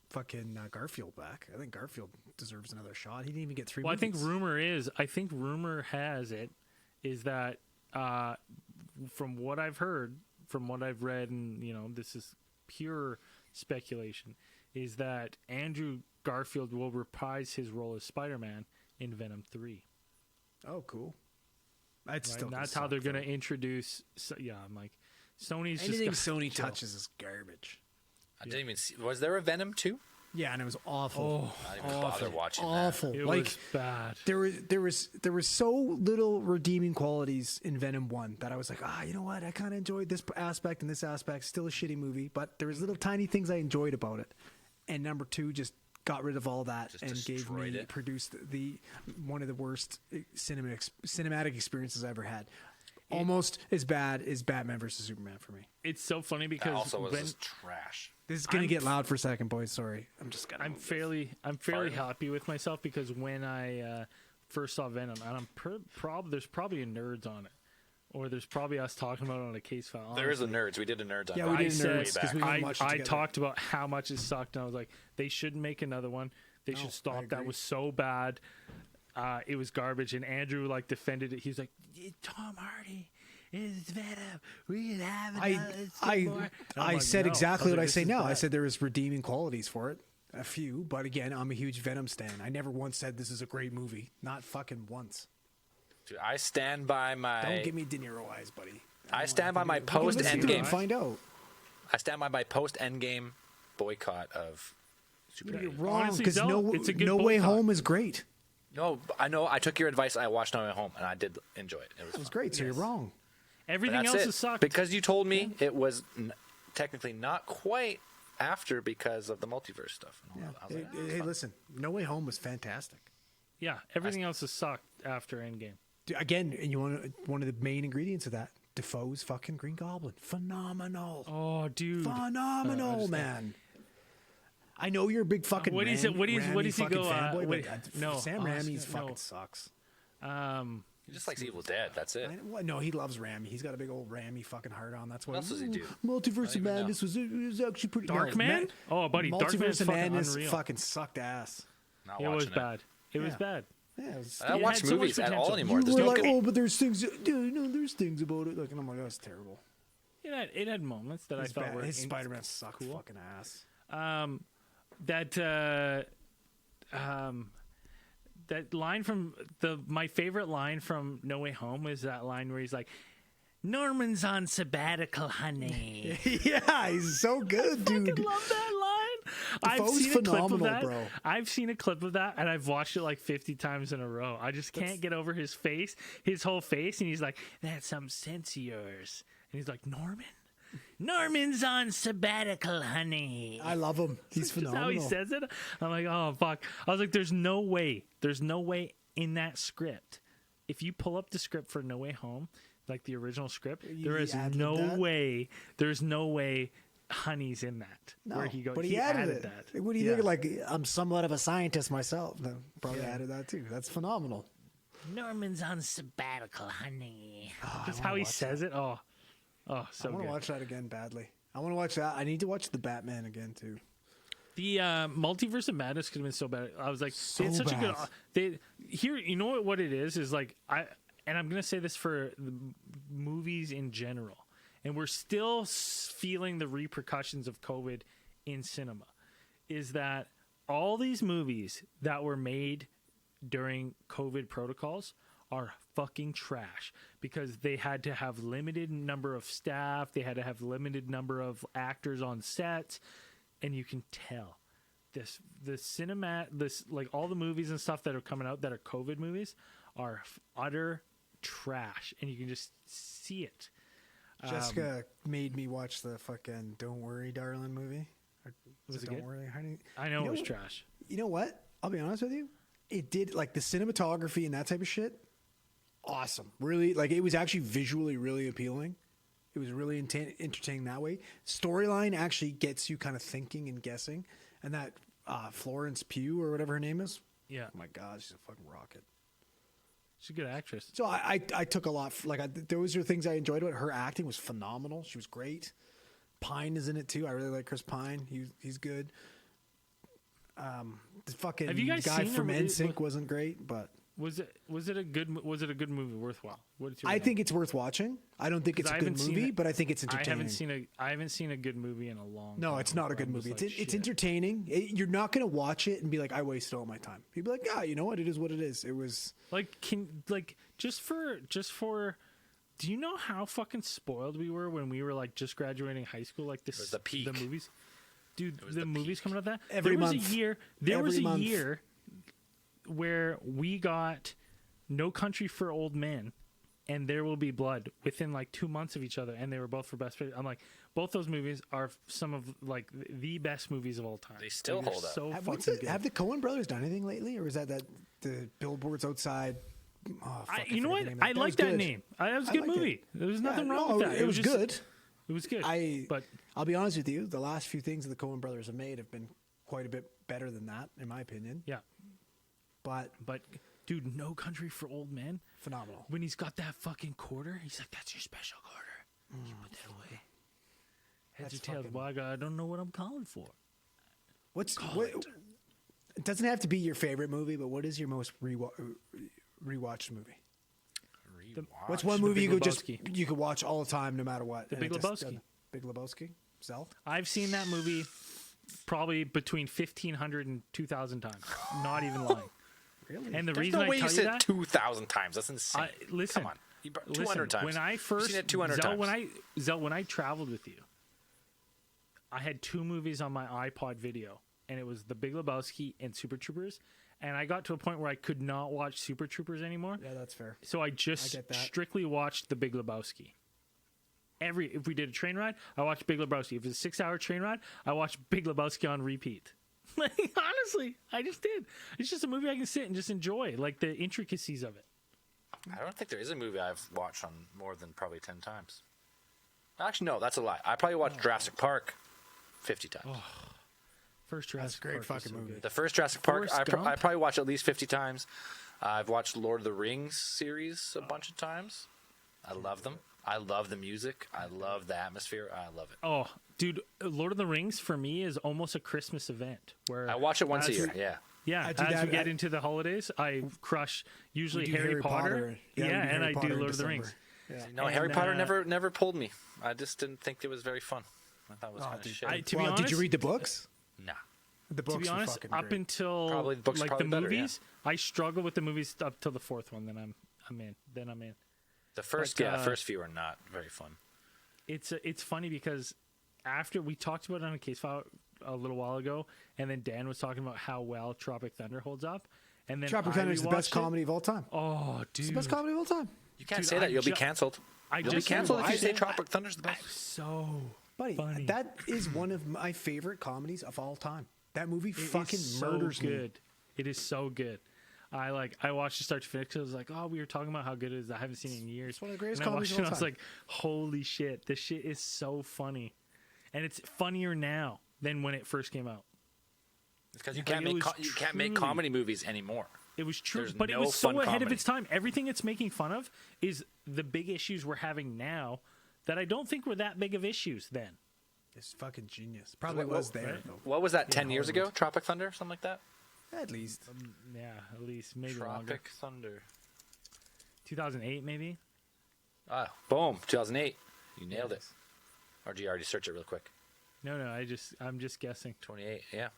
fucking Garfield back. I think Garfield deserves another shot. He didn't even get 3 Well, movies. I think rumor has it is that from what I've heard, from what I've read, and this is pure speculation, is that Andrew Garfield will reprise his role as Spider-Man in Venom 3. Oh, cool. That's how they're going to introduce. I'm like, Sony's anything just Sony touches is garbage. I didn't even see. Was there a Venom 2? Yeah, and it was awful. I didn't even bother watching Awful. It Like was bad. there was so little redeeming qualities in Venom 1 that I was like, you know what? I kind of enjoyed this aspect and this aspect. Still a shitty movie, but there was little tiny things I enjoyed about it. And number 2 just got rid of all that and produced one of the worst cinematic experiences I ever had. Almost as bad as Batman versus Superman for me. It's so funny because That also was just trash. This is gonna get loud for a second, boys. Sorry, I'm fairly happy with myself because when I first saw Venom, and there's probably a nerds on it, or there's probably us talking about it on a case file. There is a nerds. We did a nerds on. Yeah, we did Venom nerds way because back. we watched it I together. talked about how much it sucked, and I was like, they shouldn't make another one. They should stop. That was so bad. It was garbage, and Andrew like defended it. He was like, Tom Hardy. Is Venom? We can have I said exactly what I say now. I said there was redeeming qualities for it, a few, but again, I'm a huge Venom stan. I never once said this is a great movie, not fucking once. Dude, I stand by my. Don't give me De Niro eyes, buddy. I stand by my post Listen to it Endgame. and find out. I stand by my post Endgame boycott of You're superheroes. wrong Honestly, because Zell, it's a good No Way boycott. Home is great. No, I know. I took your advice. I watched No Way Home, and I did enjoy it. It was, It was fun. great. So you're wrong. Everything But else that's has it. sucked. Because you told me it was technically not quite after because of the multiverse stuff. And all that. I was like, Hey, listen, No Way Home was fantastic. yeah, everything else has sucked after Endgame. Dude, again, and you want one of the main ingredients of that? Defoe's fucking Green Goblin, phenomenal. Oh, dude. Phenomenal, man. I know you're a big fucking. What is it? What does he fucking go? Fanboy, Wait, but no, Sam honestly, Raimi's fucking sucks. he just likes Evil Dead. That's it. No, he loves Raimi. He's got a big old Raimi fucking heart on. That's why. What else does he do? Multiverse of even know. Madness was actually pretty. Darkman? Oh, buddy, Darkman's Multiverse of fucking Madness unreal. fucking sucked ass. Not It was watching bad. It was Yeah. bad. Yeah, it was. I don't It watch had so much movies at all potential. anymore. You There's were no like, good- but there's things. Dude, no, there's things about it. Like, and I'm like, that's terrible. It had moments that I thought were His Spider-Man sucks cool. fucking ass. That line from my favorite line from No Way Home is that line where he's like, "Norman's on sabbatical, honey." Yeah, he's so good, dude. I love that line. I've Defoe's seen a clip of phenomenal, that. bro. I've seen a clip of that, and I've watched it like 50 times in a row. I just can't get over his face, his whole face, and he's like, "That's some sense of yours," and he's like, Norman's on sabbatical, honey." I love him. He's Just phenomenal. how he says it. I'm like, oh fuck. I was like, there's no way in that script. If you pull up the script for No Way Home, like the original script, there is ad-libbed no that? way. There's no way honey's in that. No, where he goes, but he added that. it. What do you Yeah. think? Like, I'm somewhat of a scientist myself. No, probably added that too. That's phenomenal. Norman's on sabbatical, honey. Just wanna how he watch says it. Oh, so I want good. to watch that again badly. I want to watch that. I need to watch the Batman again too. The Multiverse of Madness could have been so bad. I was like, So it's such a bad. good. Here, you know what it is like and I'm gonna say this for the movies in general, and we're still feeling the repercussions of COVID in cinema. Is that all these movies that were made during COVID protocols are fucking trash because they had to have limited number of staff, they had to have limited number of actors on sets, and you can tell like all the movies and stuff that are coming out that are COVID movies are utter trash, and you can just see it. Jessica made me watch the fucking "Don't Worry, Darling" movie. Was it Don't good? Worry, honey. I know You it was what? trash. You know what? I'll be honest with you. It did like the cinematography and that type of shit. Awesome. Really, like it was actually visually really appealing. It was really entertaining that way. Storyline actually gets you kind of thinking and guessing. And that Florence Pugh or whatever her name is. Yeah, Oh my God, she's a fucking rocket. she's a good actress. So I took a lot. Those are things I enjoyed about it. Her acting was phenomenal. She was great. Pine is in it too. I really like Chris Pine. He's good. The fucking Have you guys guy seen from it? NSYNC wasn't great, but Was it a good movie? Worthwhile? What's your I opinion? think it's worth watching. I don't think it's a I good haven't seen movie, it. but I think it's entertaining. I haven't seen a good movie in a long time. No, it's not a where good I'm just movie. like, It's shit. entertaining. You're not going to watch it and be like, I wasted all my time. You'd be like, yeah, you know what? It is what it is. It was. Just for. Do you know how fucking spoiled we were when we were like just graduating high school? Like this, was the peak. The movies. Dude, was the the movies peak. coming out that Every there was month. a year. There was Every a month. year where we got No Country for Old Men and There Will Be Blood within like 2 months of each other, and they were both for best picture. I'm like, both those movies are some of like the best movies of all time. They still Like, they're hold up. So Have, good. have the Coen brothers done anything lately, or is that the billboards outside? Oh, fuck, you know forget what? the name of I it. like was that good. name. That was a I good liked it. movie. There was Yeah, nothing wrong no, with that. It was just- good. It was good. But But I'll be honest with you, the last few things that the Coen brothers have made have been quite a bit better than that, in my opinion. yeah, But but dude, No Country for Old Men. phenomenal. When he's got that fucking quarter, he's like, "That's your special quarter. You put that away." Heads or That's tails? fucking- Well, I don't know what I'm calling for. What? It doesn't have to be your favorite movie, but what is your most rewatched movie? What's one The movie Big you could Lebowski. you could watch all the time, no matter what? The and it Big just Lebowski. doesn't- Big Lebowski. Zelf. I've seen that movie probably between 1,500 and 2,000 times. Not even lying. Really? And the There's reason no I way tell you you said that, 2,000 times. That's insane. listen, Come on. You brought listen, 200 times. when I You've first seen it 200 Zell, times. when I traveled with you, I had 2 movies on my iPod video, and it was The Big Lebowski and Super Troopers. And I got to a point where I could not watch Super Troopers anymore. Yeah, that's fair. So I just I get that. strictly watched The Big Lebowski. If we did a train ride, I watched Big Lebowski. If it's a 6-hour train ride, I watched Big Lebowski on repeat. Like, honestly, I just did. It's just a movie I can sit and just enjoy, like the intricacies of it. I don't think there is a movie I've watched on more than probably 10 times. Actually, no, that's a lie. I probably watched Jurassic Park 50 times. First Jurassic great Park was fucking so movie. good. The first Jurassic Park, Forrest Gump? I probably watched at least 50 times. I've watched Lord of the Rings series a bunch of times. I love them. I love the music. I love the atmosphere. I love it. Oh, dude, Lord of the Rings for me is almost a Christmas event where I watch it once a as- year. Yeah. Yeah, I do as that- we get I- into the holidays, I crush usually We do Harry Potter. Yeah, we do and Harry I Potter do in Lord of the December. Rings. Yeah. No, And, Harry Potter uh, never pulled me. I just didn't think it was very fun. I thought it was kind of dude. shit. To be Well, honest, did you read the books? Nah. The books to be were honest, fucking up great. until Probably the books are like probably the better, yeah. movies, I struggle with the movies up till the 4th one. Then I'm in. Then I'm in. The first, But, first few are not very fun. It's funny because after we talked about it on a case file a little while ago, and then Dan was talking about how well Tropic Thunder holds up, and then Tropic I Thunder is the best rewatched it. comedy of all time. Oh, dude, It's the best comedy of all time. You can't Dude, say that. I You'll be ju- canceled. I You'll be just canceled if you rewatched say it. Tropic Thunder's the best. So Buddy, funny. that is one of my favorite comedies of all time. That movie It is fucking so murders me. good. It is so good. I watched it start to finish. 'Cause I was like, oh, we were talking about how good it is. I haven't seen it in years. It's one of the greatest and I comedies watched of it all and I was time. like, holy shit, this shit is so funny, and it's funnier now than when it first came out. Because you Like, can't it make was you can't make truly- comedy movies anymore. It was true, There's but it no was so fun ahead of comedy. its time. Everything it's making fun of is the big issues we're having now that I don't think were that big of issues then. It's fucking genius. Probably What- was what- there though. What was that? 10 years Hollywood. ago? Tropic Thunder, something like that. At least. Yeah, at least maybe longer. Tropic Thunder. 2008 maybe. Ah, boom, 2008. You nailed it. Or did you already search it real quick? No, I'm just guessing. 28. Yeah.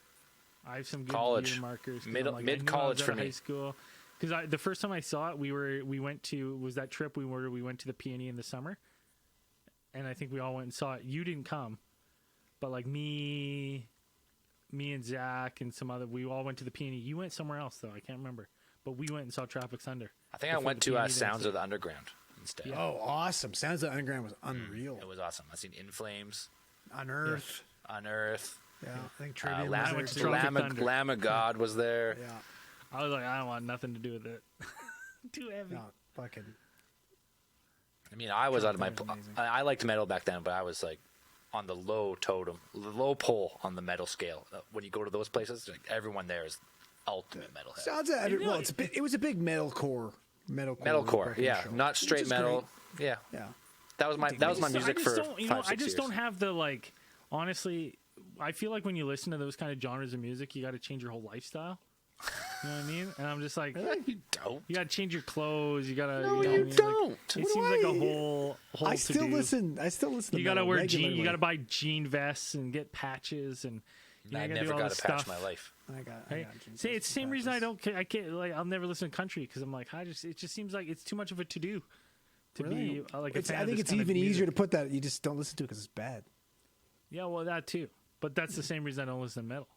I have some good College. year markers. 'cause Middle- I'm like, I knew I mid-college was for out of me. High school. Because the first time I saw it, we went to was that trip we went to the Peony in the summer, and I think we all went and saw it. You didn't come, but like me and Zach and some other, we all went to the Peony. You went somewhere else though. I can't remember, but we went and saw Tropic Thunder. I think I before went the to Peony Sounds danced. of the Underground instead. Oh, awesome. Sounds of the Underground was unreal. It was awesome. I seen In Flames, On Earth. Unearth. Yeah. I think Trivium Lamb, was went there to too. Tropic Lamb, Thunder. Lamb of God was there. Yeah. I was like, I don't want nothing to do with it. Too heavy. No, fucking. I mean, I was out of my. Thunder's amazing. I liked metal back then, but I was like on the low totem, the low pole on the metal scale. When you go to those places, like, everyone there is ultimate metalhead. Sounds of You know, well, it was a big metalcore. Metalcore, fucking yeah, show. not Which straight is metal. great. Yeah, Yeah. that was my music I just for don't, you know, 5-6 I just years. don't have the like. Honestly, I feel like when you listen to those kind of genres of music, you got to change your whole lifestyle. You know what I mean? And I'm just like, You don't. you got to change your clothes. You got to. No, you know you what I mean? don't. Like, What it do seems like a I- whole. I still to-do. listen. I still listen. You to got to metal wear regularly. jean. You got to buy jean vests and get patches and. You know, I you gotta never do all got this a patch stuff. in my life. I got Right? jeans See, and it's the same reason I patches. don't. I can't. Like, I'll never listen to country because I'm like, it just seems like it's too much of a to do. To Really? be like a fan I of think this it's kind of even music. easier to put that. You just don't listen to it because it's bad. Yeah, well, that too. But that's the same reason I don't listen to metal.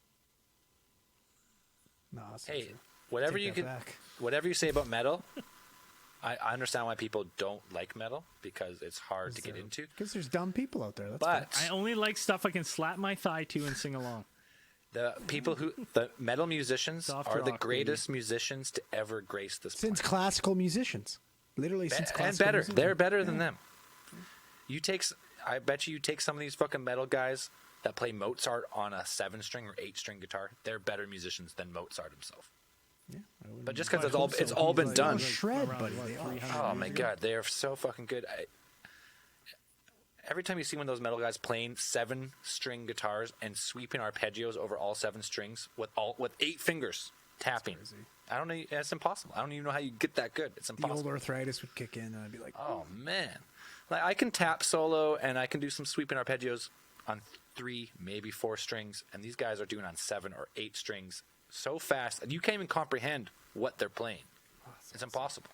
No, that's not Hey, true. whatever Take you that can, back. whatever you say about metal, I understand why people don't like metal because it's hard to get into. Because there's dumb people out there. That's But I only like stuff I can slap my thigh to and sing along. the metal musicians Soft are the rock, greatest musicians to ever grace this since planet. classical musicians. Literally since And classical better. musicians. They're better than them. I bet you take some of these fucking metal guys that play Mozart on a 7-string or 8-string guitar. They're better musicians than Mozart himself. Yeah, I wouldn't- But just because I hope it's so. all He's been like, done. "Oh, shred, Around, buddy. what, They are." 300 Oh years my ago? god, they're so fucking good. Every time you see one of those metal guys playing 7-string guitars and sweeping arpeggios over all 7 strings with 8 fingers tapping, I don't know. It's impossible. I don't even know how you get that good. It's The old impossible. arthritis would kick in, and I'd be like, Oh man, like I can tap solo and I can do some sweeping arpeggios on 3, maybe 4 strings, and these guys are doing on 7 or 8 strings so fast, and you can't even comprehend what they're playing. It's impossible,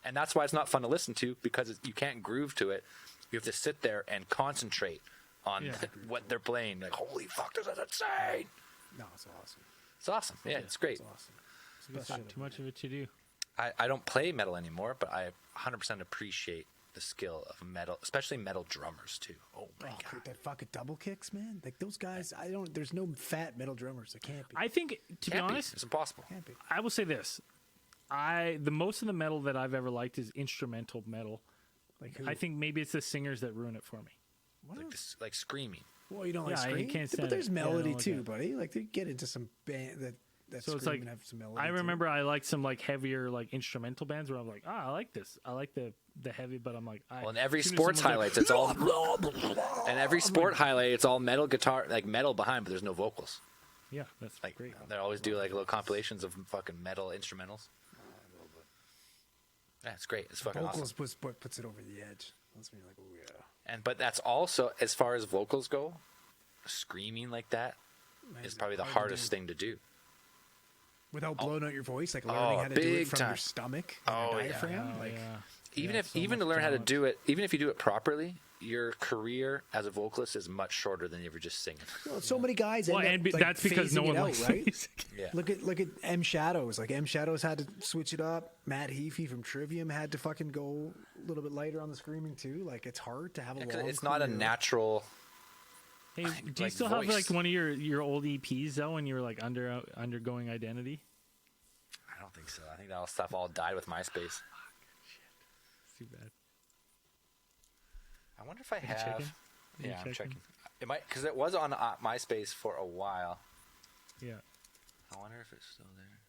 and that's why it's not fun to listen to because you can't groove to it. You have to sit there and concentrate on what they're playing. Like, holy fuck, this is insane! no, it's awesome. It's awesome. Yeah, it's great. It's awesome. Like I said, too much of it to do. I don't play metal anymore, but I 100% appreciate the skill of metal, especially metal drummers too. Oh my Oh, god. dude, that fucking double kicks, man. Like those guys, there's no fat metal drummers. There can't be. I think, to be Can't be. honest, It's impossible. Can't be. I will say this: the most of the metal that I've ever liked is instrumental metal. Like who? I think maybe it's the singers that ruin it for me. What? Like screaming. Well, you don't like Yeah, I scream, can't stand but there's it. Yeah, I don't melody like too, it. buddy. Like they get into some band that So scream it's like and have some melody. I too. remember I liked some like heavier like instrumental bands where I'm like, I like this. I like the heavy, but I'm like, Well, in every as soon as sports someone's highlights, it's all. And every sport highlight, it's all metal guitar, like metal behind, but there's no vocals. yeah, that's Like great. they always do like little compilations of fucking metal instrumentals. Yeah, it's great. It's fucking vocals awesome. was what puts it over the edge. That's when you're like, oh yeah. But that's also, as far as vocals go, screaming like that is probably the hard to hardest do. thing to do. Without blowing out your voice, like learning Oh, how to do it big from time. your stomach and Oh, your yeah. diaphragm. Oh, like, yeah. Even Yeah, if so even to much learn how to talent. do it, even if you do it properly, your career as a vocalist is much shorter than if you're just singing. well, so many guys. Well, end up, and like, that's because no phasing one it out, likes right? music. Yeah. Look at M Shadows. Like M Shadows had to switch it up. Matt Heafy from Trivium had to fucking go a little bit lighter on the screaming too. Like it's hard to have a 'Cause long. it's not a career. natural. Hey, do you like, still have voice. like one of your old EPs though when you were like undergoing Identity? I don't think so. I think that all stuff all died with MySpace. Too bad. I wonder if I you have. checking? You Yeah, I'm checking? checking. It might because it was on MySpace for a while. Yeah. I wonder if it's still there.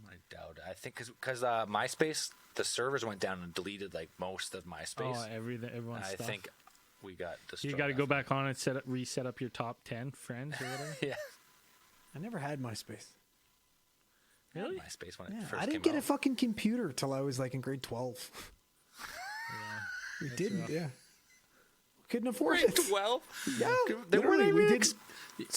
I doubt it. I think because MySpace, the servers went down and deleted like most of MySpace. Oh, everyone's I stuff. think we got destroyed. You got to go back on and reset up your top 10 friends or whatever. Yeah. I never had MySpace. Really? MySpace when it Yeah, first I didn't came get a out. fucking computer till I was like in grade 12. We didn't. rough. Yeah. Couldn't afford Grade it. 12? Yeah, There weren't literally, even we didn't. ex-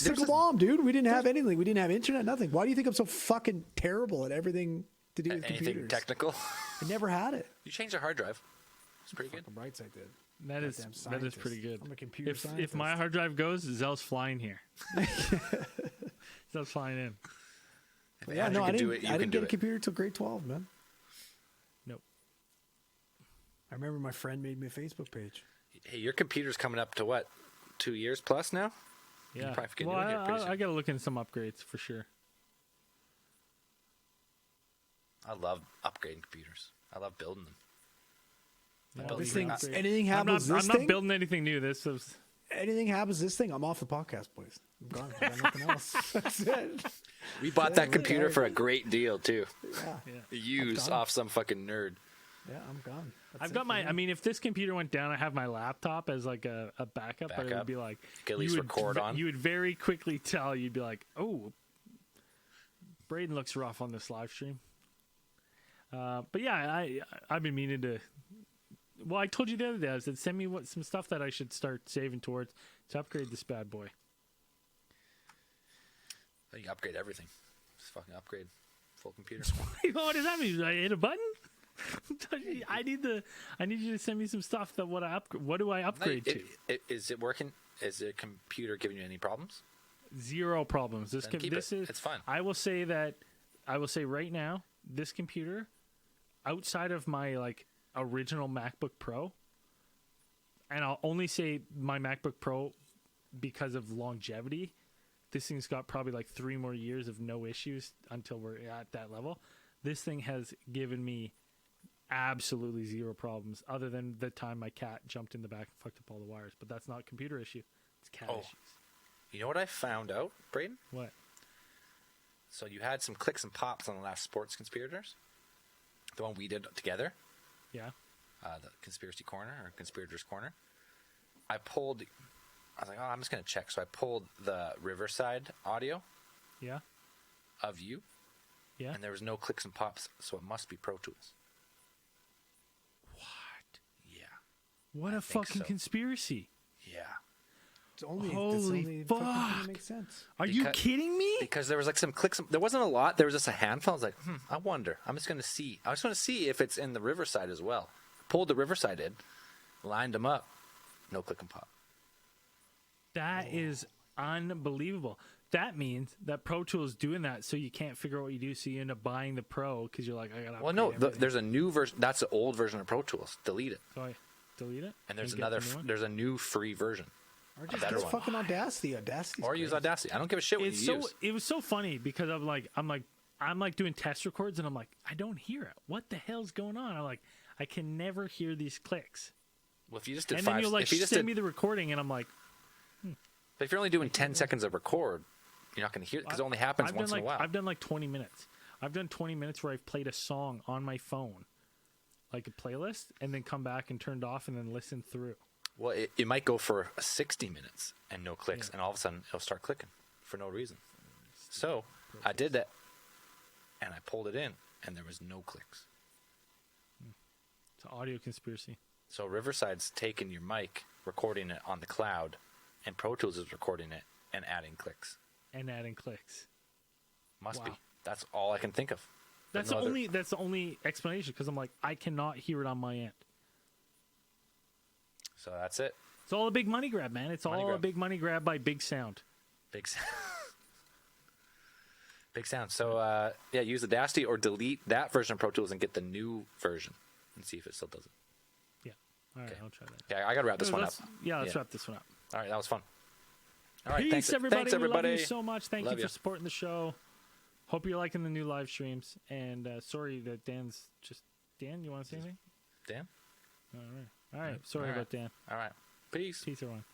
Single mom, dude. We didn't have anything. We didn't have internet. Nothing. Why do you think I'm so fucking terrible at everything to do with Anything computers? technical? I never had it. You changed your hard drive. It's pretty good. Fucking rights I did. That is Goddamn that is scientist. pretty good. I'm a computer if scientist. my hard drive goes, Zell's flying here. Zell's flying in. If Yeah, Andrew no, can I do didn't. it, you I can didn't do get a it. computer till grade 12, man. Nope. I remember my friend made me a Facebook page. Hey, your computer's coming up to what? 2 years plus now? Yeah. probably get Well, new one here pretty soon. I got to look into some upgrades for sure. I love upgrading computers. I love building them. Yeah, built we This can thing, upgrade. anything I'm happens. not, This I'm not thing, building anything new. This was anything happens. This thing, I'm off the podcast, boys. I'm gone. I got nothing else. That's it. We bought that computer for a great deal too. Yeah, Used done. off some fucking nerd. yeah, I'm gone. That's I've it got for my. me. I mean, if this computer went down, I have my laptop as like a backup, but it would Backup. be like could at least record on. You would very quickly tell. You'd be like, "Oh, Braden looks rough on this live stream." But yeah, I've been meaning to. Well, I told you the other day. I said, send me some stuff that I should start saving towards to upgrade this bad boy. Then you upgrade everything. Just fucking upgrade full computer. What does that mean? I hit a button? I need you to send me some stuff that what do I upgrade to? Is it working? Is the computer giving you any problems? Zero problems. Then keep it. It's fine. I will say right now, this computer, outside of my like original MacBook Pro, and I'll only say my MacBook Pro because of longevity, this thing's got probably like 3 more years of no issues until we're at that level. This thing has given me absolutely zero problems, other than the time my cat jumped in the back and fucked up all the wires. But that's not a computer issue; it's cat issues. You know what I found out, Braden? What? So you had some clicks and pops on the last Sports Conspirators, the one we did together. Yeah. The Conspiracy Corner or Conspirators Corner. I was like, I'm just going to check. So I pulled the Riverside audio Yeah. of you, Yeah. and there was no clicks and pops, so it must be Pro Tools. What? Yeah. What a think fucking so. conspiracy! Yeah. It's only, Holy fucking fuck. makes sense. Are you kidding me? Because there was like some clicks. There wasn't a lot. There was just a handful. I was like, I wonder. I'm just going to see. I was going to see if it's in the Riverside as well. Pulled the Riverside in, lined them up. No click and pop. That is unbelievable. That means that Pro Tools is doing that so you can't figure out what you do, so you end up buying the Pro because you're like, I got to Well, no, there's a new version. That's the old version of Pro Tools. Delete it. So I delete it? And there's get the another. new one? There's a new free version. Or just better use one. fucking Audacity. Audacity's Or use great. Audacity. I don't give a shit what It's you so use. it was so funny because I'm like doing test records and I'm like, I don't hear it. What the hell's going on? I'm like, I can never hear these clicks. Well, if you just did And five, then you'll like if you just send did, me the recording and I'm like, but if you're only doing 10 seconds of record, you're not going to hear it because it only happens once in a while. I've done like 20 minutes. I've done 20 minutes where I've played a song on my phone, like a playlist, and then come back and turned off and then listened through. Well, it might go for 60 minutes and no clicks, and all of a sudden it'll start clicking for no reason. So I did that, and I pulled it in, and there was no clicks. It's an audio conspiracy. So Riverside's taking your mic, recording it on the cloud, and Pro Tools is recording it and adding clicks. And adding clicks. Must be. Wow. That's all I can think of. That's No the other- that's the only explanation because I'm like, I cannot hear it on my end. So that's it. It's all a big money grab, man. It's Money all a grab. big money grab by Big Sound. Big sound. Big sound. So yeah, use Audacity or delete that version of Pro Tools and get the new version and see if it still does it. Yeah. All right, Okay. I'll try that. Okay, I gotta wrap this one up. Let's Yeah. wrap this one up. All right, that was fun. All right, Peace, thanks everybody. Thanks, everybody. We love you so much. Thank Love you ya. for supporting the show. Hope you're liking the new live streams. And sorry that Dan's just... Dan, you want to say anything? Dan? All right. Sorry All right. about Dan. All right. Peace. Peace, everyone.